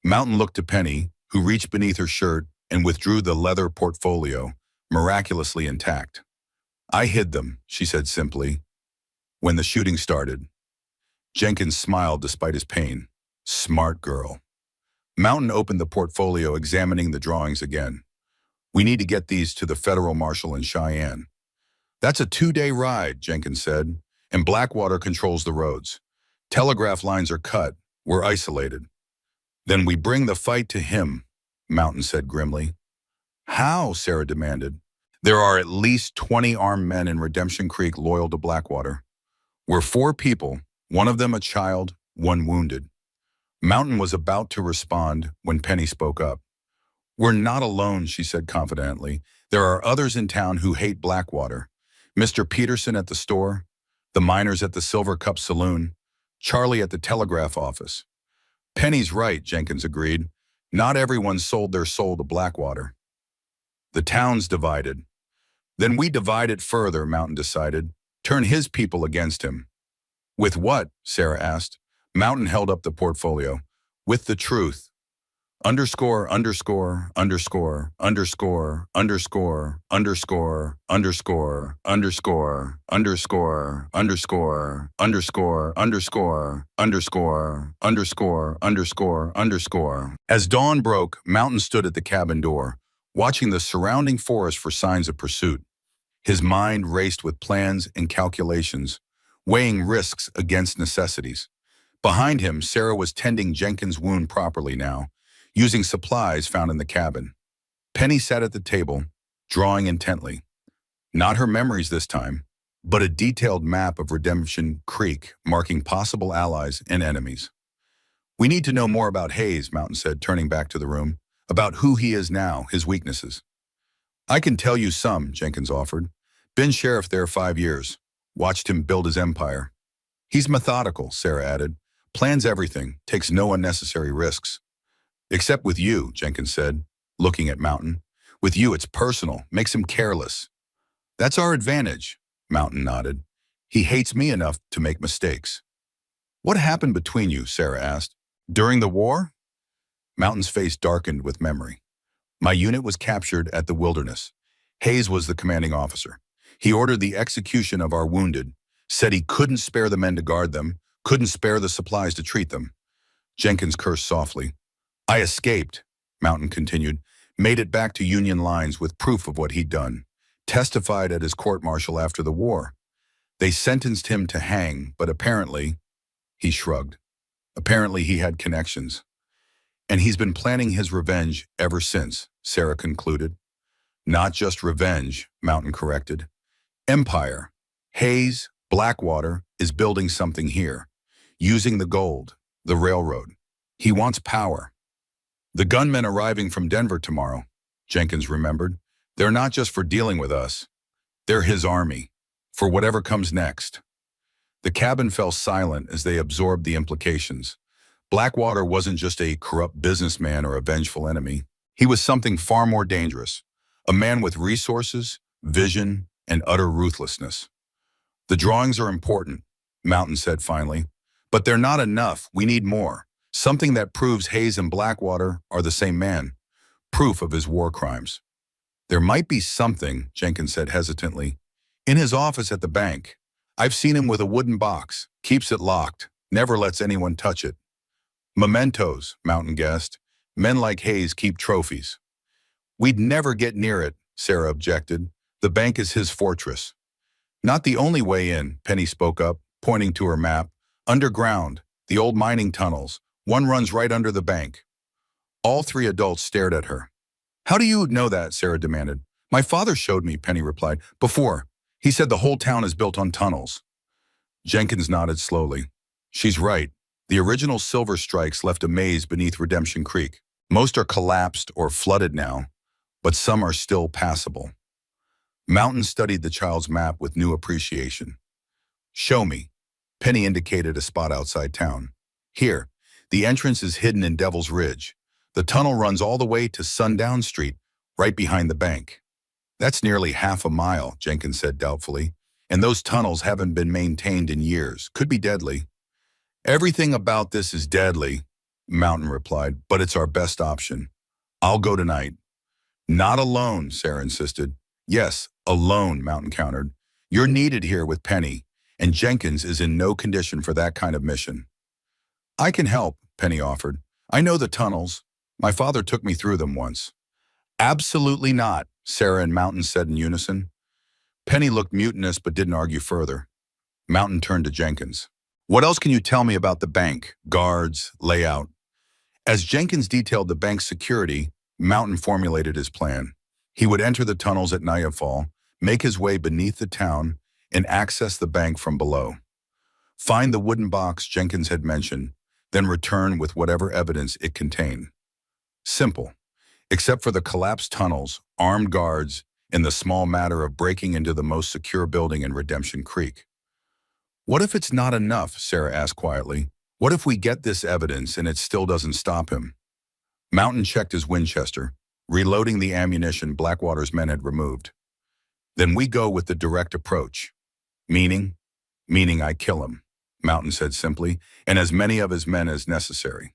Mountain looked to Penny, who reached beneath her shirt and withdrew the leather portfolio, miraculously intact. "I hid them," she said simply, "when the shooting started." Jenkins smiled despite his pain. "Smart girl." Mountain opened the portfolio, examining the drawings again. "We need to get these to the federal marshal in Cheyenne." "That's a 2-day ride," Jenkins said, "and Blackwater controls the roads. Telegraph lines are cut. We're isolated." "Then we bring the fight to him," Mountain said grimly. "How?" Sarah demanded. "There are at least 20 armed men in Redemption Creek loyal to Blackwater. We're 4 people, one of them a child, 1 wounded." Mountain was about to respond when Penny spoke up. "We're not alone," she said confidently. "There are others in town who hate Blackwater. Mr. Peterson at the store, the miners at the Silver Cup Saloon, Charlie at the telegraph office." "Penny's right," Jenkins agreed. "Not everyone sold their soul to Blackwater. The town's divided." "Then we divide it further," Mountain decided. "Turn his people against him." "With what?" Sarah asked. Mountain held up the portfolio. "With the truth. Underscore, underscore, underscore, underscore, underscore, underscore, underscore, underscore, underscore, underscore, underscore, underscore, underscore, underscore, underscore, underscore. As dawn broke, Mountain stood at the cabin door, watching the surrounding forest for signs of pursuit. His mind raced with plans and calculations, weighing risks against necessities. Behind him, Sarah was tending Jenkins' wound properly now, using supplies found in the cabin. Penny sat at the table, drawing intently. Not her memories this time, but a detailed map of Redemption Creek marking possible allies and enemies. "We need to know more about Hayes," Mountain said, turning back to the room. "About who he is now, his weaknesses." "I can tell you some," Jenkins offered. "Been sheriff there 5 years. Watched him build his empire." "He's methodical," Sarah added. "Plans everything, takes no unnecessary risks." "Except with you," Jenkins said, looking at Mountain. "With you it's personal, makes him careless." "That's our advantage," Mountain nodded. "He hates me enough to make mistakes." "What happened between you?" Sarah asked. "During the war?" Mountain's face darkened with memory. "My unit was captured at the Wilderness. Hayes was the commanding officer. He ordered the execution of our wounded, said he couldn't spare the men to guard them, couldn't spare the supplies to treat them." Jenkins cursed softly. "I escaped," Mountain continued, "made it back to Union lines with proof of what he'd done, testified at his court-martial after the war. They sentenced him to hang, but apparently," he shrugged, "apparently he had connections. And he's been planning his revenge ever since," Sarah concluded. "Not just revenge," Mountain corrected. "Empire. Hayes Blackwater is building something here, using the gold, the railroad. He wants power. The gunmen arriving from Denver tomorrow, Jenkins remembered. They're not just for dealing with us. They're his army, for whatever comes next. The cabin fell silent as they absorbed the implications. Blackwater wasn't just a corrupt businessman or a vengeful enemy. He was something far more dangerous, a man with resources, vision, and utter ruthlessness. The drawings are important, Mountain said finally, but they're not enough. We need more. Something that proves Hayes and Blackwater are the same man. Proof of his war crimes. There might be something, Jenkins said hesitantly, in his office at the bank. I've seen him with a wooden box, keeps it locked, never lets anyone touch it. Mementos, Mountain guessed. Men like Hayes keep trophies. We'd never get near it, Sarah objected. The bank is his fortress. Not the only way in, Penny spoke up, pointing to her map. Underground, the old mining tunnels. One runs right under the bank. All three adults stared at her. How do you know that? Sarah demanded. My father showed me, Penny replied. Before. He said the whole town is built on tunnels. Jenkins nodded slowly. She's right. The original silver strikes left a maze beneath Redemption Creek. Most are collapsed or flooded now, but some are still passable. Mountain studied the child's map with new appreciation. Show me. Penny indicated a spot outside town. Here, the entrance is hidden in Devil's Ridge. The tunnel runs all the way to Sundown Street, right behind the bank. That's nearly half a mile, Jenkins said doubtfully, and those tunnels haven't been maintained in years. Could be deadly. Everything about this is deadly, Mountain replied, but it's our best option. I'll go tonight. Not alone, Sarah insisted. Yes, alone, Mountain countered. You're needed here with Penny, and Jenkins is in no condition for that kind of mission. I can help, Penny offered. I know the tunnels. My father took me through them once. Absolutely not, Sarah and Mountain said in unison. Penny looked mutinous but didn't argue further. Mountain turned to Jenkins. What else can you tell me about the bank, guards, layout? As Jenkins detailed the bank's security, Mountain formulated his plan. He would enter the tunnels at nightfall, make his way beneath the town, and access the bank from below. Find the wooden box Jenkins had mentioned, then return with whatever evidence it contained. Simple, except for the collapsed tunnels, armed guards, and the small matter of breaking into the most secure building in Redemption Creek. What if it's not enough, Sarah asked quietly. What if we get this evidence and it still doesn't stop him? Mountain checked his Winchester, reloading the ammunition Blackwater's men had removed. Then we go with the direct approach. Meaning? Meaning I kill him, Mountain said simply, and as many of his men as necessary.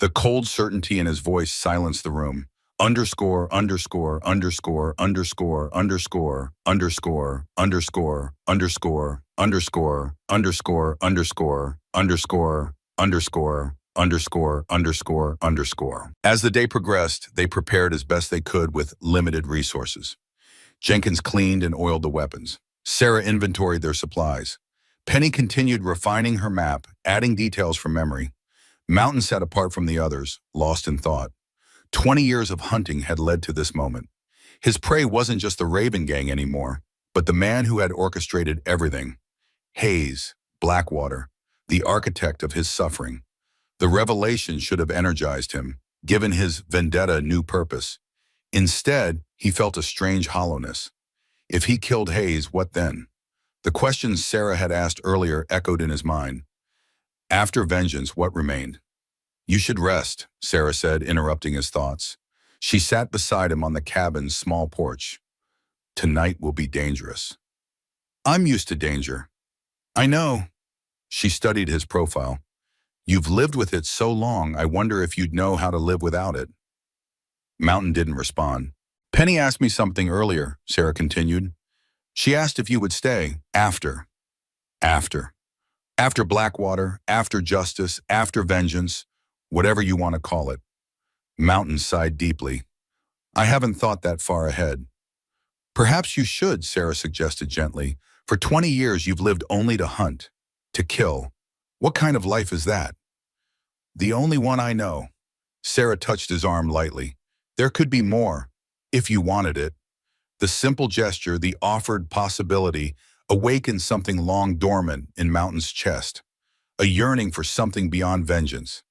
The cold certainty in his voice silenced the room. Underscore, underscore, underscore, underscore, underscore, underscore, underscore, underscore, underscore, underscore, underscore, underscore, underscore, underscore, underscore, underscore. As the day progressed, they prepared as best they could with limited resources. Jenkins cleaned and oiled the weapons. Sarah inventoried their supplies. Penny continued refining her map, adding details from memory. Mountain sat apart from the others, lost in thought. 20 years of hunting had led to this moment. His prey wasn't just the Raven Gang anymore, but the man who had orchestrated everything. Hayes, Blackwater, the architect of his suffering. The revelation should have energized him, given his vendetta new purpose. Instead, he felt a strange hollowness. If he killed Hayes, what then? The questions Sarah had asked earlier echoed in his mind. After vengeance, what remained? You should rest, Sarah said, interrupting his thoughts. She sat beside him on the cabin's small porch. Tonight will be dangerous. I'm used to danger. I know. She studied his profile. You've lived with it so long, I wonder if you'd know how to live without it. Mountain didn't respond. Penny asked me something earlier, Sarah continued. She asked if you would stay after. After Blackwater, after justice, after vengeance, whatever you want to call it. Mountain sighed deeply. I haven't thought that far ahead. Perhaps you should, Sarah suggested gently. For 20 years you've lived only to hunt, to kill. What kind of life is that? The only one I know. Sarah touched his arm lightly. There could be more, if you wanted it. The simple gesture, the offered possibility, awakened something long dormant in Mountain's chest, a yearning for something beyond vengeance,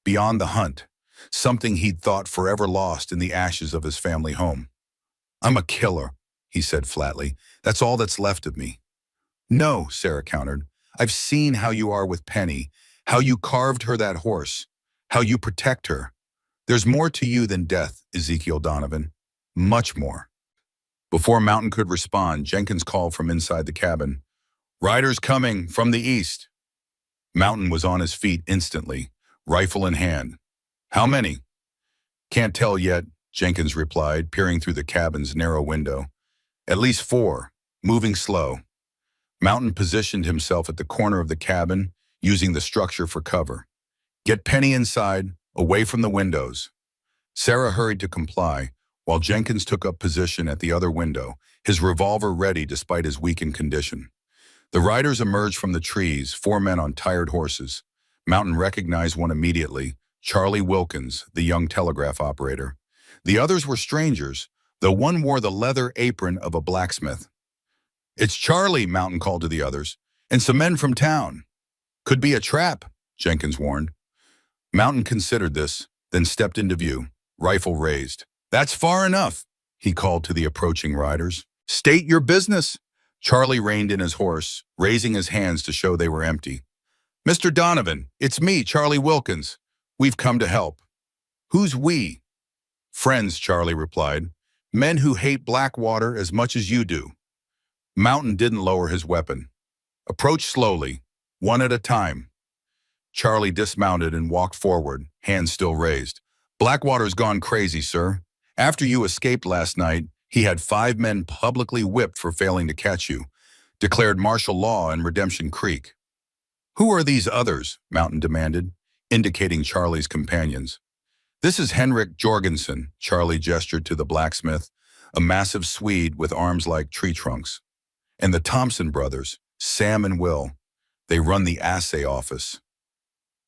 beyond the hunt, something he'd thought forever lost in the ashes of his family home. "I'm a killer," he said flatly. "That's all that's left of me." "No," Sarah countered. "I've seen how you are with Penny, how you carved her that horse, how you protect her. There's more to you than death, Ezekiel Donovan. Much more." Before Mountain could respond, Jenkins called from inside the cabin. "Riders coming from the east." Mountain was on his feet instantly, rifle in hand. "How many?" "Can't tell yet," Jenkins replied, peering through the cabin's narrow window. "At least 4, moving slow." Mountain positioned himself at the corner of the cabin, using the structure for cover. "Get Penny inside, away from the windows." Sarah hurried to comply, while Jenkins took up position at the other window, his revolver ready despite his weakened condition. The riders emerged from the trees, 4 men on tired horses. Mountain recognized one immediately, Charlie Wilkins, the young telegraph operator. The others were strangers, though one wore the leather apron of a blacksmith. "It's Charlie," Mountain called to the others, "and some men from town." "Could be a trap," Jenkins warned. Mountain considered this, then stepped into view, rifle raised. "That's far enough," he called to the approaching riders. "State your business." Charlie reined in his horse, raising his hands to show they were empty. "Mr. Donovan, it's me, Charlie Wilkins. We've come to help." "Who's we?" "Friends," Charlie replied. "Men who hate Blackwater as much as you do." Mountain didn't lower his weapon. "Approach slowly, one at a time." Charlie dismounted and walked forward, hands still raised. "Blackwater's gone crazy, sir. After you escaped last night, he had 5 men publicly whipped for failing to catch you, declared martial law in Redemption Creek." "Who are these others?" Mountain demanded, indicating Charlie's companions. "This is Henrik Jorgensen," Charlie gestured to the blacksmith, a massive Swede with arms like tree trunks. "And the Thompson brothers, Sam and Will. They run the assay office."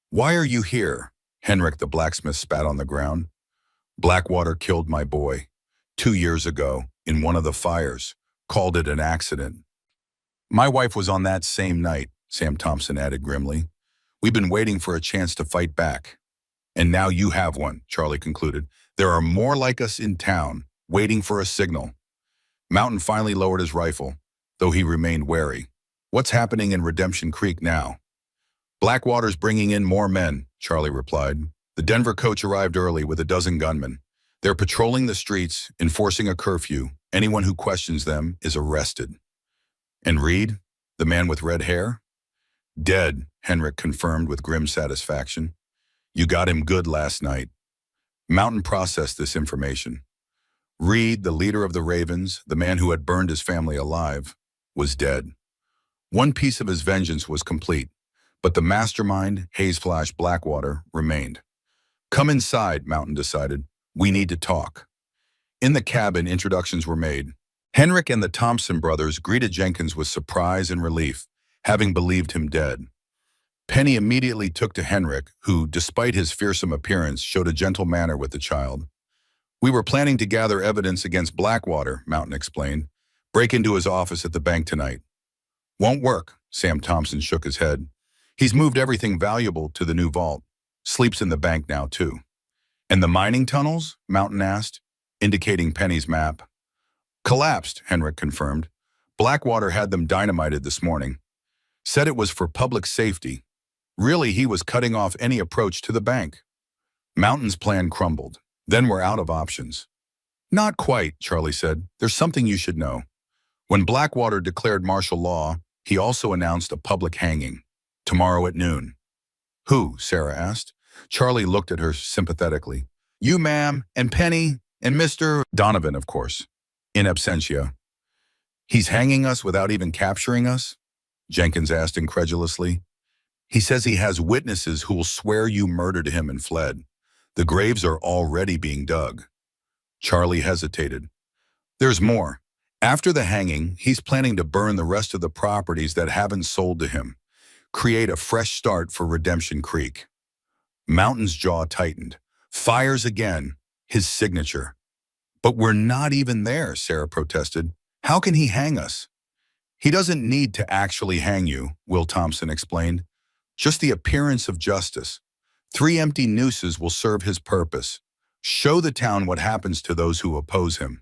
"Why are you here?" Henrik the blacksmith spat on the ground. "Blackwater killed my boy 2 years ago in one of the fires, called it an accident." "My wife was on that same night," Sam Thompson added grimly. "We've been waiting for a chance to fight back." "And now you have one," Charlie concluded. "There are more like us in town, waiting for a signal." Mountain finally lowered his rifle, though he remained wary. "What's happening in Redemption Creek now?" "Blackwater's bringing in more men," Charlie replied. "The Denver coach arrived early with a dozen gunmen. They're patrolling the streets, enforcing a curfew. Anyone who questions them is arrested." "And Reed, the man with red hair?" "Dead," Henrik confirmed with grim satisfaction. "You got him good last night." Mountain processed this information. Reed, the leader of the Ravens, the man who had burned his family alive, was dead. One piece of his vengeance was complete, but the mastermind, Hazeflash Blackwater, remained. "Come inside," Mountain decided. "We need to talk." In the cabin, introductions were made. Henrik and the Thompson brothers greeted Jenkins with surprise and relief, having believed him dead. Penny immediately took to Henrik, who, despite his fearsome appearance, showed a gentle manner with the child. "We were planning to gather evidence against Blackwater," Mountain explained. "Break into his office at the bank tonight." "Won't work," Sam Thompson shook his head. "He's moved everything valuable to the new vault. Sleeps in the bank now, too." "And the mining tunnels?" Mountain asked, indicating Penny's map. "Collapsed," Henrik confirmed. "Blackwater had them dynamited this morning. Said it was for public safety. Really, he was cutting off any approach to the bank." Mountain's plan crumbled. Then we're out of options. "Not quite," Charlie said. "There's something you should know. When Blackwater declared martial law, he also announced a public hanging. Tomorrow at noon." "Who?" Sarah asked. Charlie looked at her sympathetically. "You, ma'am, and Penny, and Mr. Donovan, of course. In absentia." "He's hanging us without even capturing us?" Jenkins asked incredulously. "He says he has witnesses who will swear you murdered him and fled. The graves are already being dug." Charlie hesitated. "There's more. After the hanging, he's planning to burn the rest of the properties that haven't sold to him. Create a fresh start for Redemption Creek." Mountain's jaw tightened. "Fires again. His signature." "But we're not even there," Sarah protested. "How can he hang us?" He doesn't need to actually hang you, Will Thompson explained. Just the appearance of justice. 3 empty nooses will serve his purpose. Show the town what happens to those who oppose him.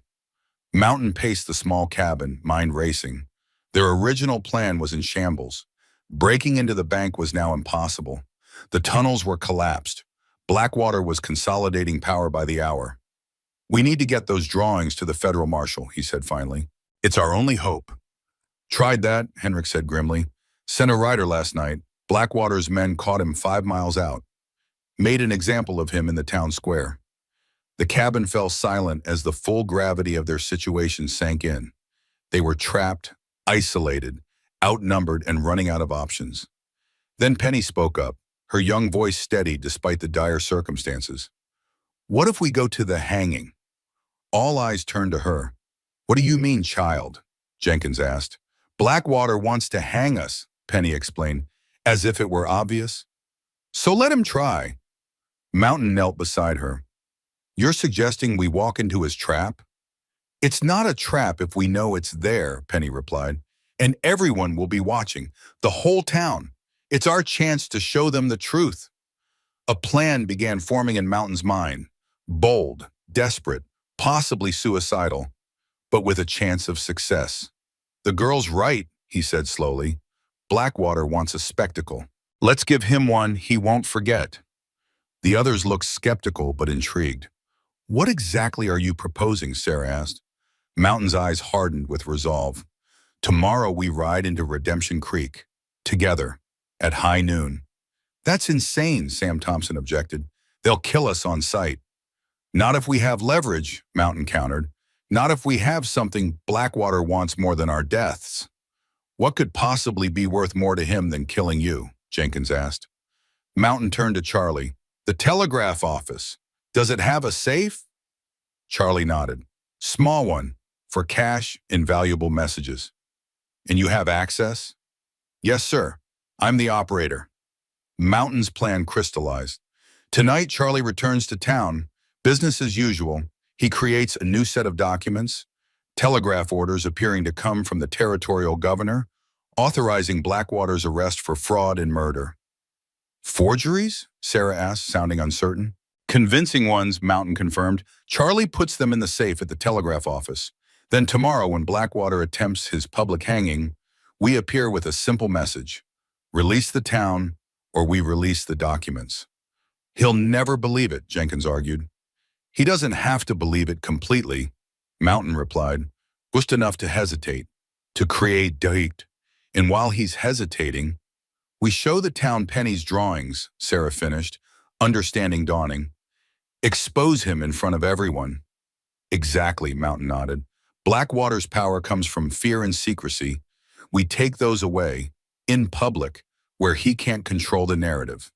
Mountain paced the small cabin, mind racing. Their original plan was in shambles. Breaking into the bank was now impossible. The tunnels were collapsed. Blackwater was consolidating power by the hour. We need to get those drawings to the federal marshal, he said finally. It's our only hope. Tried that, Henrik said grimly. Sent a rider last night. Blackwater's men caught him 5 miles out. Made an example of him in the town square. The cabin fell silent as the full gravity of their situation sank in. They were trapped, isolated, outnumbered, and running out of options. Then Penny spoke up, her young voice steady despite the dire circumstances. What if we go to the hanging? All eyes turned to her. What do you mean, child? Jenkins asked. Blackwater wants to hang us, Penny explained, as if it were obvious. So let him try. Mountain knelt beside her. You're suggesting we walk into his trap? It's not a trap if we know it's there, Penny replied. And everyone will be watching, the whole town. It's our chance to show them the truth. A plan began forming in Mountain's mind. Bold, desperate, possibly suicidal, but with a chance of success. The girl's right, he said slowly. Blackwater wants a spectacle. Let's give him one he won't forget. The others looked skeptical but intrigued. What exactly are you proposing? Sarah asked. Mountain's eyes hardened with resolve. Tomorrow we ride into Redemption Creek. Together. At high noon. That's insane, Sam Thompson objected. They'll kill us on sight. Not if we have leverage, Mountain countered. Not if we have something Blackwater wants more than our deaths. What could possibly be worth more to him than killing you? Jenkins asked. Mountain turned to Charlie. The telegraph office. Does it have a safe? Charlie nodded. Small one, for cash and valuable messages. And you have access? Yes, sir. I'm the operator. Mountain's plan crystallized. Tonight, Charlie returns to town. Business as usual. He creates a new set of documents, telegraph orders appearing to come from the territorial governor, authorizing Blackwater's arrest for fraud and murder. Forgeries? Sarah asked, sounding uncertain. Convincing ones, Mountain confirmed. Charlie puts them in the safe at the telegraph office. Then tomorrow, when Blackwater attempts his public hanging, we appear with a simple message. Release the town, or we release the documents. He'll never believe it, Jenkins argued. He doesn't have to believe it completely, Mountain replied, just enough to hesitate, to create doubt. And while he's hesitating, we show the town Penny's drawings, Sarah finished, understanding dawning. Expose him in front of everyone. Exactly, Mountain nodded. Blackwater's power comes from fear and secrecy. We take those away, in public, where he can't control the narrative.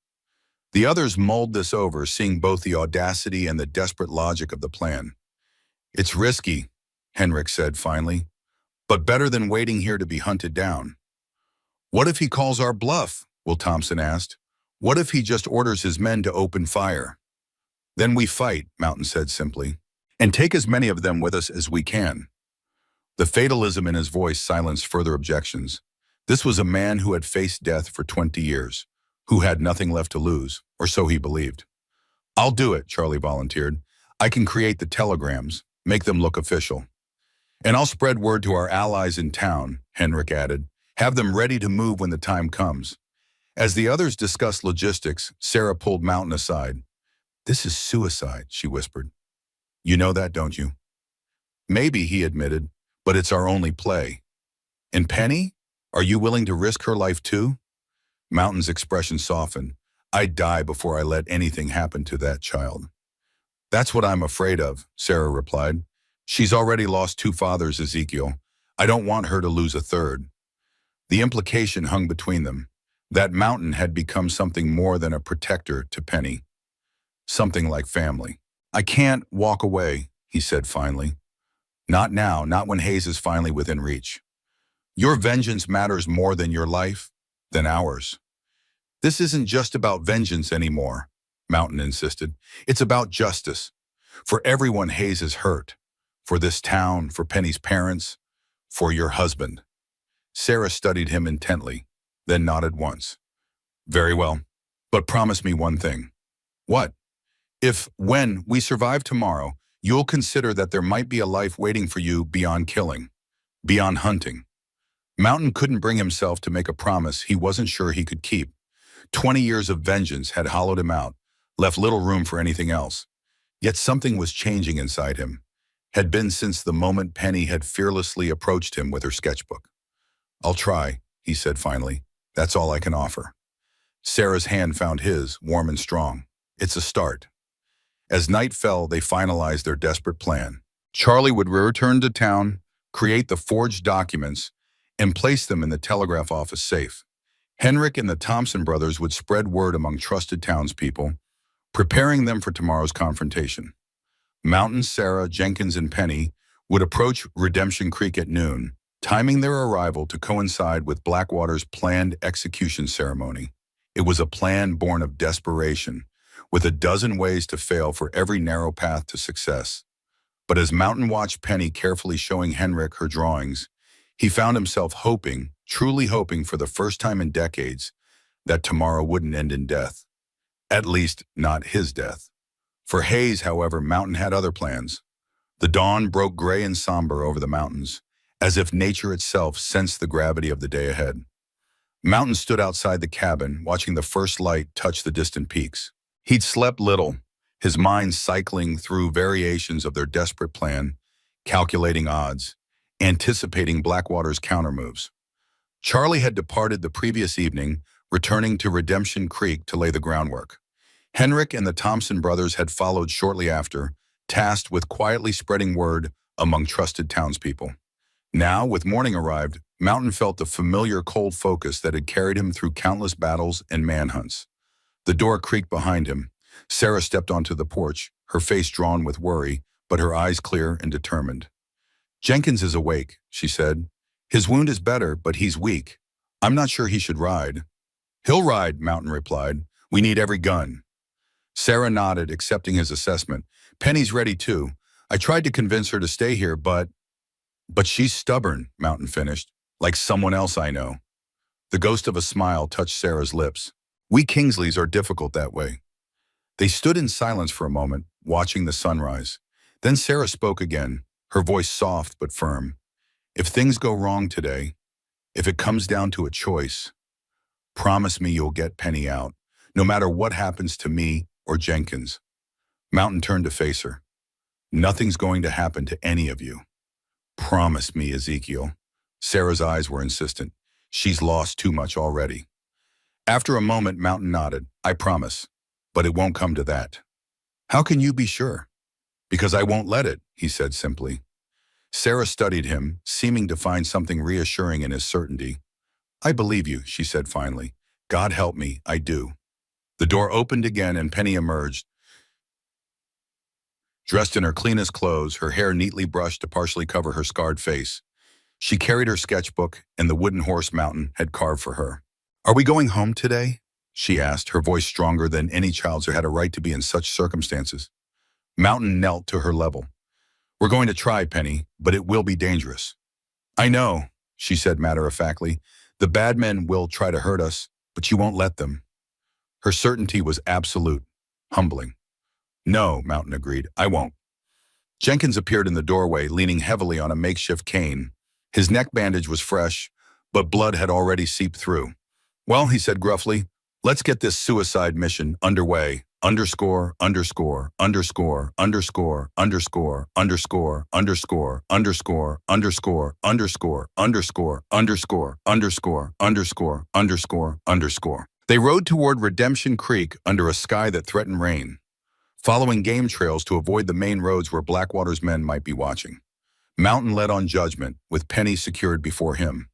The others mulled this over, seeing both the audacity and the desperate logic of the plan. It's risky, Henrik said finally, but better than waiting here to be hunted down. What if he calls our bluff? Will Thompson asked. What if he just orders his men to open fire? Then we fight, Mountain said simply, and take as many of them with us as we can. The fatalism in his voice silenced further objections. This was a man who had faced death for 20 years, who had nothing left to lose, or so he believed. I'll do it, Charlie volunteered. I can create the telegrams, make them look official. And I'll spread word to our allies in town, Henrik added. Have them ready to move when the time comes. As the others discussed logistics, Sarah pulled Mountain aside. This is suicide, she whispered. You know that, don't you? Maybe, he admitted, but it's our only play. And Penny? Are you willing to risk her life too? Mountain's expression softened. I'd die before I let anything happen to that child. That's what I'm afraid of, Sarah replied. She's already lost 2 fathers, Ezekiel. I don't want her to lose a third. The implication hung between them. That Mountain had become something more than a protector to Penny. Something like family. I can't walk away, he said finally. Not now, not when Hayes is finally within reach. Your vengeance matters more than your life, than ours. This isn't just about vengeance anymore, Mountain insisted. It's about justice. For everyone Hayes is hurt. For this town, for Penny's parents, for your husband. Sarah studied him intently, then nodded once. Very well. But promise me one thing. What? If, when we survive tomorrow, you'll consider that there might be a life waiting for you beyond killing, beyond hunting. Mountain couldn't bring himself to make a promise he wasn't sure he could keep. 20 years of vengeance had hollowed him out, left little room for anything else. Yet something was changing inside him. Had been since the moment Penny had fearlessly approached him with her sketchbook. I'll try, he said finally. That's all I can offer. Sarah's hand found his, warm and strong. It's a start. As night fell, they finalized their desperate plan. Charlie would return to town, create the forged documents, and place them in the telegraph office safe. Henrik and the Thompson brothers would spread word among trusted townspeople, preparing them for tomorrow's confrontation. Mountain, Sarah, Jenkins, and Penny would approach Redemption Creek at noon, timing their arrival to coincide with Blackwater's planned execution ceremony. It was a plan born of desperation, with a dozen ways to fail for every narrow path to success. But as Mountain watched Penny carefully showing Henrik her drawings, he found himself hoping, truly hoping for the first time in decades, that tomorrow wouldn't end in death. At least, not his death. For Hayes, however, Mountain had other plans. The dawn broke gray and somber over the mountains, as if nature itself sensed the gravity of the day ahead. Mountain stood outside the cabin, watching the first light touch the distant peaks. He'd slept little, his mind cycling through variations of their desperate plan, calculating odds, anticipating Blackwater's countermoves. Charlie had departed the previous evening, returning to Redemption Creek to lay the groundwork. Henrik and the Thompson brothers had followed shortly after, tasked with quietly spreading word among trusted townspeople. Now, with morning arrived, Mountain felt the familiar cold focus that had carried him through countless battles and manhunts. The door creaked behind him. Sarah stepped onto the porch, her face drawn with worry, but her eyes clear and determined. Jenkins is awake, she said. His wound is better, but he's weak. I'm not sure he should ride. He'll ride, Mountain replied. We need every gun. Sarah nodded, accepting his assessment. Penny's ready too. I tried to convince her to stay here, but she's stubborn, Mountain finished, like someone else I know. The ghost of a smile touched Sarah's lips. We Kingsleys are difficult that way. They stood in silence for a moment, watching the sunrise. Then Sarah spoke again, her voice soft but firm. If things go wrong today, if it comes down to a choice, promise me you'll get Penny out, no matter what happens to me or Jenkins. Mountain turned to face her. Nothing's going to happen to any of you. Promise me, Ezekiel. Sarah's eyes were insistent. She's lost too much already. After a moment, Mountain nodded. I promise, but it won't come to that. How can you be sure? Because I won't let it, he said simply. Sarah studied him, seeming to find something reassuring in his certainty. I believe you, she said finally. God help me, I do. The door opened again and Penny emerged. Dressed in her cleanest clothes, her hair neatly brushed to partially cover her scarred face. She carried her sketchbook and the wooden horse Mountain had carved for her. Are we going home today? She asked, her voice stronger than any child's who had a right to be in such circumstances. Mountain knelt to her level. We're going to try, Penny, but it will be dangerous. I know, she said matter-of-factly. The bad men will try to hurt us, but you won't let them. Her certainty was absolute, humbling. No, Mountain agreed, I won't. Jenkins appeared in the doorway, leaning heavily on a makeshift cane. His neck bandage was fresh, but blood had already seeped through. Well, he said gruffly, let's get this suicide mission underway. Underscore, underscore, underscore, underscore, underscore, underscore, underscore, underscore, underscore, underscore, underscore, underscore, underscore, underscore, underscore, underscore. They rode toward Redemption Creek under a sky that threatened rain, following game trails to avoid the main roads where Blackwater's men might be watching. Mountain led on judgment, with Penny secured before him.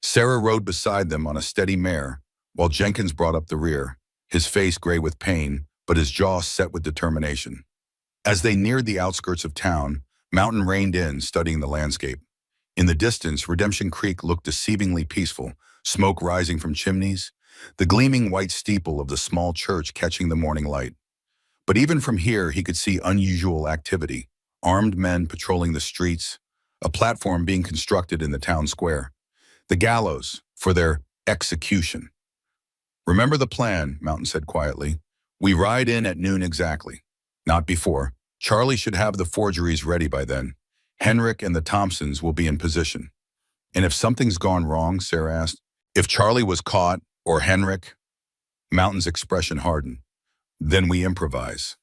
Sarah rode beside them on a steady mare, while Jenkins brought up the rear, his face gray with pain, but his jaw set with determination. As they neared the outskirts of town, Mountain reined in, studying the landscape. In the distance, Redemption Creek looked deceivingly peaceful, smoke rising from chimneys, the gleaming white steeple of the small church catching the morning light. But even from here, he could see unusual activity, armed men patrolling the streets, a platform being constructed in the town square. The gallows for their execution. Remember the plan, Mountain said quietly. We ride in at noon exactly. Not before. Charlie should have the forgeries ready by then. Henrik and the Thompsons will be in position. And if something's gone wrong, Sarah asked, if Charlie was caught, or Henrik? Mountain's expression hardened. Then we improvise.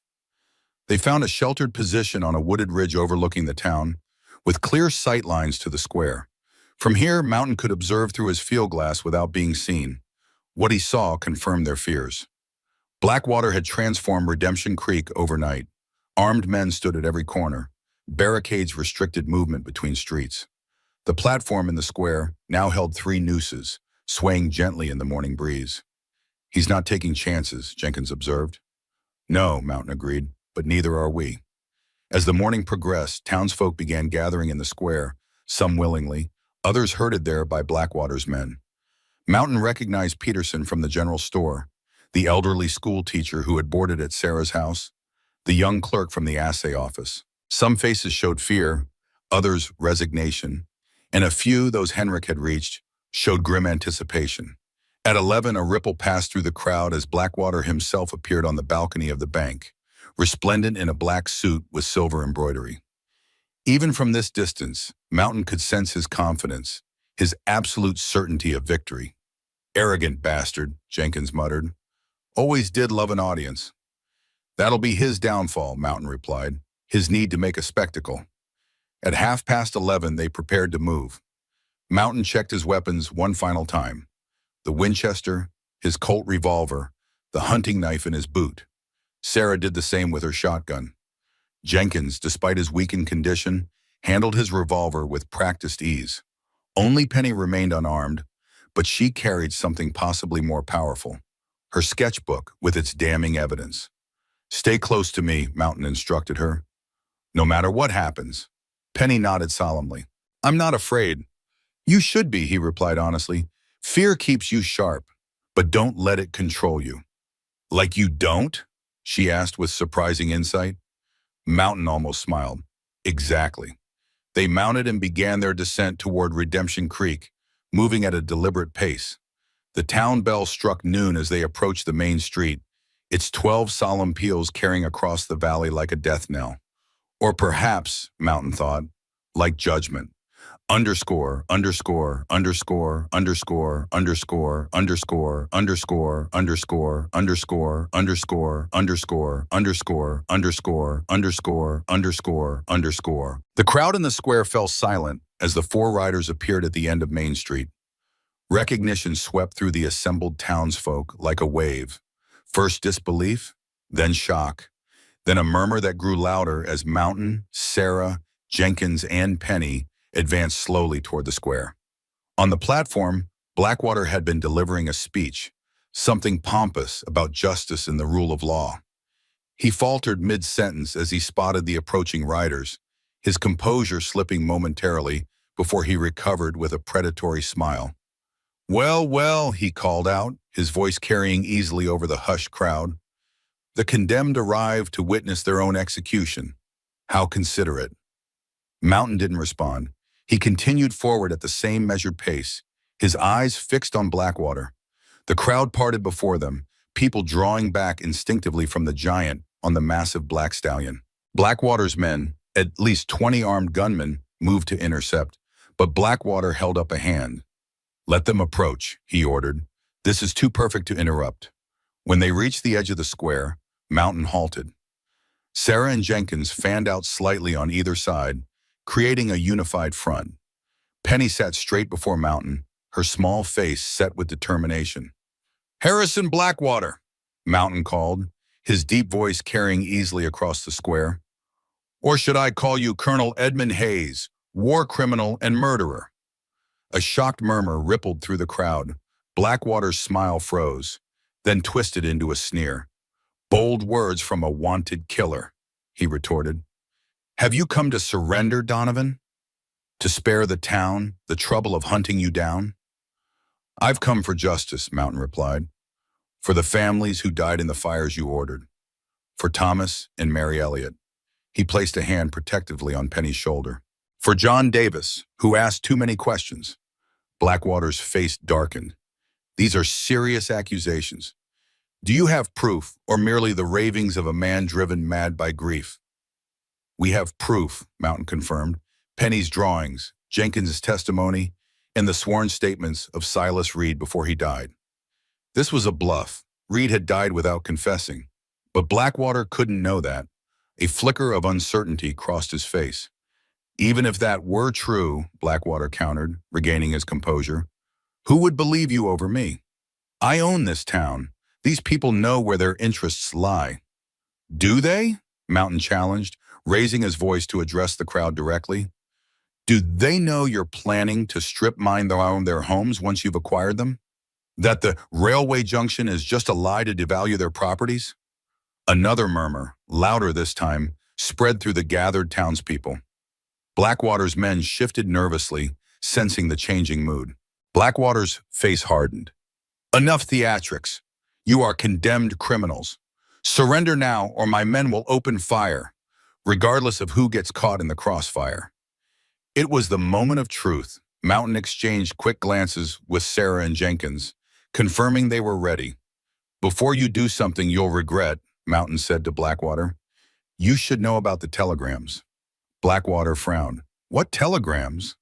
They found a sheltered position on a wooded ridge overlooking the town, with clear sight lines to the square. From here, Mountain could observe through his field glass without being seen. What he saw confirmed their fears. Blackwater had transformed Redemption Creek overnight. Armed men stood at every corner. Barricades restricted movement between streets. The platform in the square now held 3 nooses, swaying gently in the morning breeze. He's not taking chances, Jenkins observed. No, Mountain agreed, but neither are we. As the morning progressed, townsfolk began gathering in the square, some willingly, others herded there by Blackwater's men. Mountain recognized Peterson from the general store, the elderly school teacher who had boarded at Sarah's house, the young clerk from the assay office. Some faces showed fear, others resignation, and a few, those Henrik had reached, showed grim anticipation. At 11, a ripple passed through the crowd as Blackwater himself appeared on the balcony of the bank, resplendent in a black suit with silver embroidery. Even from this distance, Mountain could sense his confidence, his absolute certainty of victory. Arrogant bastard, Jenkins muttered. Always did love an audience. That'll be his downfall, Mountain replied, his need to make a spectacle. At 11:30, they prepared to move. Mountain checked his weapons one final time. The Winchester, his Colt revolver, the hunting knife in his boot. Sarah did the same with her shotgun. Jenkins, despite his weakened condition, handled his revolver with practiced ease. Only Penny remained unarmed, but she carried something possibly more powerful. Her sketchbook with its damning evidence. Stay close to me, Mountain instructed her. No matter what happens. Penny nodded solemnly. I'm not afraid. You should be, he replied honestly. Fear keeps you sharp, but don't let it control you. Like you don't? She asked with surprising insight. Mountain almost smiled. Exactly. They mounted and began their descent toward Redemption Creek, moving at a deliberate pace. The town bell struck noon as they approached the main street, its 12 solemn peals carrying across the valley like a death knell. Or perhaps, Mountain thought, like judgment. Underscore, underscore, underscore, underscore, underscore, underscore, underscore, underscore, underscore, underscore, underscore, underscore, underscore, underscore, underscore, underscore. The crowd in the square fell silent as the 4 riders appeared at the end of Main Street. Recognition swept through the assembled townsfolk like a wave. First disbelief, then shock, then a murmur that grew louder as Mountain, Sarah, Jenkins, and Penny advanced slowly toward the square. On the platform, Blackwater had been delivering a speech, something pompous about justice and the rule of law. He faltered mid-sentence as he spotted the approaching riders, his composure slipping momentarily before he recovered with a predatory smile. Well, well, he called out, his voice carrying easily over the hushed crowd. The condemned arrived to witness their own execution. How considerate. Mountain didn't respond. He continued forward at the same measured pace, his eyes fixed on Blackwater. The crowd parted before them, people drawing back instinctively from the giant on the massive black stallion. Blackwater's men, at least 20 armed gunmen, moved to intercept, but Blackwater held up a hand. Let them approach, he ordered. This is too perfect to interrupt. When they reached the edge of the square, Mountain halted. Sarah and Jenkins fanned out slightly on either side, creating a unified front. Penny sat straight before Mountain, her small face set with determination. Harrison Blackwater, Mountain called, his deep voice carrying easily across the square. Or should I call you Colonel Edmund Hayes, war criminal and murderer? A shocked murmur rippled through the crowd. Blackwater's smile froze, then twisted into a sneer. Bold words from a wanted killer, he retorted. Have you come to surrender, Donovan? To spare the town the trouble of hunting you down? I've come for justice, Mountain replied. For the families who died in the fires you ordered. For Thomas and Mary Elliott. He placed a hand protectively on Penny's shoulder. For John Davis, who asked too many questions. Blackwater's face darkened. These are serious accusations. Do you have proof, or merely the ravings of a man driven mad by grief? We have proof, Mountain confirmed. Penny's drawings, Jenkins' testimony, and the sworn statements of Silas Reed before he died. This was a bluff. Reed had died without confessing. But Blackwater couldn't know that. A flicker of uncertainty crossed his face. Even if that were true, Blackwater countered, regaining his composure, who would believe you over me? I own this town. These people know where their interests lie. Do they? Mountain challenged, raising his voice to address the crowd directly. Do they know you're planning to strip mine their homes once you've acquired them? That the railway junction is just a lie to devalue their properties? Another murmur, louder this time, spread through the gathered townspeople. Blackwater's men shifted nervously, sensing the changing mood. Blackwater's face hardened. Enough theatrics. You are condemned criminals. Surrender now, or my men will open fire, regardless of who gets caught in the crossfire. It was the moment of truth. Mountain exchanged quick glances with Sarah and Jenkins, confirming they were ready. Before you do something you'll regret, Mountain said to Blackwater, you should know about the telegrams. Blackwater frowned. What telegrams?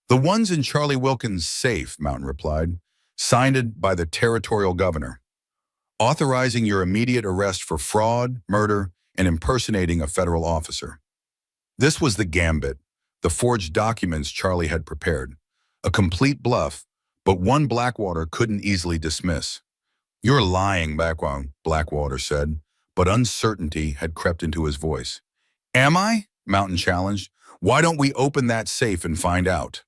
The ones in Charlie Wilkins' safe, Mountain replied, signed by the territorial governor, authorizing your immediate arrest for fraud, murder, and impersonating a federal officer. This was the gambit, the forged documents Charlie had prepared. A complete bluff, but one Blackwater couldn't easily dismiss. You're lying, Blackwater said, but uncertainty had crept into his voice. Am I? Mountain challenged. Why don't we open that safe and find out?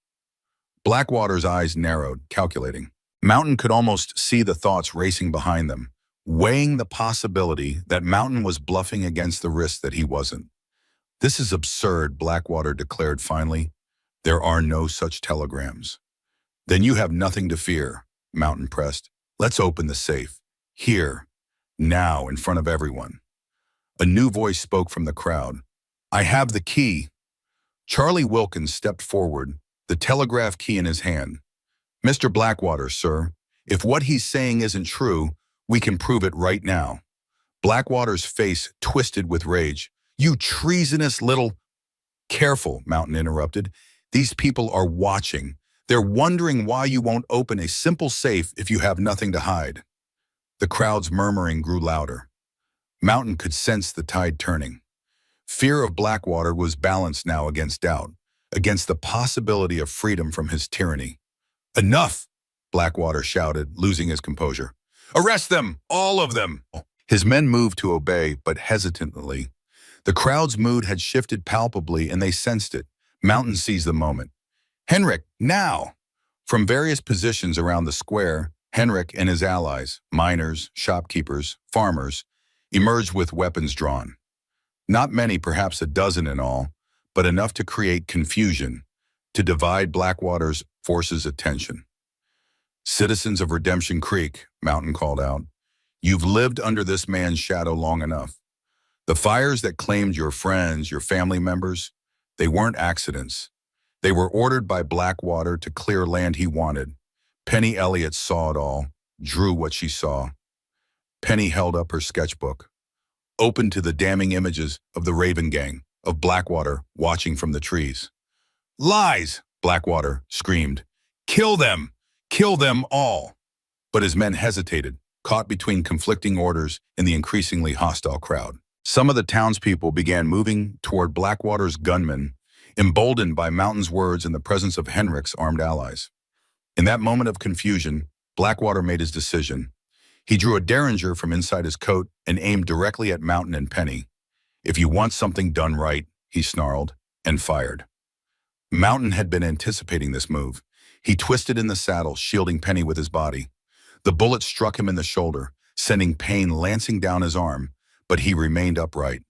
Blackwater's eyes narrowed, calculating. Mountain could almost see the thoughts racing behind them, weighing the possibility that Mountain was bluffing against the risk that he wasn't. This is absurd, Blackwater declared finally. There are no such telegrams. Then you have nothing to fear, Mountain pressed. Let's open the safe. Here, now, in front of everyone. A new voice spoke from the crowd. I have the key. Charlie Wilkins stepped forward, the telegraph key in his hand. Mr. Blackwater, sir, if what he's saying isn't true, we can prove it right now. Blackwater's face twisted with rage. You treasonous little... Careful, Mountain interrupted. These people are watching. They're wondering why you won't open a simple safe if you have nothing to hide. The crowd's murmuring grew louder. Mountain could sense the tide turning. Fear of Blackwater was balanced now against doubt, against the possibility of freedom from his tyranny. Enough, Blackwater shouted, losing his composure. Arrest them, all of them! His men moved to obey, but hesitantly. The crowd's mood had shifted palpably, and they sensed it. Mountain seized the moment. Henrik, now! From various positions around the square, Henrik and his allies, miners, shopkeepers, farmers, emerged with weapons drawn. Not many, perhaps a dozen in all, but enough to create confusion, to divide Blackwater's forces' attention. Citizens of Redemption Creek, Mountain called out, you've lived under this man's shadow long enough. The fires that claimed your friends, your family members, they weren't accidents. They were ordered by Blackwater to clear land he wanted. Penny Elliott saw it all, drew what she saw. Penny held up her sketchbook, open to the damning images of the Raven Gang, of Blackwater watching from the trees. Lies, Blackwater screamed. Kill them! Kill them all! But his men hesitated, caught between conflicting orders in the increasingly hostile crowd. Some of the townspeople began moving toward Blackwater's gunmen, emboldened by Mountain's words and the presence of Henrik's armed allies. In that moment of confusion, Blackwater made his decision. He drew a derringer from inside his coat and aimed directly at Mountain and Penny. If you want something done right, he snarled, and fired. Mountain had been anticipating this move. He twisted in the saddle, shielding Penny with his body. The bullet struck him in the shoulder, sending pain lancing down his arm, but he remained upright.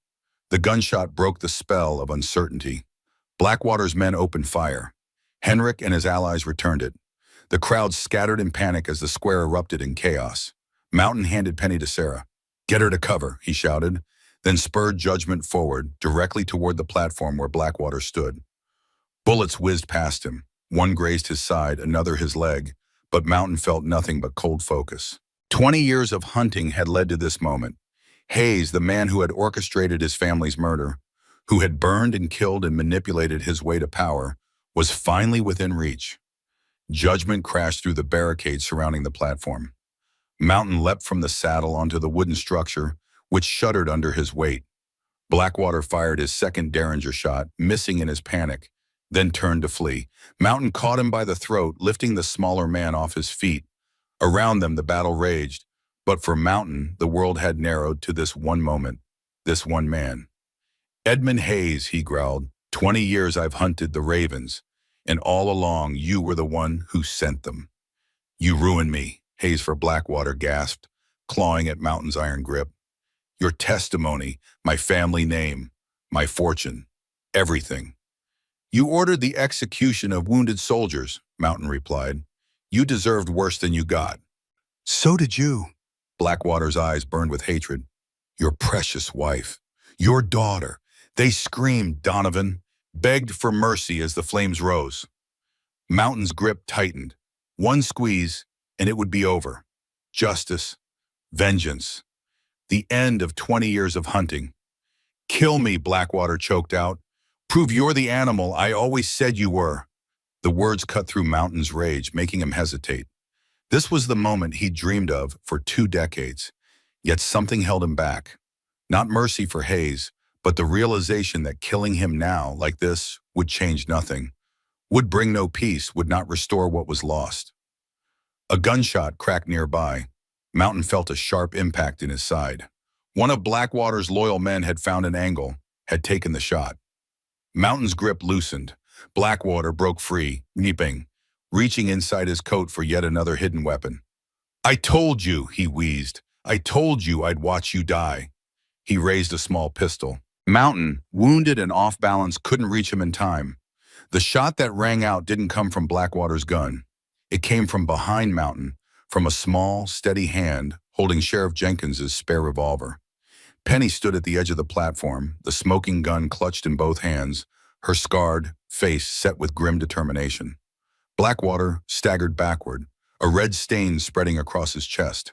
The gunshot broke the spell of uncertainty. Blackwater's men opened fire. Henrik and his allies returned it. The crowd scattered in panic as the square erupted in chaos. Mountain handed Penny to Sarah. Get her to cover, he shouted, then spurred Judgment forward, directly toward the platform where Blackwater stood. Bullets whizzed past him. One grazed his side, another his leg, but Mountain felt nothing but cold focus. 20 years of hunting had led to this moment. Hayes, the man who had orchestrated his family's murder, who had burned and killed and manipulated his way to power, was finally within reach. Judgment crashed through the barricades surrounding the platform. Mountain leapt from the saddle onto the wooden structure, which shuddered under his weight. Blackwater fired his second Derringer shot, missing in his panic, then turned to flee. Mountain caught him by the throat, lifting the smaller man off his feet. Around them, the battle raged, but for Mountain, the world had narrowed to this one moment, this one man. "Edmund Hayes," he growled, "20 years I've hunted the ravens, and all along you were the one who sent them. You ruined me," Hayes for Blackwater gasped, clawing at Mountain's iron grip. "Your testimony, my family name, my fortune, everything." "You ordered the execution of wounded soldiers," Mountain replied. "You deserved worse than you got." "So did you." Blackwater's eyes burned with hatred. "Your precious wife, your daughter." They screamed, Donovan, begged for mercy as the flames rose. Mountain's grip tightened. One squeeze, and it would be over. Justice, vengeance, the end of 20 years of hunting. "Kill me," Blackwater choked out. "Prove you're the animal I always said you were." The words cut through Mountain's rage, making him hesitate. This was the moment he'd dreamed of for 2 decades, yet something held him back. Not mercy for Hayes, but the realization that killing him now, like this, would change nothing, would bring no peace, would not restore what was lost. A gunshot cracked nearby. Mountain felt a sharp impact in his side. One of Blackwater's loyal men had found an angle, had taken the shot. Mountain's grip loosened. Blackwater broke free, leaping, reaching inside his coat for yet another hidden weapon. "I told you," he wheezed. "I told you I'd watch you die." He raised a small pistol. Mountain, wounded and off balance, couldn't reach him in time. The shot that rang out didn't come from Blackwater's gun. It came from behind Mountain, from a small, steady hand holding Sheriff Jenkins's spare revolver. Penny stood at the edge of the platform, the smoking gun clutched in both hands, her scarred face set with grim determination. Blackwater staggered backward, a red stain spreading across his chest.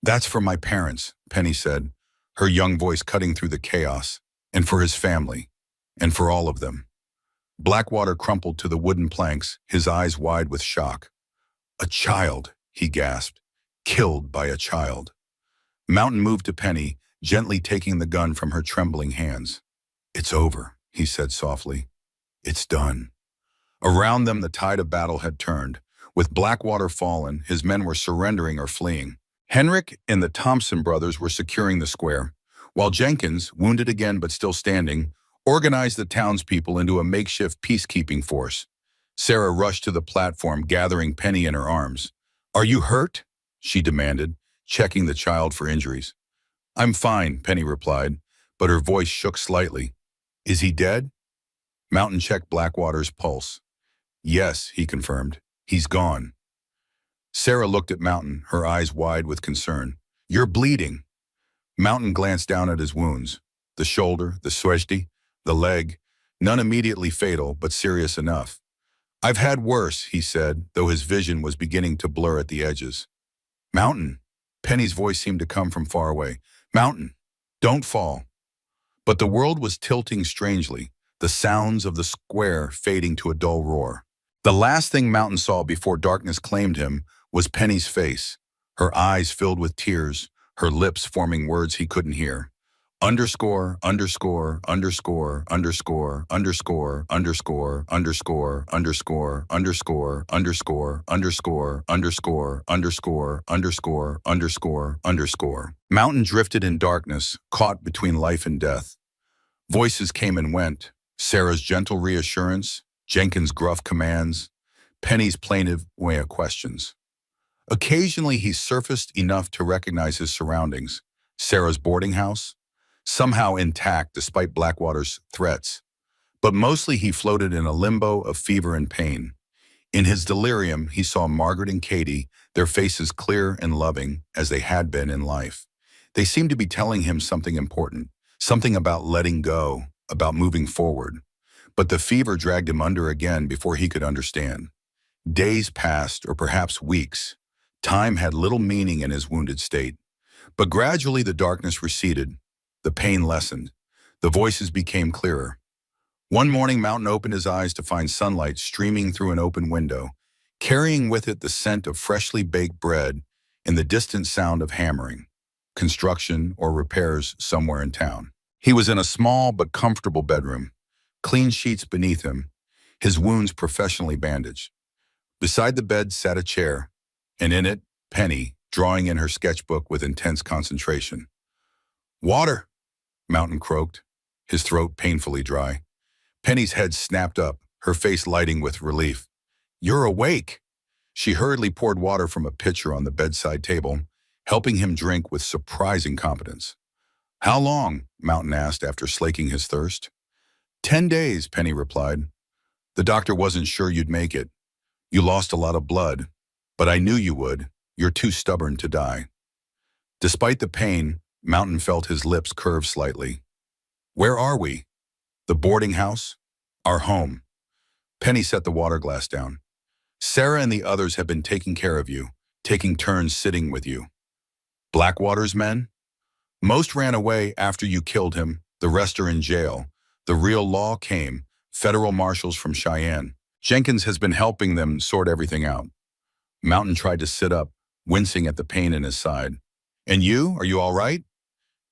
"That's for my parents," Penny said, her young voice cutting through the chaos, "and for his family, and for all of them." Blackwater crumpled to the wooden planks, his eyes wide with shock. "A child," he gasped, "killed by a child." Mountain moved to Penny, gently taking the gun from her trembling hands. "It's over," he said softly. "It's done." Around them, the tide of battle had turned. With Blackwater fallen, his men were surrendering or fleeing. Henrik and the Thompson brothers were securing the square, while Jenkins, wounded again but still standing, organized the townspeople into a makeshift peacekeeping force. Sarah rushed to the platform, gathering Penny in her arms. "Are you hurt?" she demanded, checking the child for injuries. "I'm fine," Penny replied, but her voice shook slightly. "Is he dead?" Mountain checked Blackwater's pulse. "Yes," he confirmed. "He's gone." Sarah looked at Mountain, her eyes wide with concern. "You're bleeding." Mountain glanced down at his wounds. The shoulder, the sweshti, the leg, none immediately fatal, but serious enough. "I've had worse," he said, though his vision was beginning to blur at the edges. "Mountain." Penny's voice seemed to come from far away. "Mountain, don't fall." But the world was tilting strangely, the sounds of the square fading to a dull roar. The last thing Mountain saw before darkness claimed him was Penny's face, her eyes filled with tears, her lips forming words he couldn't hear. Underscore, underscore, underscore, underscore, underscore, underscore, underscore, underscore, underscore, underscore, underscore, underscore, underscore, underscore, underscore, underscore. Mountain drifted in darkness, caught between life and death. Voices came and went. Sarah's gentle reassurance, Jenkins' gruff commands, Penny's plaintive way of questions. Occasionally he surfaced enough to recognize his surroundings. Sarah's boarding house, somehow intact despite Blackwater's threats. But mostly he floated in a limbo of fever and pain. In his delirium, he saw Margaret and Katie, their faces clear and loving as they had been in life. They seemed to be telling him something important, something about letting go, about moving forward. But the fever dragged him under again before he could understand. Days passed, or perhaps weeks. Time had little meaning in his wounded state. But gradually the darkness receded. The pain lessened. The voices became clearer. One morning, Mountain opened his eyes to find sunlight streaming through an open window, carrying with it the scent of freshly baked bread and the distant sound of hammering, construction, or repairs somewhere in town. He was in a small but comfortable bedroom, clean sheets beneath him, his wounds professionally bandaged. Beside the bed sat a chair, and in it, Penny, drawing in her sketchbook with intense concentration. "Water," Mountain croaked, his throat painfully dry. Penny's head snapped up, her face lighting with relief. "You're awake." She hurriedly poured water from a pitcher on the bedside table, helping him drink with surprising competence. "How long?" Mountain asked after slaking his thirst. 10 days, Penny replied. "The doctor wasn't sure you'd make it. You lost a lot of blood, but I knew you would. You're too stubborn to die." Despite the pain, Mountain felt his lips curve slightly. "Where are we?" "The boarding house? Our home." Penny set the water glass down. "Sarah and the others have been taking care of you, taking turns sitting with you." "Blackwater's men?" "Most ran away after you killed him. The rest are in jail. The real law came. Federal marshals from Cheyenne. Jenkins has been helping them sort everything out." Mountain tried to sit up, wincing at the pain in his side. "And you? Are you all right?"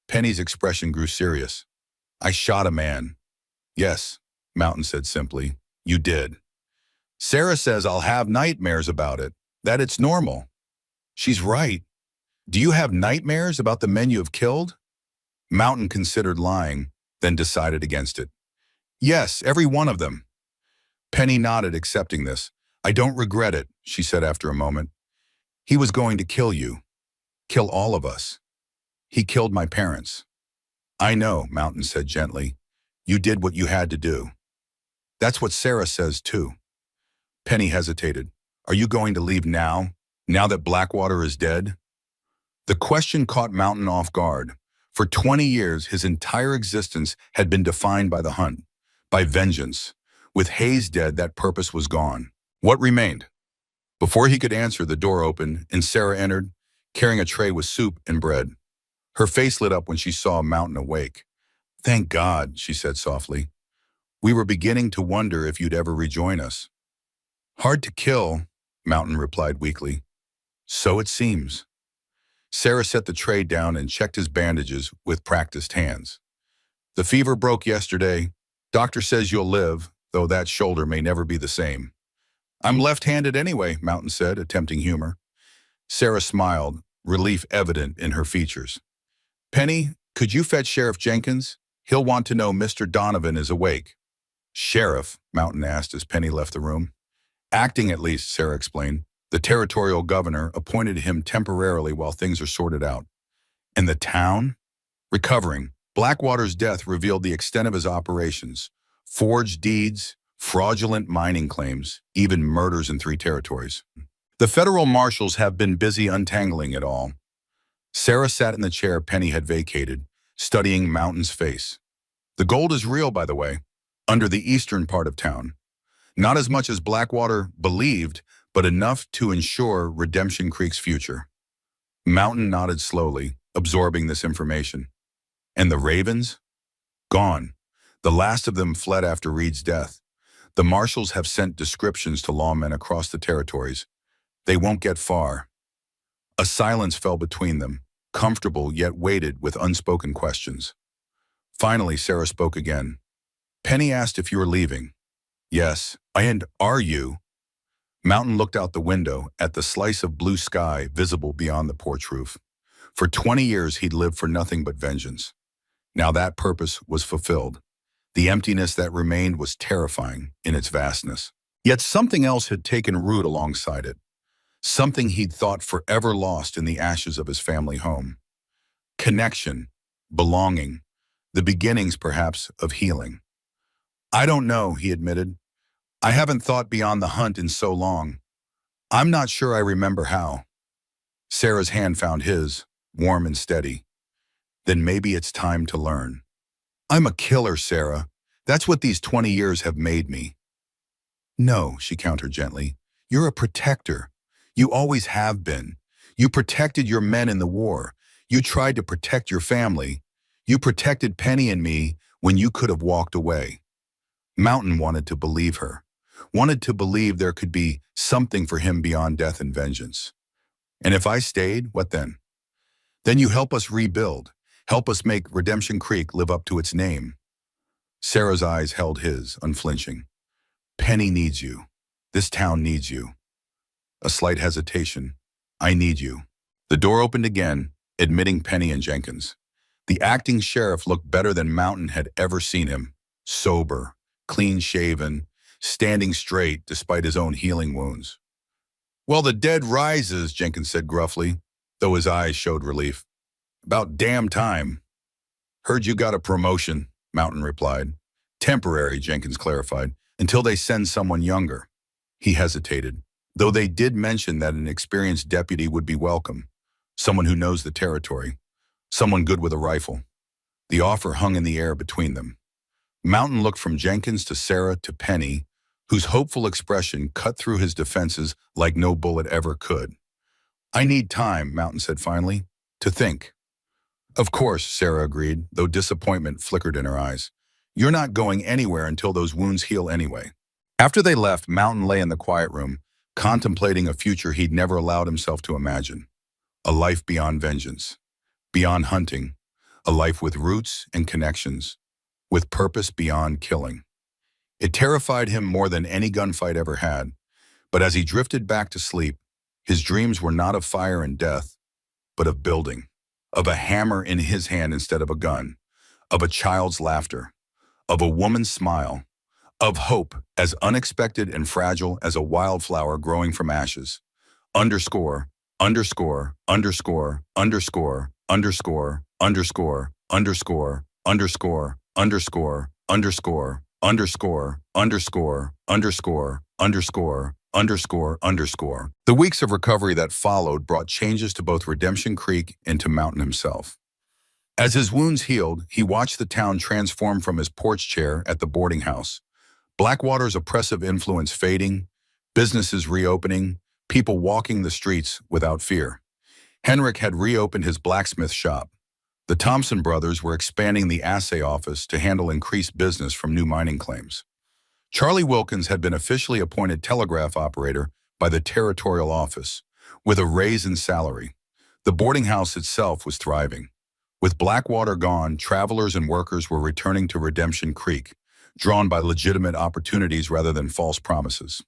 Penny's expression grew serious. "I shot a man." "Yes," Mountain said simply. "You did." "Sarah says I'll have nightmares about it, that it's normal." "She's right. Do you have nightmares about the men you have killed?" Mountain considered lying, then decided against it. "Yes, every one of them." Penny nodded, accepting this. "I don't regret it," she said after a moment. "He was going to kill you. Kill all of us. He killed my parents." "I know," Mountain said gently. "You did what you had to do." "That's what Sarah says too." Penny hesitated. "Are you going to leave now that Blackwater is dead?" The question caught Mountain off guard. For 20 years, his entire existence had been defined by the hunt, by vengeance. With Hayes dead, that purpose was gone. What remained? Before he could answer, the door opened, and Sarah entered, carrying a tray with soup and bread. Her face lit up when she saw Mountain awake. "Thank God," she said softly. "We were beginning to wonder if you'd ever rejoin us." "Hard to kill," Mountain replied weakly. "So it seems." Sarah set the tray down and checked his bandages with practiced hands. "The fever broke yesterday. Doctor says you'll live, though that shoulder may never be the same." "I'm left-handed anyway," Mountain said, attempting humor. Sarah smiled, relief evident in her features. "Penny, could you fetch Sheriff Jenkins? He'll want to know Mr. Donovan is awake." "Sheriff?" Mountain asked as Penny left the room. "Acting at least," Sarah explained. "The territorial governor appointed him temporarily while things are sorted out." "And the town?" "Recovering. Blackwater's death revealed the extent of his operations. Forged deeds, fraudulent mining claims, even murders in 3 territories. The federal marshals have been busy untangling it all." Sarah sat in the chair Penny had vacated, studying Mountain's face. "The gold is real, by the way, under the eastern part of town. Not as much as Blackwater believed, but enough to ensure Redemption Creek's future." Mountain nodded slowly, absorbing this information. "And the Ravens?" "Gone. The last of them fled after Reed's death. The marshals have sent descriptions to lawmen across the territories. They won't get far." A silence fell between them, comfortable yet weighted with unspoken questions. Finally, Sarah spoke again. "Penny asked if you were leaving." "Yes. And are you?" Mountain looked out the window at the slice of blue sky visible beyond the porch roof. For 20 years, he'd lived for nothing but vengeance. Now that purpose was fulfilled. The emptiness that remained was terrifying in its vastness. Yet something else had taken root alongside it. Something he'd thought forever lost in the ashes of his family home. Connection, belonging, the beginnings, perhaps, of healing. "I don't know," he admitted. "I haven't thought beyond the hunt in so long. I'm not sure I remember how." Sarah's hand found his, warm and steady. "Then maybe it's time to learn." "I'm a killer, Sarah. That's what these 20 years have made me. No, she countered gently. You're a protector. You always have been. You protected your men in the war. You tried to protect your family. You protected Penny and me when you could have walked away. Mountain wanted to believe her, wanted to believe there could be something for him beyond death and vengeance. And if I stayed, what then? Then you help us rebuild, help us make Redemption Creek live up to its name. Sarah's eyes held his, unflinching. Penny needs you. This town needs you. A slight hesitation. I need you. The door opened again, admitting Penny and Jenkins. The acting sheriff looked better than Mountain had ever seen him. Sober, clean-shaven, standing straight despite his own healing wounds. Well, the dead rises, Jenkins said gruffly, though his eyes showed relief. About damn time. Heard you got a promotion, Mountain replied. Temporary, Jenkins clarified, until they send someone younger. He hesitated, though they did mention that an experienced deputy would be welcome, someone who knows the territory, someone good with a rifle. The offer hung in the air between them. Mountain looked from Jenkins to Sarah to Penny, whose hopeful expression cut through his defenses like no bullet ever could. I need time, Mountain said finally, to think. Of course, Sarah agreed, though disappointment flickered in her eyes. You're not going anywhere until those wounds heal anyway. After they left, Mountain lay in the quiet room, contemplating a future he'd never allowed himself to imagine. A life beyond vengeance, beyond hunting, a life with roots and connections, with purpose beyond killing. It terrified him more than any gunfight ever had, but as he drifted back to sleep, his dreams were not of fire and death, but of building, of a hammer in his hand instead of a gun, of a child's laughter, of a woman's smile, of hope as unexpected and fragile as a wildflower growing from ashes. Underscore, underscore, underscore, underscore, underscore, underscore, underscore, underscore, underscore, underscore, underscore, underscore, underscore, underscore, underscore, underscore. The weeks of recovery that followed brought changes to both Redemption Creek and to Mountain himself. As his wounds healed, he watched the town transform from his porch chair at the boarding house. Blackwater's oppressive influence fading, businesses reopening, people walking the streets without fear. Henrik had reopened his blacksmith shop. The Thompson brothers were expanding the assay office to handle increased business from new mining claims. Charlie Wilkins had been officially appointed telegraph operator by the territorial office, with a raise in salary. The boarding house itself was thriving. With Blackwater gone, travelers and workers were returning to Redemption Creek, drawn by legitimate opportunities rather than false promises.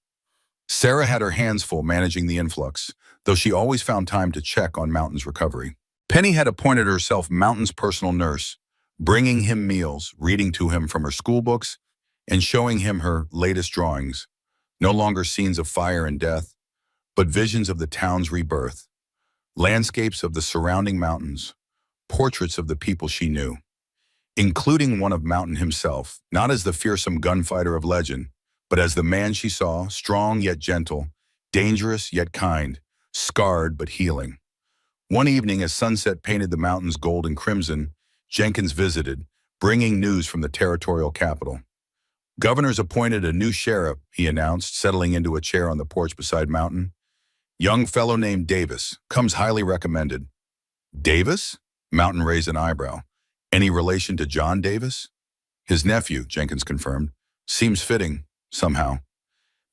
Sarah had her hands full managing the influx, though she always found time to check on Mountain's recovery. Penny had appointed herself Mountain's personal nurse, bringing him meals, reading to him from her school books, and showing him her latest drawings, no longer scenes of fire and death, but visions of the town's rebirth, landscapes of the surrounding mountains, portraits of the people she knew, including one of Mountain himself, not as the fearsome gunfighter of legend, but as the man she saw, strong yet gentle, dangerous yet kind, scarred but healing. One evening, as sunset painted the mountains gold and crimson, Jenkins visited, bringing news from the territorial capital. Governor's appointed a new sheriff, he announced, settling into a chair on the porch beside Mountain. Young fellow named Davis, comes highly recommended. Davis? Mountain raised an eyebrow. Any relation to John Davis? His nephew, Jenkins confirmed. Seems fitting, somehow.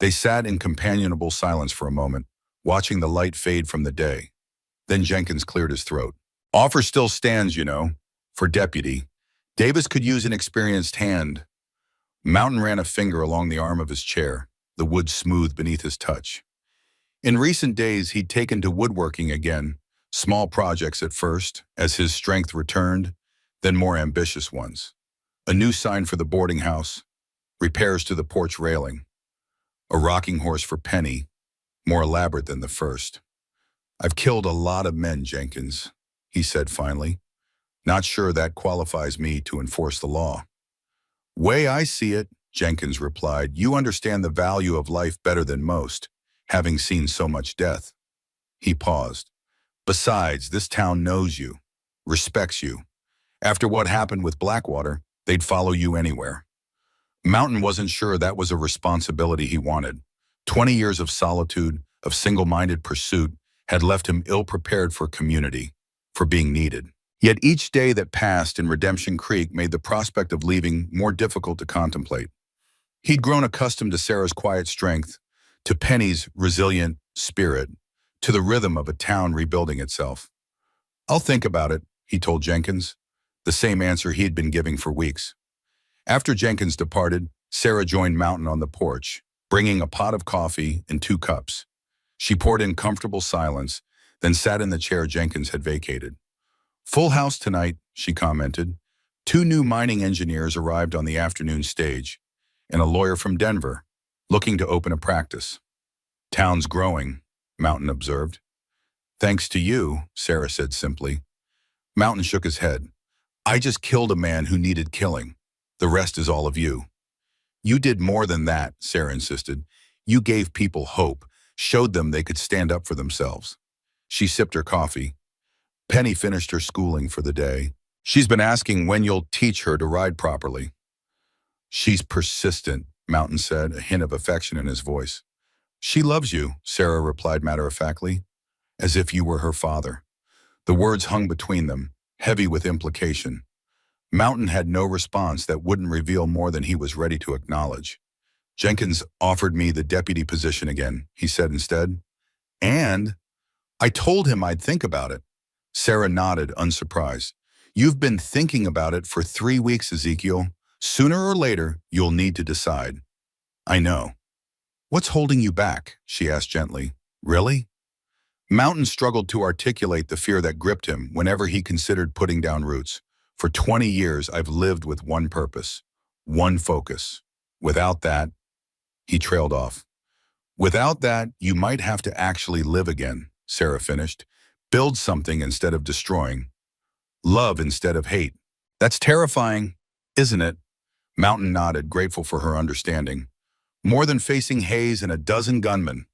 They sat in companionable silence for a moment, watching the light fade from the day. Then Jenkins cleared his throat. Offer still stands, you know, for deputy. Davis could use an experienced hand. Mountain ran a finger along the arm of his chair, the wood smooth beneath his touch. In recent days, he'd taken to woodworking again, small projects at first, as his strength returned, then more ambitious ones. A new sign for the boarding house, repairs to the porch railing, a rocking horse for Penny, more elaborate than the first. I've killed a lot of men, Jenkins, he said finally. Not sure that qualifies me to enforce the law. Way I see it, Jenkins replied, you understand the value of life better than most, having seen so much death. He paused. Besides, this town knows you, respects you. After what happened with Blackwater, they'd follow you anywhere. Mountain wasn't sure that was a responsibility he wanted. 20 years of solitude, of single-minded pursuit, had left him ill-prepared for community, for being needed. Yet each day that passed in Redemption Creek made the prospect of leaving more difficult to contemplate. He'd grown accustomed to Sarah's quiet strength, to Penny's resilient spirit, to the rhythm of a town rebuilding itself. "I'll think about it," he told Jenkins, the same answer he had been giving for weeks. After Jenkins departed, Sarah joined Mountain on the porch, bringing a pot of coffee and 2 cups. She poured in comfortable silence, then sat in the chair Jenkins had vacated. "Full house tonight," she commented. 2 new mining engineers arrived on the afternoon stage, and a lawyer from Denver, looking to open a practice. "Town's growing," Mountain observed. "Thanks to you," Sarah said simply. Mountain shook his head. "I just killed a man who needed killing. The rest is all of you." "You did more than that," Sarah insisted. "You gave people hope, showed them they could stand up for themselves." She sipped her coffee. "Penny finished her schooling for the day. She's been asking when you'll teach her to ride properly." "She's persistent," Mountain said, a hint of affection in his voice. "She loves you," Sarah replied matter-of-factly, "as if you were her father." The words hung between them, heavy with implication. Mountain had no response that wouldn't reveal more than he was ready to acknowledge. "Jenkins offered me the deputy position again," he said instead. "And I told him I'd think about it." Sarah nodded, unsurprised. "You've been thinking about it for 3 weeks, Ezekiel. Sooner or later, you'll need to decide." "I know." "What's holding you back?" she asked gently. "Really?" Mountain struggled to articulate the fear that gripped him whenever he considered putting down roots. "For 20 years, I've lived with one purpose, one focus. Without that," he trailed off. "Without that, you might have to actually live again," Sarah finished. "Build something instead of destroying. Love instead of hate. That's terrifying, isn't it?" Mountain nodded, grateful for her understanding. "More than facing Hayes and a dozen gunmen."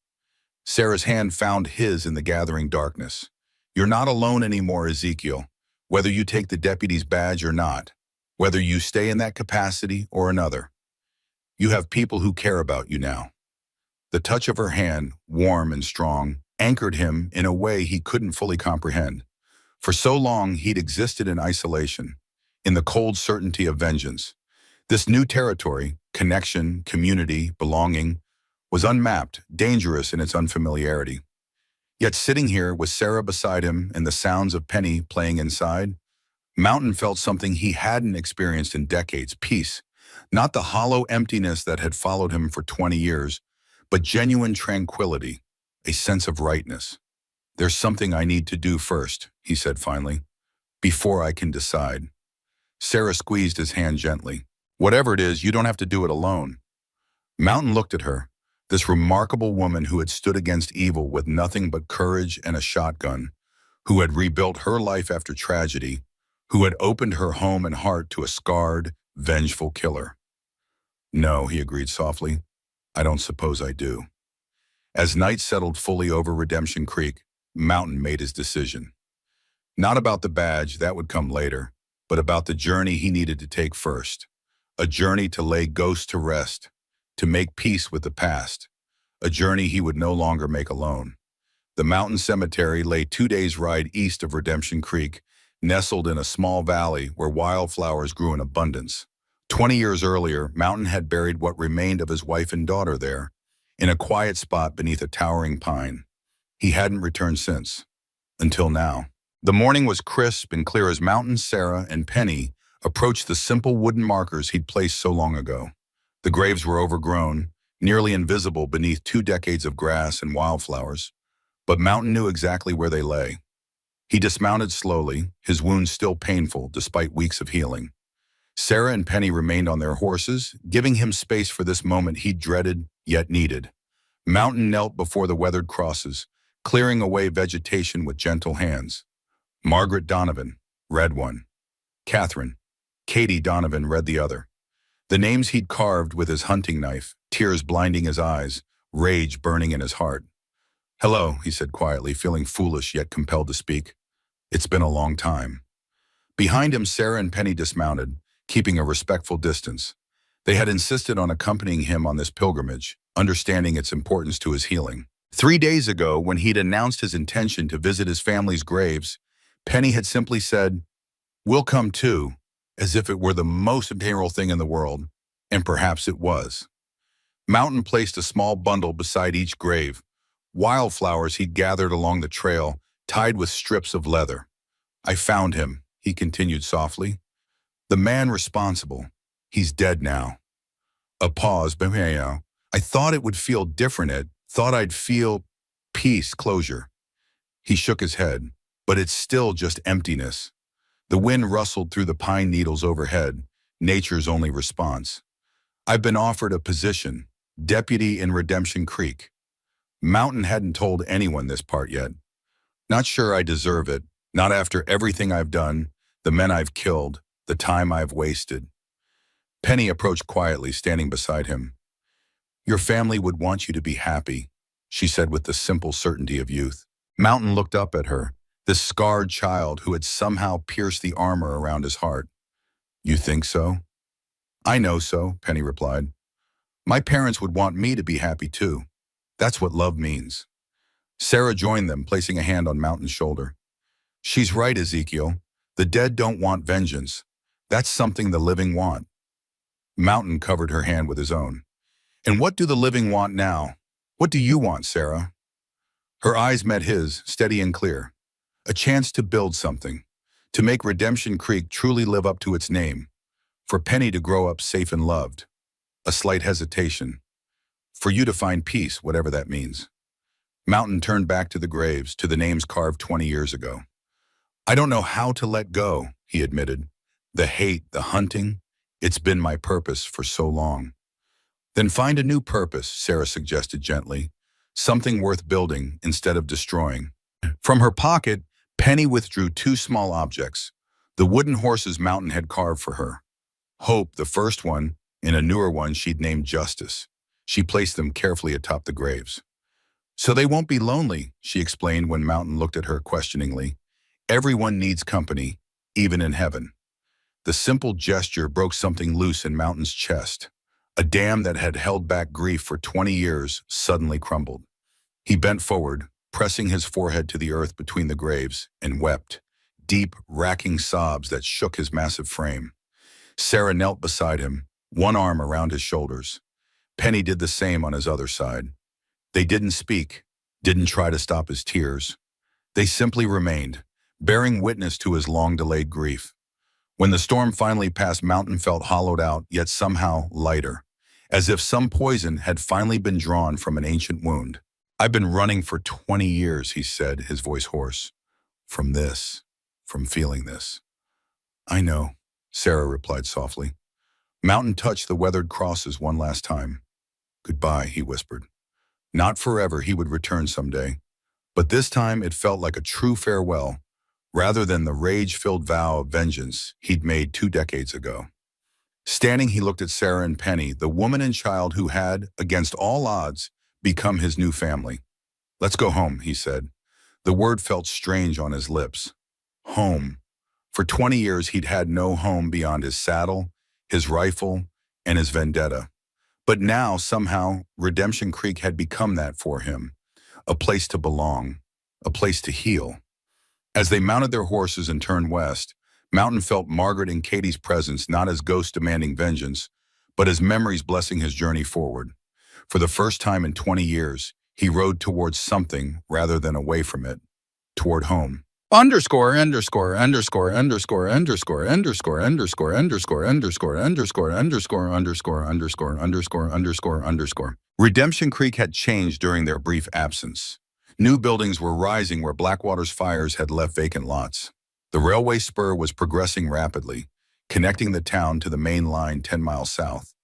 Sarah's hand found his in the gathering darkness. "You're not alone anymore, Ezekiel. Whether you take the deputy's badge or not, whether you stay in that capacity or another, you have people who care about you now." The touch of her hand, warm and strong, anchored him in a way he couldn't fully comprehend. For so long, he'd existed in isolation, in the cold certainty of vengeance. This new territory, connection, community, belonging, was unmapped, dangerous in its unfamiliarity. Yet sitting here with Sarah beside him and the sounds of Penny playing inside, Mountain felt something he hadn't experienced in decades: peace. Not the hollow emptiness that had followed him for 20 years, but genuine tranquility, a sense of rightness. "There's something I need to do first," he said finally, "before I can decide." Sarah squeezed his hand gently. "Whatever it is, you don't have to do it alone." Mountain looked at her, this remarkable woman who had stood against evil with nothing but courage and a shotgun, who had rebuilt her life after tragedy, who had opened her home and heart to a scarred, vengeful killer. "No," he agreed softly, "I don't suppose I do." As night settled fully over Redemption Creek, Mountain made his decision. Not about the badge, that would come later, but about the journey he needed to take first. A journey to lay ghosts to rest, to make peace with the past. A journey he would no longer make alone. The mountain cemetery lay 2 days' ride east of Redemption Creek, nestled in a small valley where wildflowers grew in abundance. 20 years earlier, Mountain had buried what remained of his wife and daughter there, in a quiet spot beneath a towering pine. He hadn't returned since. Until now. The morning was crisp and clear as Mountain, Sarah, and Penny approached the simple wooden markers he'd placed so long ago. The graves were overgrown, nearly invisible beneath 2 decades of grass and wildflowers, but Mountain knew exactly where they lay. He dismounted slowly, his wounds still painful despite weeks of healing. Sarah and Penny remained on their horses, giving him space for this moment he dreaded yet needed. Mountain knelt before the weathered crosses, clearing away vegetation with gentle hands. Margaret Donovan read one. Catherine, Katie Donovan read the other. The names he'd carved with his hunting knife, tears blinding his eyes, rage burning in his heart. "Hello," he said quietly, feeling foolish yet compelled to speak. "It's been a long time." Behind him, Sarah and Penny dismounted, keeping a respectful distance. They had insisted on accompanying him on this pilgrimage, understanding its importance to his healing. 3 days ago, when he'd announced his intention to visit his family's graves, Penny had simply said, "We'll come too," as if it were the most integral thing in the world, and perhaps it was. Mountain placed a small bundle beside each grave, wildflowers he'd gathered along the trail, tied with strips of leather. "I found him," he continued softly. "The man responsible. He's dead now." A pause, but I thought it would feel different. Thought I'd feel peace, closure. He shook his head, but it's still just emptiness. The wind rustled through the pine needles overhead, nature's only response. "I've been offered a position, deputy in Redemption Creek." Mountain hadn't told anyone this part yet. "Not sure I deserve it, not after everything I've done, the men I've killed, the time I've wasted." Penny approached quietly, standing beside him. "Your family would want you to be happy," she said with the simple certainty of youth. Mountain looked up at her, this scarred child who had somehow pierced the armor around his heart. "You think so?" "I know so," Penny replied. "My parents would want me to be happy too. That's what love means." Sarah joined them, placing a hand on Mountain's shoulder. "She's right, Ezekiel. The dead don't want vengeance. That's something the living want." Mountain covered her hand with his own. "And what do the living want now? What do you want, Sarah?" Her eyes met his, steady and clear. "A chance to build something, to make Redemption Creek truly live up to its name, for Penny to grow up safe and loved." A slight hesitation. "For you to find peace, whatever that means." Mountain turned back to the graves, to the names carved 20 years ago. "I don't know how to let go," he admitted. "The hate, the hunting, it's been my purpose for so long." "Then find a new purpose," Sarah suggested gently. "Something worth building instead of destroying." From her pocket, Penny withdrew 2 small objects, the wooden horses Mountain had carved for her. Hope, the first one, and a newer one she'd named Justice. She placed them carefully atop the graves. "So they won't be lonely," she explained when Mountain looked at her questioningly. "Everyone needs company, even in heaven." The simple gesture broke something loose in Mountain's chest. A dam that had held back grief for 20 years suddenly crumbled. He bent forward, pressing his forehead to the earth between the graves, and wept, deep, racking sobs that shook his massive frame. Sarah knelt beside him, one arm around his shoulders. Penny did the same on his other side. They didn't speak, didn't try to stop his tears. They simply remained, bearing witness to his long-delayed grief. When the storm finally passed, Mountain felt hollowed out, yet somehow lighter, as if some poison had finally been drawn from an ancient wound. "I've been running for 20 years, he said, his voice hoarse. From this, from feeling this." "I know," Sarah replied softly. Mountain touched the weathered crosses one last time. "Goodbye," he whispered. Not forever, he would return someday. But this time it felt like a true farewell, rather than the rage-filled vow of vengeance he'd made 2 decades ago. Standing, he looked at Sarah and Penny, the woman and child who had, against all odds, become his new family. "Let's go home," he said. The word felt strange on his lips. Home. For 20 years he'd had no home beyond his saddle, his rifle, and his vendetta. But now, somehow, Redemption Creek had become that for him. A place to belong, a place to heal. As they mounted their horses and turned west, Mountain felt Margaret and Katie's presence not as ghosts demanding vengeance, but as memories blessing his journey forward. For the first time in 20 years, he rode towards something rather than away from it, toward home. Underscore, underscore, underscore, underscore, underscore, underscore, underscore, underscore, underscore, underscore, underscore, underscore, underscore, underscore, underscore, underscore. Redemption Creek had changed during their brief absence. New buildings were rising where Blackwater's fires had left vacant lots. The railway spur was progressing rapidly, connecting the town to the main line 10 miles south.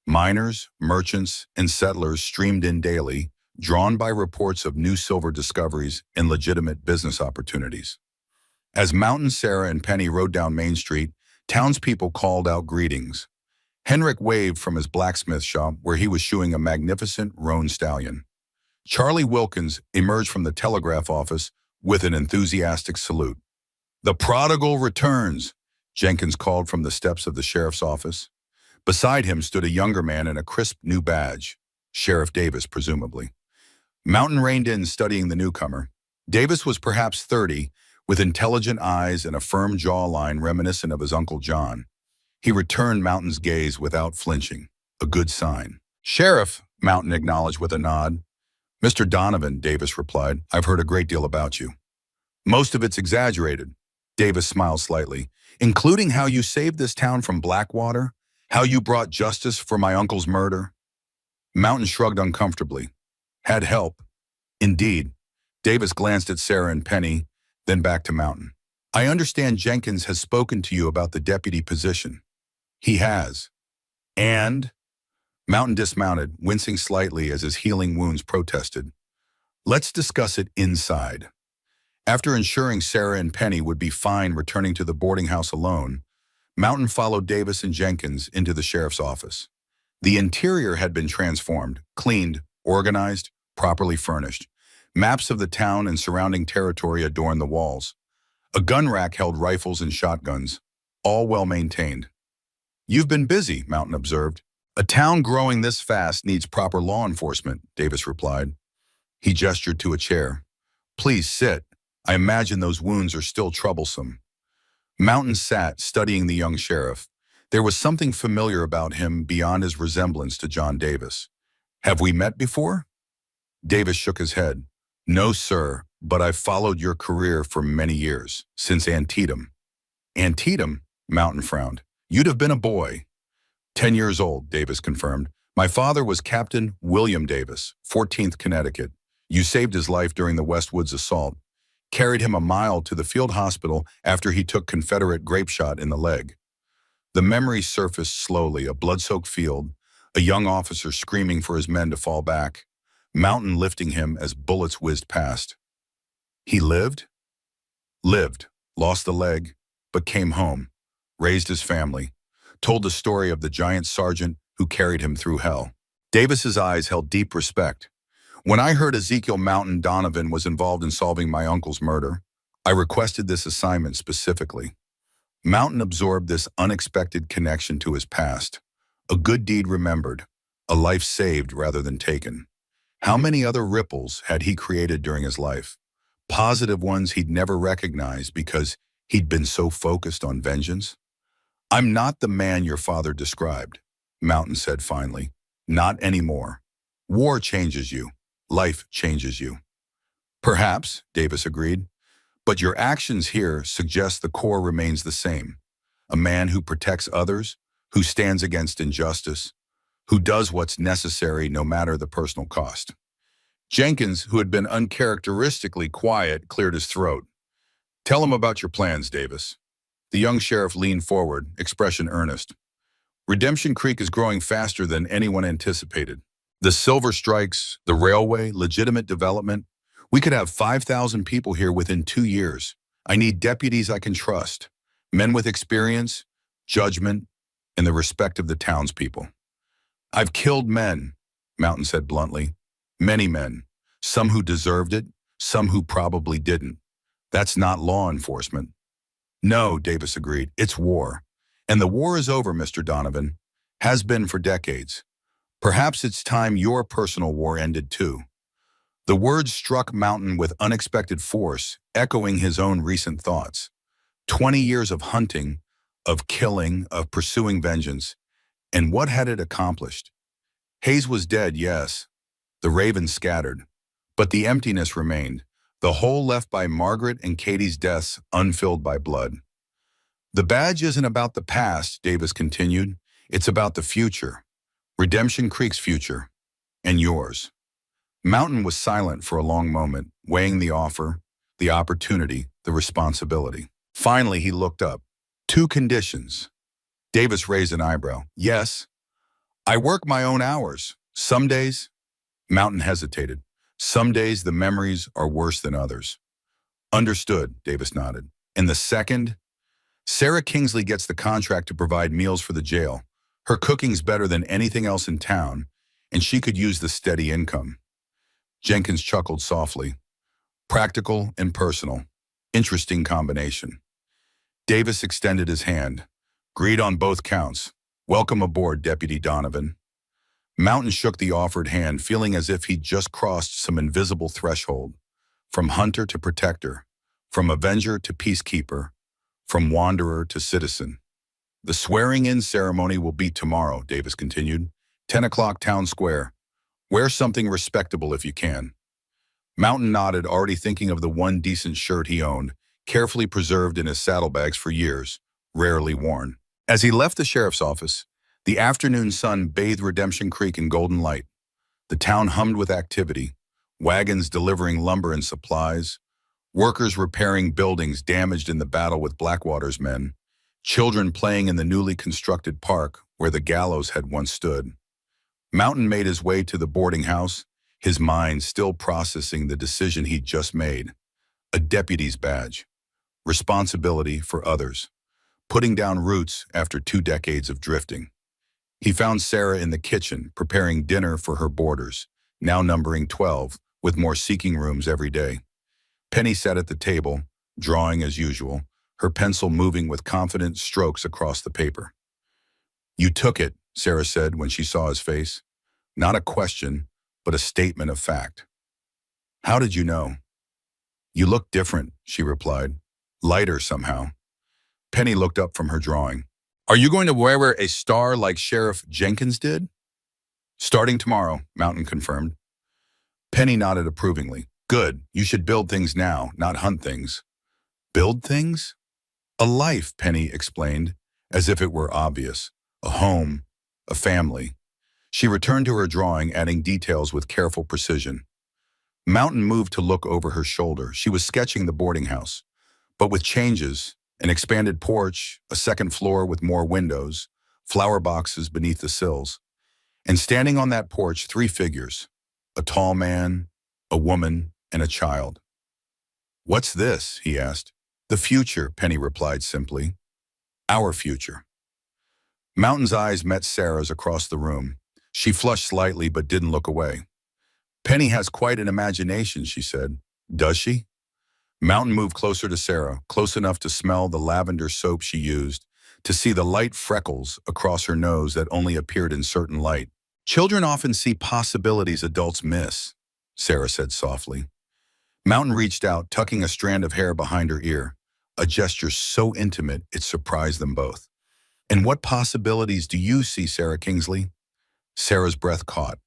Miners, merchants, and settlers streamed in daily, drawn by reports of new silver discoveries and legitimate business opportunities. As Mountain, Sarah, and Penny rode down Main Street, townspeople called out greetings. Henrik waved from his blacksmith shop where he was shoeing a magnificent roan stallion. Charlie Wilkins emerged from the telegraph office with an enthusiastic salute. "The prodigal returns," Jenkins called from the steps of the sheriff's office. Beside him stood a younger man in a crisp new badge, Sheriff Davis, presumably. Mountain reined in, studying the newcomer. Davis was perhaps 30, with intelligent eyes and a firm jawline reminiscent of his Uncle John. He returned Mountain's gaze without flinching, a good sign. "Sheriff," Mountain acknowledged with a nod. "Mr. Donovan," Davis replied, "I've heard a great deal about you." "Most of it's exaggerated." Davis smiled slightly. "Including how you saved this town from Blackwater? How you brought justice for my uncle's murder?" Mountain shrugged uncomfortably. "Had help." "Indeed." Davis glanced at Sarah and Penny, then back to Mountain. "I understand Jenkins has spoken to you about the deputy position." "He has." "And?" Mountain dismounted, wincing slightly as his healing wounds protested. "Let's discuss it inside." After ensuring Sarah and Penny would be fine returning to the boarding house alone, Mountain followed Davis and Jenkins into the sheriff's office. The interior had been transformed, cleaned, organized, properly furnished. Maps of the town and surrounding territory adorned the walls. A gun rack held rifles and shotguns, all well maintained. "You've been busy," Mountain observed. "A town growing this fast needs proper law enforcement," Davis replied. He gestured to a chair. "Please sit. I imagine those wounds are still troublesome." Mountain sat, studying the young sheriff. There was something familiar about him beyond his resemblance to John Davis. "Have we met before?" Davis shook his head. "No, sir, but I've followed your career for many years, since Antietam." "Antietam?" Mountain frowned. "You'd have been a boy." 10 years old, Davis confirmed. "My father was Captain William Davis, 14th Connecticut. You saved his life during the Westwoods assault. Carried him a mile to the field hospital after he took Confederate grape shot in the leg." The memory surfaced slowly, a blood-soaked field, a young officer screaming for his men to fall back, Mountain lifting him as bullets whizzed past. "He lived?" "Lived, lost the leg, but came home, raised his family, told the story of the giant sergeant who carried him through hell." Davis's eyes held deep respect. "When I heard Ezekiel Mountain Donovan was involved in solving my uncle's murder, I requested this assignment specifically." Mountain absorbed this unexpected connection to his past. A good deed remembered, a life saved rather than taken. How many other ripples had he created during his life? Positive ones he'd never recognized because he'd been so focused on vengeance? "I'm not the man your father described," Mountain said finally. "Not anymore. War changes you. Life changes you." "Perhaps," Davis agreed. "But your actions here suggest the core remains the same. A man who protects others, who stands against injustice, who does what's necessary no matter the personal cost." Jenkins, who had been uncharacteristically quiet, cleared his throat. "Tell him about your plans, Davis." The young sheriff leaned forward, expression earnest. "Redemption Creek is growing faster than anyone anticipated. The silver strikes, the railway, legitimate development. We could have 5,000 people here within 2 years. I need deputies I can trust, men with experience, judgment, and the respect of the townspeople." "I've killed men," Mountain said bluntly. "Many men, some who deserved it, some who probably didn't. That's not law enforcement." "No," Davis agreed, "it's war. And the war is over, Mr. Donovan. Has been for decades. Perhaps it's time your personal war ended too." The words struck Mountain with unexpected force, echoing his own recent thoughts. 20 years of hunting, of killing, of pursuing vengeance. And what had it accomplished? Hayes was dead, yes. The ravens scattered. But the emptiness remained, the hole left by Margaret and Katie's deaths unfilled by blood. "The badge isn't about the past," Davis continued. "It's about the future. Redemption Creek's future. And yours." Mountain was silent for a long moment, weighing the offer, the opportunity, the responsibility. Finally, he looked up. "2 conditions." Davis raised an eyebrow. "Yes. I work my own hours. Some days—" Mountain hesitated. "Some days the memories are worse than others." "Understood," Davis nodded. "And the second?" "Sarah Kingsley gets the contract to provide meals for the jail. Her cooking's better than anything else in town, and she could use the steady income." Jenkins chuckled softly. "Practical and personal. Interesting combination." Davis extended his hand. "Agreed on both counts. Welcome aboard, Deputy Donovan. Mountain shook the offered hand, feeling as if he'd just crossed some invisible threshold. From hunter to protector, from avenger to peacekeeper, from wanderer to citizen. The swearing-in ceremony will be tomorrow, Davis continued. 10 o'clock Town Square. Wear something respectable if you can. Mountain nodded, already thinking of the one decent shirt he owned, carefully preserved in his saddlebags for years, rarely worn. As he left the sheriff's office, the afternoon sun bathed Redemption Creek in golden light. The town hummed with activity, wagons delivering lumber and supplies, workers repairing buildings damaged in the battle with Blackwater's men, children playing in the newly constructed park where the gallows had once stood. Mountain made his way to the boarding house, his mind still processing the decision he'd just made. A deputy's badge, responsibility for others, putting down roots after 2 decades of drifting. He found Sarah in the kitchen, preparing dinner for her boarders, now numbering 12, with more seeking rooms every day. Penny sat at the table, drawing as usual, her pencil moving with confident strokes across the paper. "You took it," Sarah said when she saw his face. Not a question, but a statement of fact. "How did you know?" "You look different," she replied. "Lighter somehow." Penny looked up from her drawing. "Are you going to wear a star like Sheriff Jenkins did?" "Starting tomorrow," Mountain confirmed. Penny nodded approvingly. "Good. You should build things now, not hunt things." "Build things?" "A life," Penny explained, as if it were obvious. "A home, a family." She returned to her drawing, adding details with careful precision. Mountain moved to look over her shoulder. She was sketching the boarding house, but with changes: an expanded porch, a second floor with more windows, flower boxes beneath the sills. And standing on that porch, 3 figures: a tall man, a woman, and a child. "What's this?" he asked. "The future," Penny replied simply. "Our future." Mountain's eyes met Sarah's across the room. She flushed slightly but didn't look away. "Penny has quite an imagination," she said. "Does she?" Mountain moved closer to Sarah, close enough to smell the lavender soap she used, to see the light freckles across her nose that only appeared in certain light. "Children often see possibilities adults miss," Sarah said softly. Mountain reached out, tucking a strand of hair behind her ear, a gesture so intimate it surprised them both. "And what possibilities do you see, Sarah Kingsley?" Sarah's breath caught.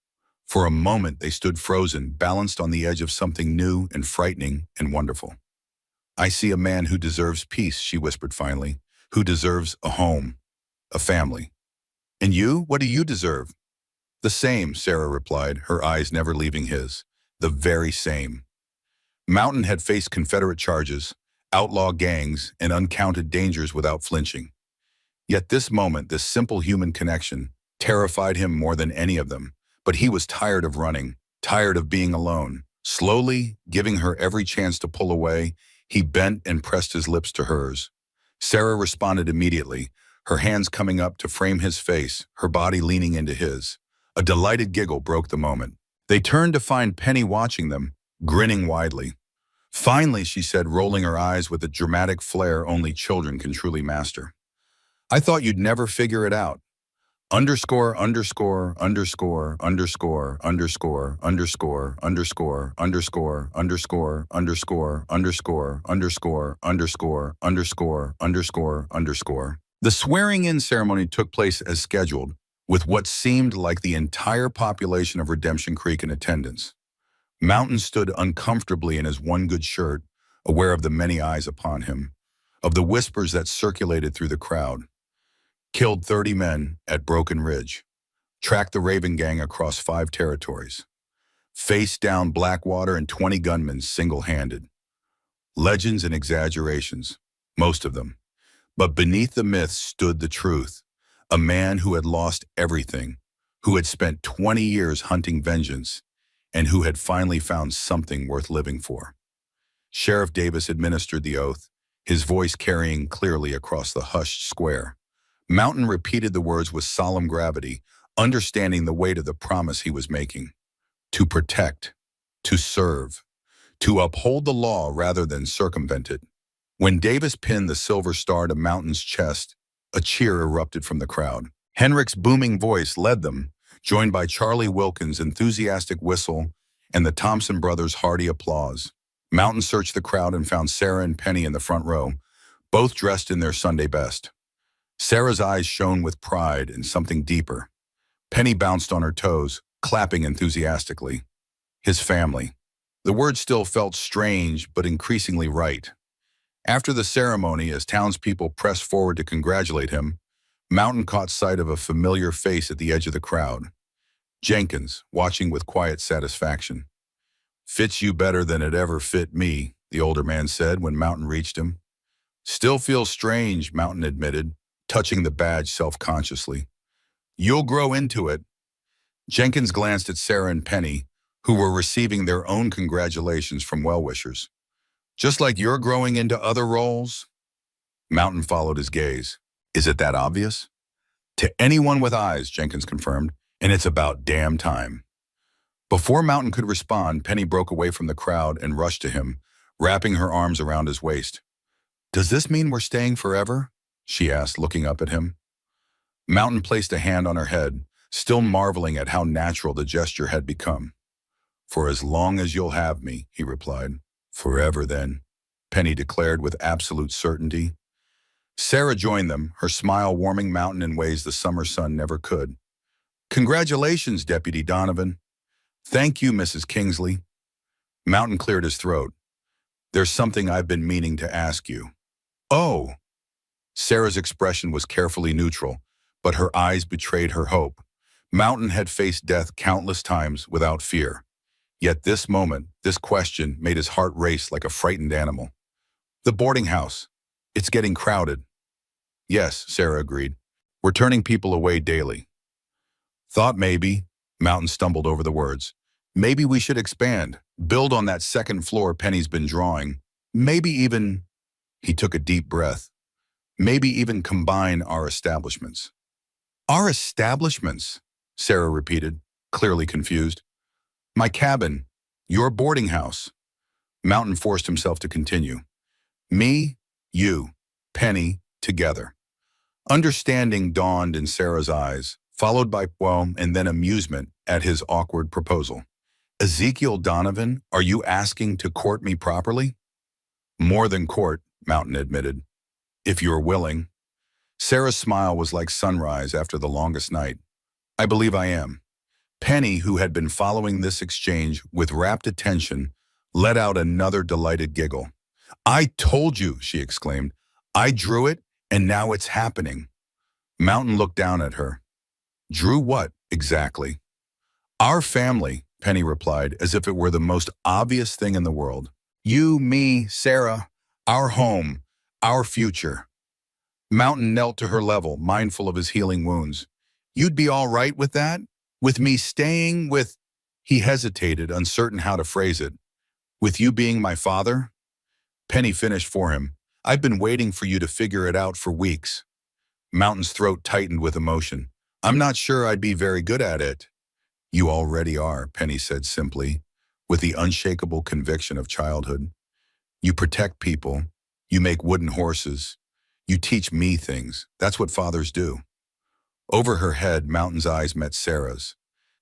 For a moment they stood frozen, balanced on the edge of something new and frightening and wonderful. "I see a man who deserves peace," she whispered finally, "who deserves a home, a family." "And you? What do you deserve?" "The same," Sarah replied, her eyes never leaving his. "The very same." Mountain had faced Confederate charges, outlaw gangs, and uncounted dangers without flinching. Yet this moment, this simple human connection, terrified him more than any of them. But he was tired of running, tired of being alone. Slowly, giving her every chance to pull away, he bent and pressed his lips to hers. Sarah responded immediately, her hands coming up to frame his face, her body leaning into his. A delighted giggle broke the moment. They turned to find Penny watching them, grinning widely. "Finally," she said, rolling her eyes with a dramatic flair only children can truly master. "I thought you'd never figure it out." Underscore, underscore, underscore, underscore, underscore, underscore, underscore, underscore, underscore, underscore, underscore, underscore, underscore, underscore, underscore, underscore. The swearing-in ceremony took place as scheduled, with what seemed like the entire population of Redemption Creek in attendance. Mountain stood uncomfortably in his one good shirt, aware of the many eyes upon him, of the whispers that circulated through the crowd. Killed 30 men at Broken Ridge. Tracked the Raven Gang across 5 territories. Faced down Blackwater and 20 gunmen single-handed. Legends and exaggerations, most of them. But beneath the myths stood the truth. A man who had lost everything, who had spent 20 years hunting vengeance, and who had finally found something worth living for. Sheriff Davis administered the oath, his voice carrying clearly across the hushed square. Mountain repeated the words with solemn gravity, understanding the weight of the promise he was making. To protect, to serve, to uphold the law rather than circumvent it. When Davis pinned the silver star to Mountain's chest, a cheer erupted from the crowd. Henrik's booming voice led them, joined by Charlie Wilkins' enthusiastic whistle and the Thompson brothers' hearty applause. Mountain searched the crowd and found Sarah and Penny in the front row, both dressed in their Sunday best. Sarah's eyes shone with pride and something deeper. Penny bounced on her toes, clapping enthusiastically. His family. The word still felt strange, but increasingly right. After the ceremony, as townspeople pressed forward to congratulate him, Mountain caught sight of a familiar face at the edge of the crowd. Jenkins, watching with quiet satisfaction. "Fits you better than it ever fit me," the older man said when Mountain reached him. "Still feels strange," Mountain admitted, touching the badge self-consciously. "You'll grow into it." Jenkins glanced at Sarah and Penny, who were receiving their own congratulations from well-wishers. "Just like you're growing into other roles?" Mountain followed his gaze. "Is it that obvious?" "To anyone with eyes," Jenkins confirmed, "and it's about damn time." Before Mountain could respond, Penny broke away from the crowd and rushed to him, wrapping her arms around his waist. "Does this mean we're staying forever?" she asked, looking up at him. Mountain placed a hand on her head, still marveling at how natural the gesture had become. "For as long as you'll have me," he replied. "Forever, then," Penny declared with absolute certainty. Sarah joined them, her smile warming Mountain in ways the summer sun never could. "Congratulations, Deputy Donovan." "Thank you, Mrs. Kingsley." Mountain cleared his throat. "There's something I've been meaning to ask you." "Oh." Sarah's expression was carefully neutral, but her eyes betrayed her hope. Mountain had faced death countless times without fear. Yet this moment, this question, made his heart race like a frightened animal. "The boarding house. It's getting crowded." "Yes," Sarah agreed. "We're turning people away daily." "Thought maybe," Mountain stumbled over the words, "maybe we should expand, build on that second floor Penny's been drawing. Maybe even," he took a deep breath, "maybe even combine our establishments." "Our establishments," Sarah repeated, clearly confused. "My cabin, your boarding house." Mountain forced himself to continue. "Me, you, Penny, together." Understanding dawned in Sarah's eyes, followed by and then amusement at his awkward proposal. "Ezekiel Donovan, are you asking to court me properly?" "More than court," Mountain admitted. "If you're willing." Sarah's smile was like sunrise after the longest night. "I believe I am." Penny, who had been following this exchange with rapt attention, let out another delighted giggle. "I told you," she exclaimed. "I drew it, and now it's happening." Mountain looked down at her. "Drew what, exactly?" "Our family," Penny replied, as if it were the most obvious thing in the world. "You, me, Sarah, our home, our future." Mountain knelt to her level, mindful of his healing wounds. "You'd be all right with that? With me staying with—" He hesitated, uncertain how to phrase it. "With you being my father?" Penny finished for him. "I've been waiting for you to figure it out for weeks." Mountain's throat tightened with emotion. "I'm not sure I'd be very good at it." "You already are," Penny said simply, with the unshakable conviction of childhood. "You protect people. You make wooden horses. You teach me things. That's what fathers do." Over her head, Mountain's eyes met Sarah's.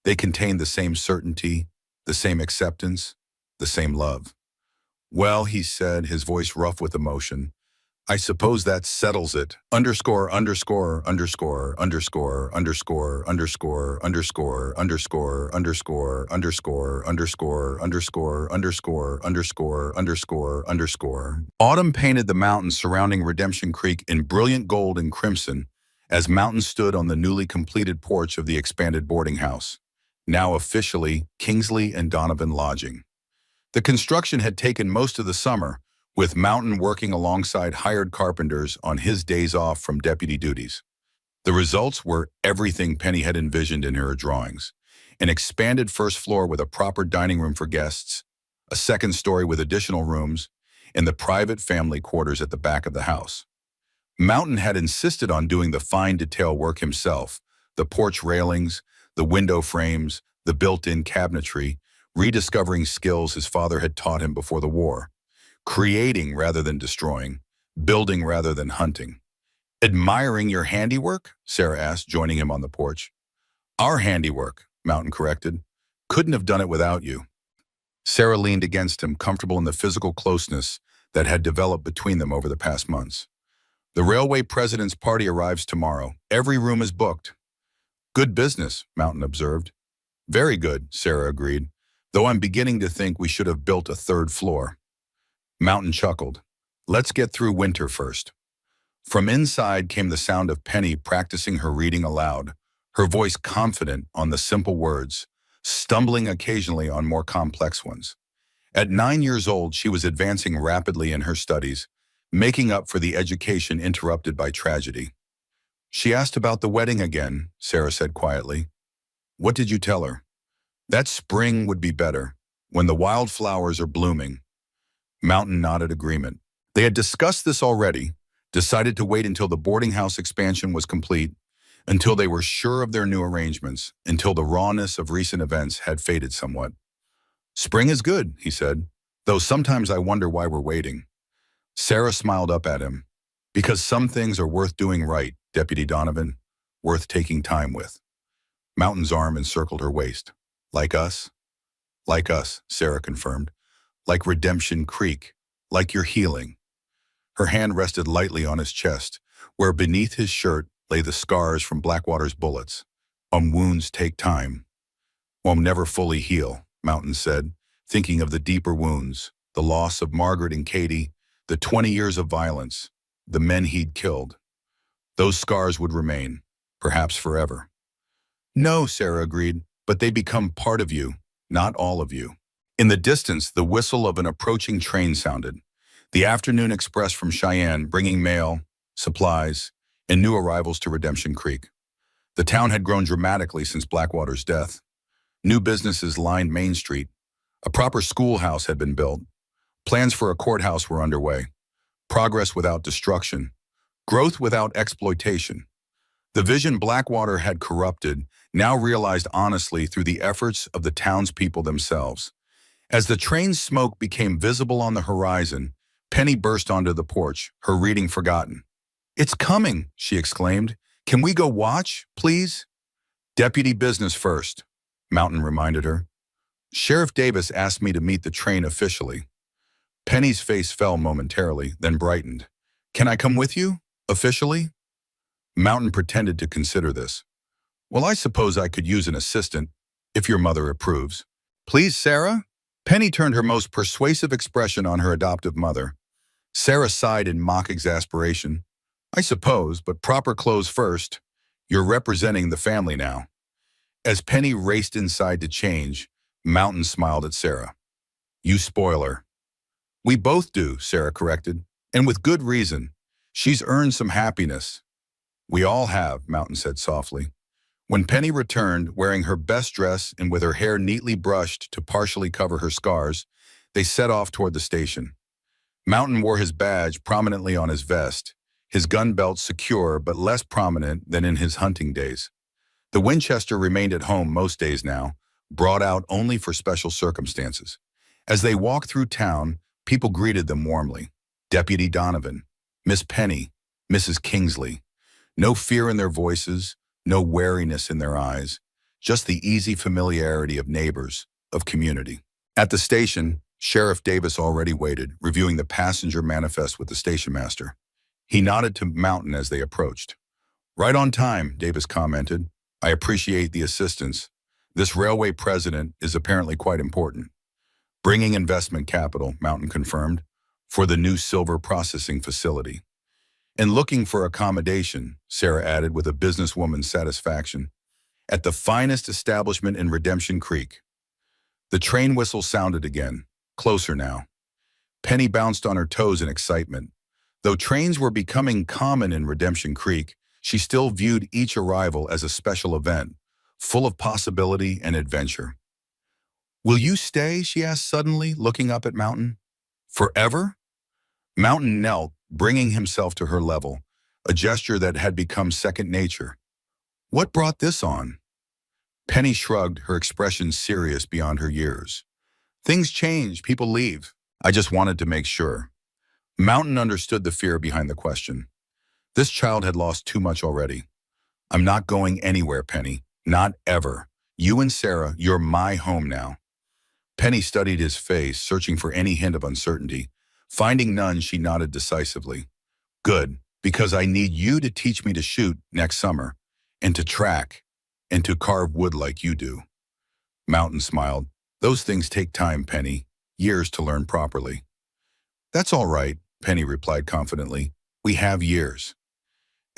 They contained the same certainty, the same acceptance, the same love. "Well," he said, his voice rough with emotion, "I suppose that settles it. Underscore, underscore, underscore, underscore, underscore, underscore, underscore, underscore, underscore, underscore, underscore, underscore, underscore, underscore, underscore, underscore. Autumn painted the mountains surrounding Redemption Creek in brilliant gold and crimson as Mountain stood on the newly completed porch of the expanded boarding house, now officially Kingsley and Donovan Lodging. The construction had taken most of the summer, with Mountain working alongside hired carpenters on his days off from deputy duties. The results were everything Penny had envisioned in her drawings: an expanded first floor with a proper dining room for guests, a second story with additional rooms, and the private family quarters at the back of the house. Mountain had insisted on doing the fine detail work himself: the porch railings, the window frames, the built-in cabinetry, rediscovering skills his father had taught him before the war. Creating rather than destroying, building rather than hunting. Admiring your handiwork? Sarah asked, joining him on the porch. Our handiwork, Mountain corrected. Couldn't have done it without you. Sarah leaned against him, comfortable in the physical closeness that had developed between them over the past months. The railway president's party arrives tomorrow. Every room is booked. Good business, Mountain observed. Very good, Sarah agreed, though I'm beginning to think we should have built a third floor. Mountain chuckled. Let's get through winter first. From inside came the sound of Penny practicing her reading aloud, her voice confident on the simple words, stumbling occasionally on more complex ones. At 9 years old, she was advancing rapidly in her studies, making up for the education interrupted by tragedy. She asked about the wedding again, Sarah said quietly. What did you tell her? That spring would be better, when the wildflowers are blooming. Mountain nodded agreement. They had discussed this already, decided to wait until the boarding house expansion was complete, until they were sure of their new arrangements, until the rawness of recent events had faded somewhat. Spring is good, he said, though sometimes I wonder why we're waiting. Sarah smiled up at him. Because some things are worth doing right, Deputy Donovan, worth taking time with. Mountain's arm encircled her waist. Like us? Like us, Sarah confirmed. Like Redemption Creek. Like your healing. Her hand rested lightly on his chest, where beneath his shirt lay the scars from Blackwater's bullets. Wounds take time. Never fully heal, Mountain said, thinking of the deeper wounds, the loss of Margaret and Katie, the 20 years of violence, the men he'd killed. Those scars would remain, perhaps forever. No, Sarah agreed, but they become part of you, not all of you. In the distance, the whistle of an approaching train sounded. The afternoon express from Cheyenne, bringing mail, supplies, and new arrivals to Redemption Creek. The town had grown dramatically since Blackwater's death. New businesses lined Main Street. A proper schoolhouse had been built. Plans for a courthouse were underway. Progress without destruction. Growth without exploitation. The vision Blackwater had corrupted, now realized honestly through the efforts of the townspeople themselves. As the train's smoke became visible on the horizon, Penny burst onto the porch, her reading forgotten. It's coming, she exclaimed. Can we go watch, please? Deputy business first, Mountain reminded her. Sheriff Davis asked me to meet the train officially. Penny's face fell momentarily, then brightened. Can I come with you? Officially? Mountain pretended to consider this. Well, I suppose I could use an assistant, if your mother approves. Please, Sarah? Penny turned her most persuasive expression on her adoptive mother. Sarah sighed in mock exasperation. I suppose, but proper clothes first. You're representing the family now. As Penny raced inside to change, Mountain smiled at Sarah. You spoil her. We both do, Sarah corrected, and with good reason. She's earned some happiness. We all have, Mountain said softly. When Penny returned, wearing her best dress and with her hair neatly brushed to partially cover her scars, they set off toward the station. Mountain wore his badge prominently on his vest, his gun belt secure but less prominent than in his hunting days. The Winchester remained at home most days now, brought out only for special circumstances. As they walked through town, people greeted them warmly. Deputy Donovan, Miss Penny, Mrs. Kingsley. No fear in their voices, no wariness in their eyes, just the easy familiarity of neighbors, of community. At the station, Sheriff Davis already waited, reviewing the passenger manifest with the station master. He nodded to Mountain as they approached. Right on time, Davis commented. I appreciate the assistance. This railway president is apparently quite important. Bringing investment capital, Mountain confirmed, for the new silver processing facility. And looking for accommodation, Sarah added with a businesswoman's satisfaction, at the finest establishment in Redemption Creek. The train whistle sounded again, closer now. Penny bounced on her toes in excitement. Though trains were becoming common in Redemption Creek, she still viewed each arrival as a special event, full of possibility and adventure. Will you stay? She asked suddenly, looking up at Mountain. Forever? Mountain knelt, bringing himself to her level, a gesture that had become second nature. What brought this on? Penny shrugged, her expression serious beyond her years. Things change, people leave. I just wanted to make sure. Mountain understood the fear behind the question. This child had lost too much already. I'm not going anywhere, Penny. Not ever. You and Sarah, you're my home now. Penny studied his face, searching for any hint of uncertainty. Finding none, she nodded decisively. Good, because I need you to teach me to shoot next summer, and to track, and to carve wood like you do. Mountain smiled. Those things take time, Penny. Years to learn properly. That's all right, Penny replied confidently. We have years.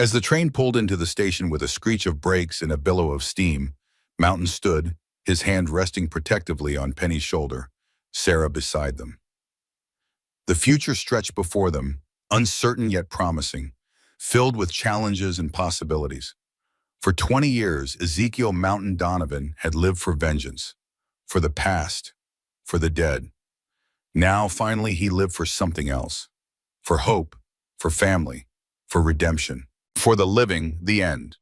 As the train pulled into the station with a screech of brakes and a billow of steam, Mountain stood, his hand resting protectively on Penny's shoulder, Sarah beside them. The future stretched before them, uncertain yet promising, filled with challenges and possibilities. For 20 years, Ezekiel Mountain Donovan had lived for vengeance, for the past, for the dead. Now, finally, he lived for something else. For hope, for family, for redemption. For the living, the end.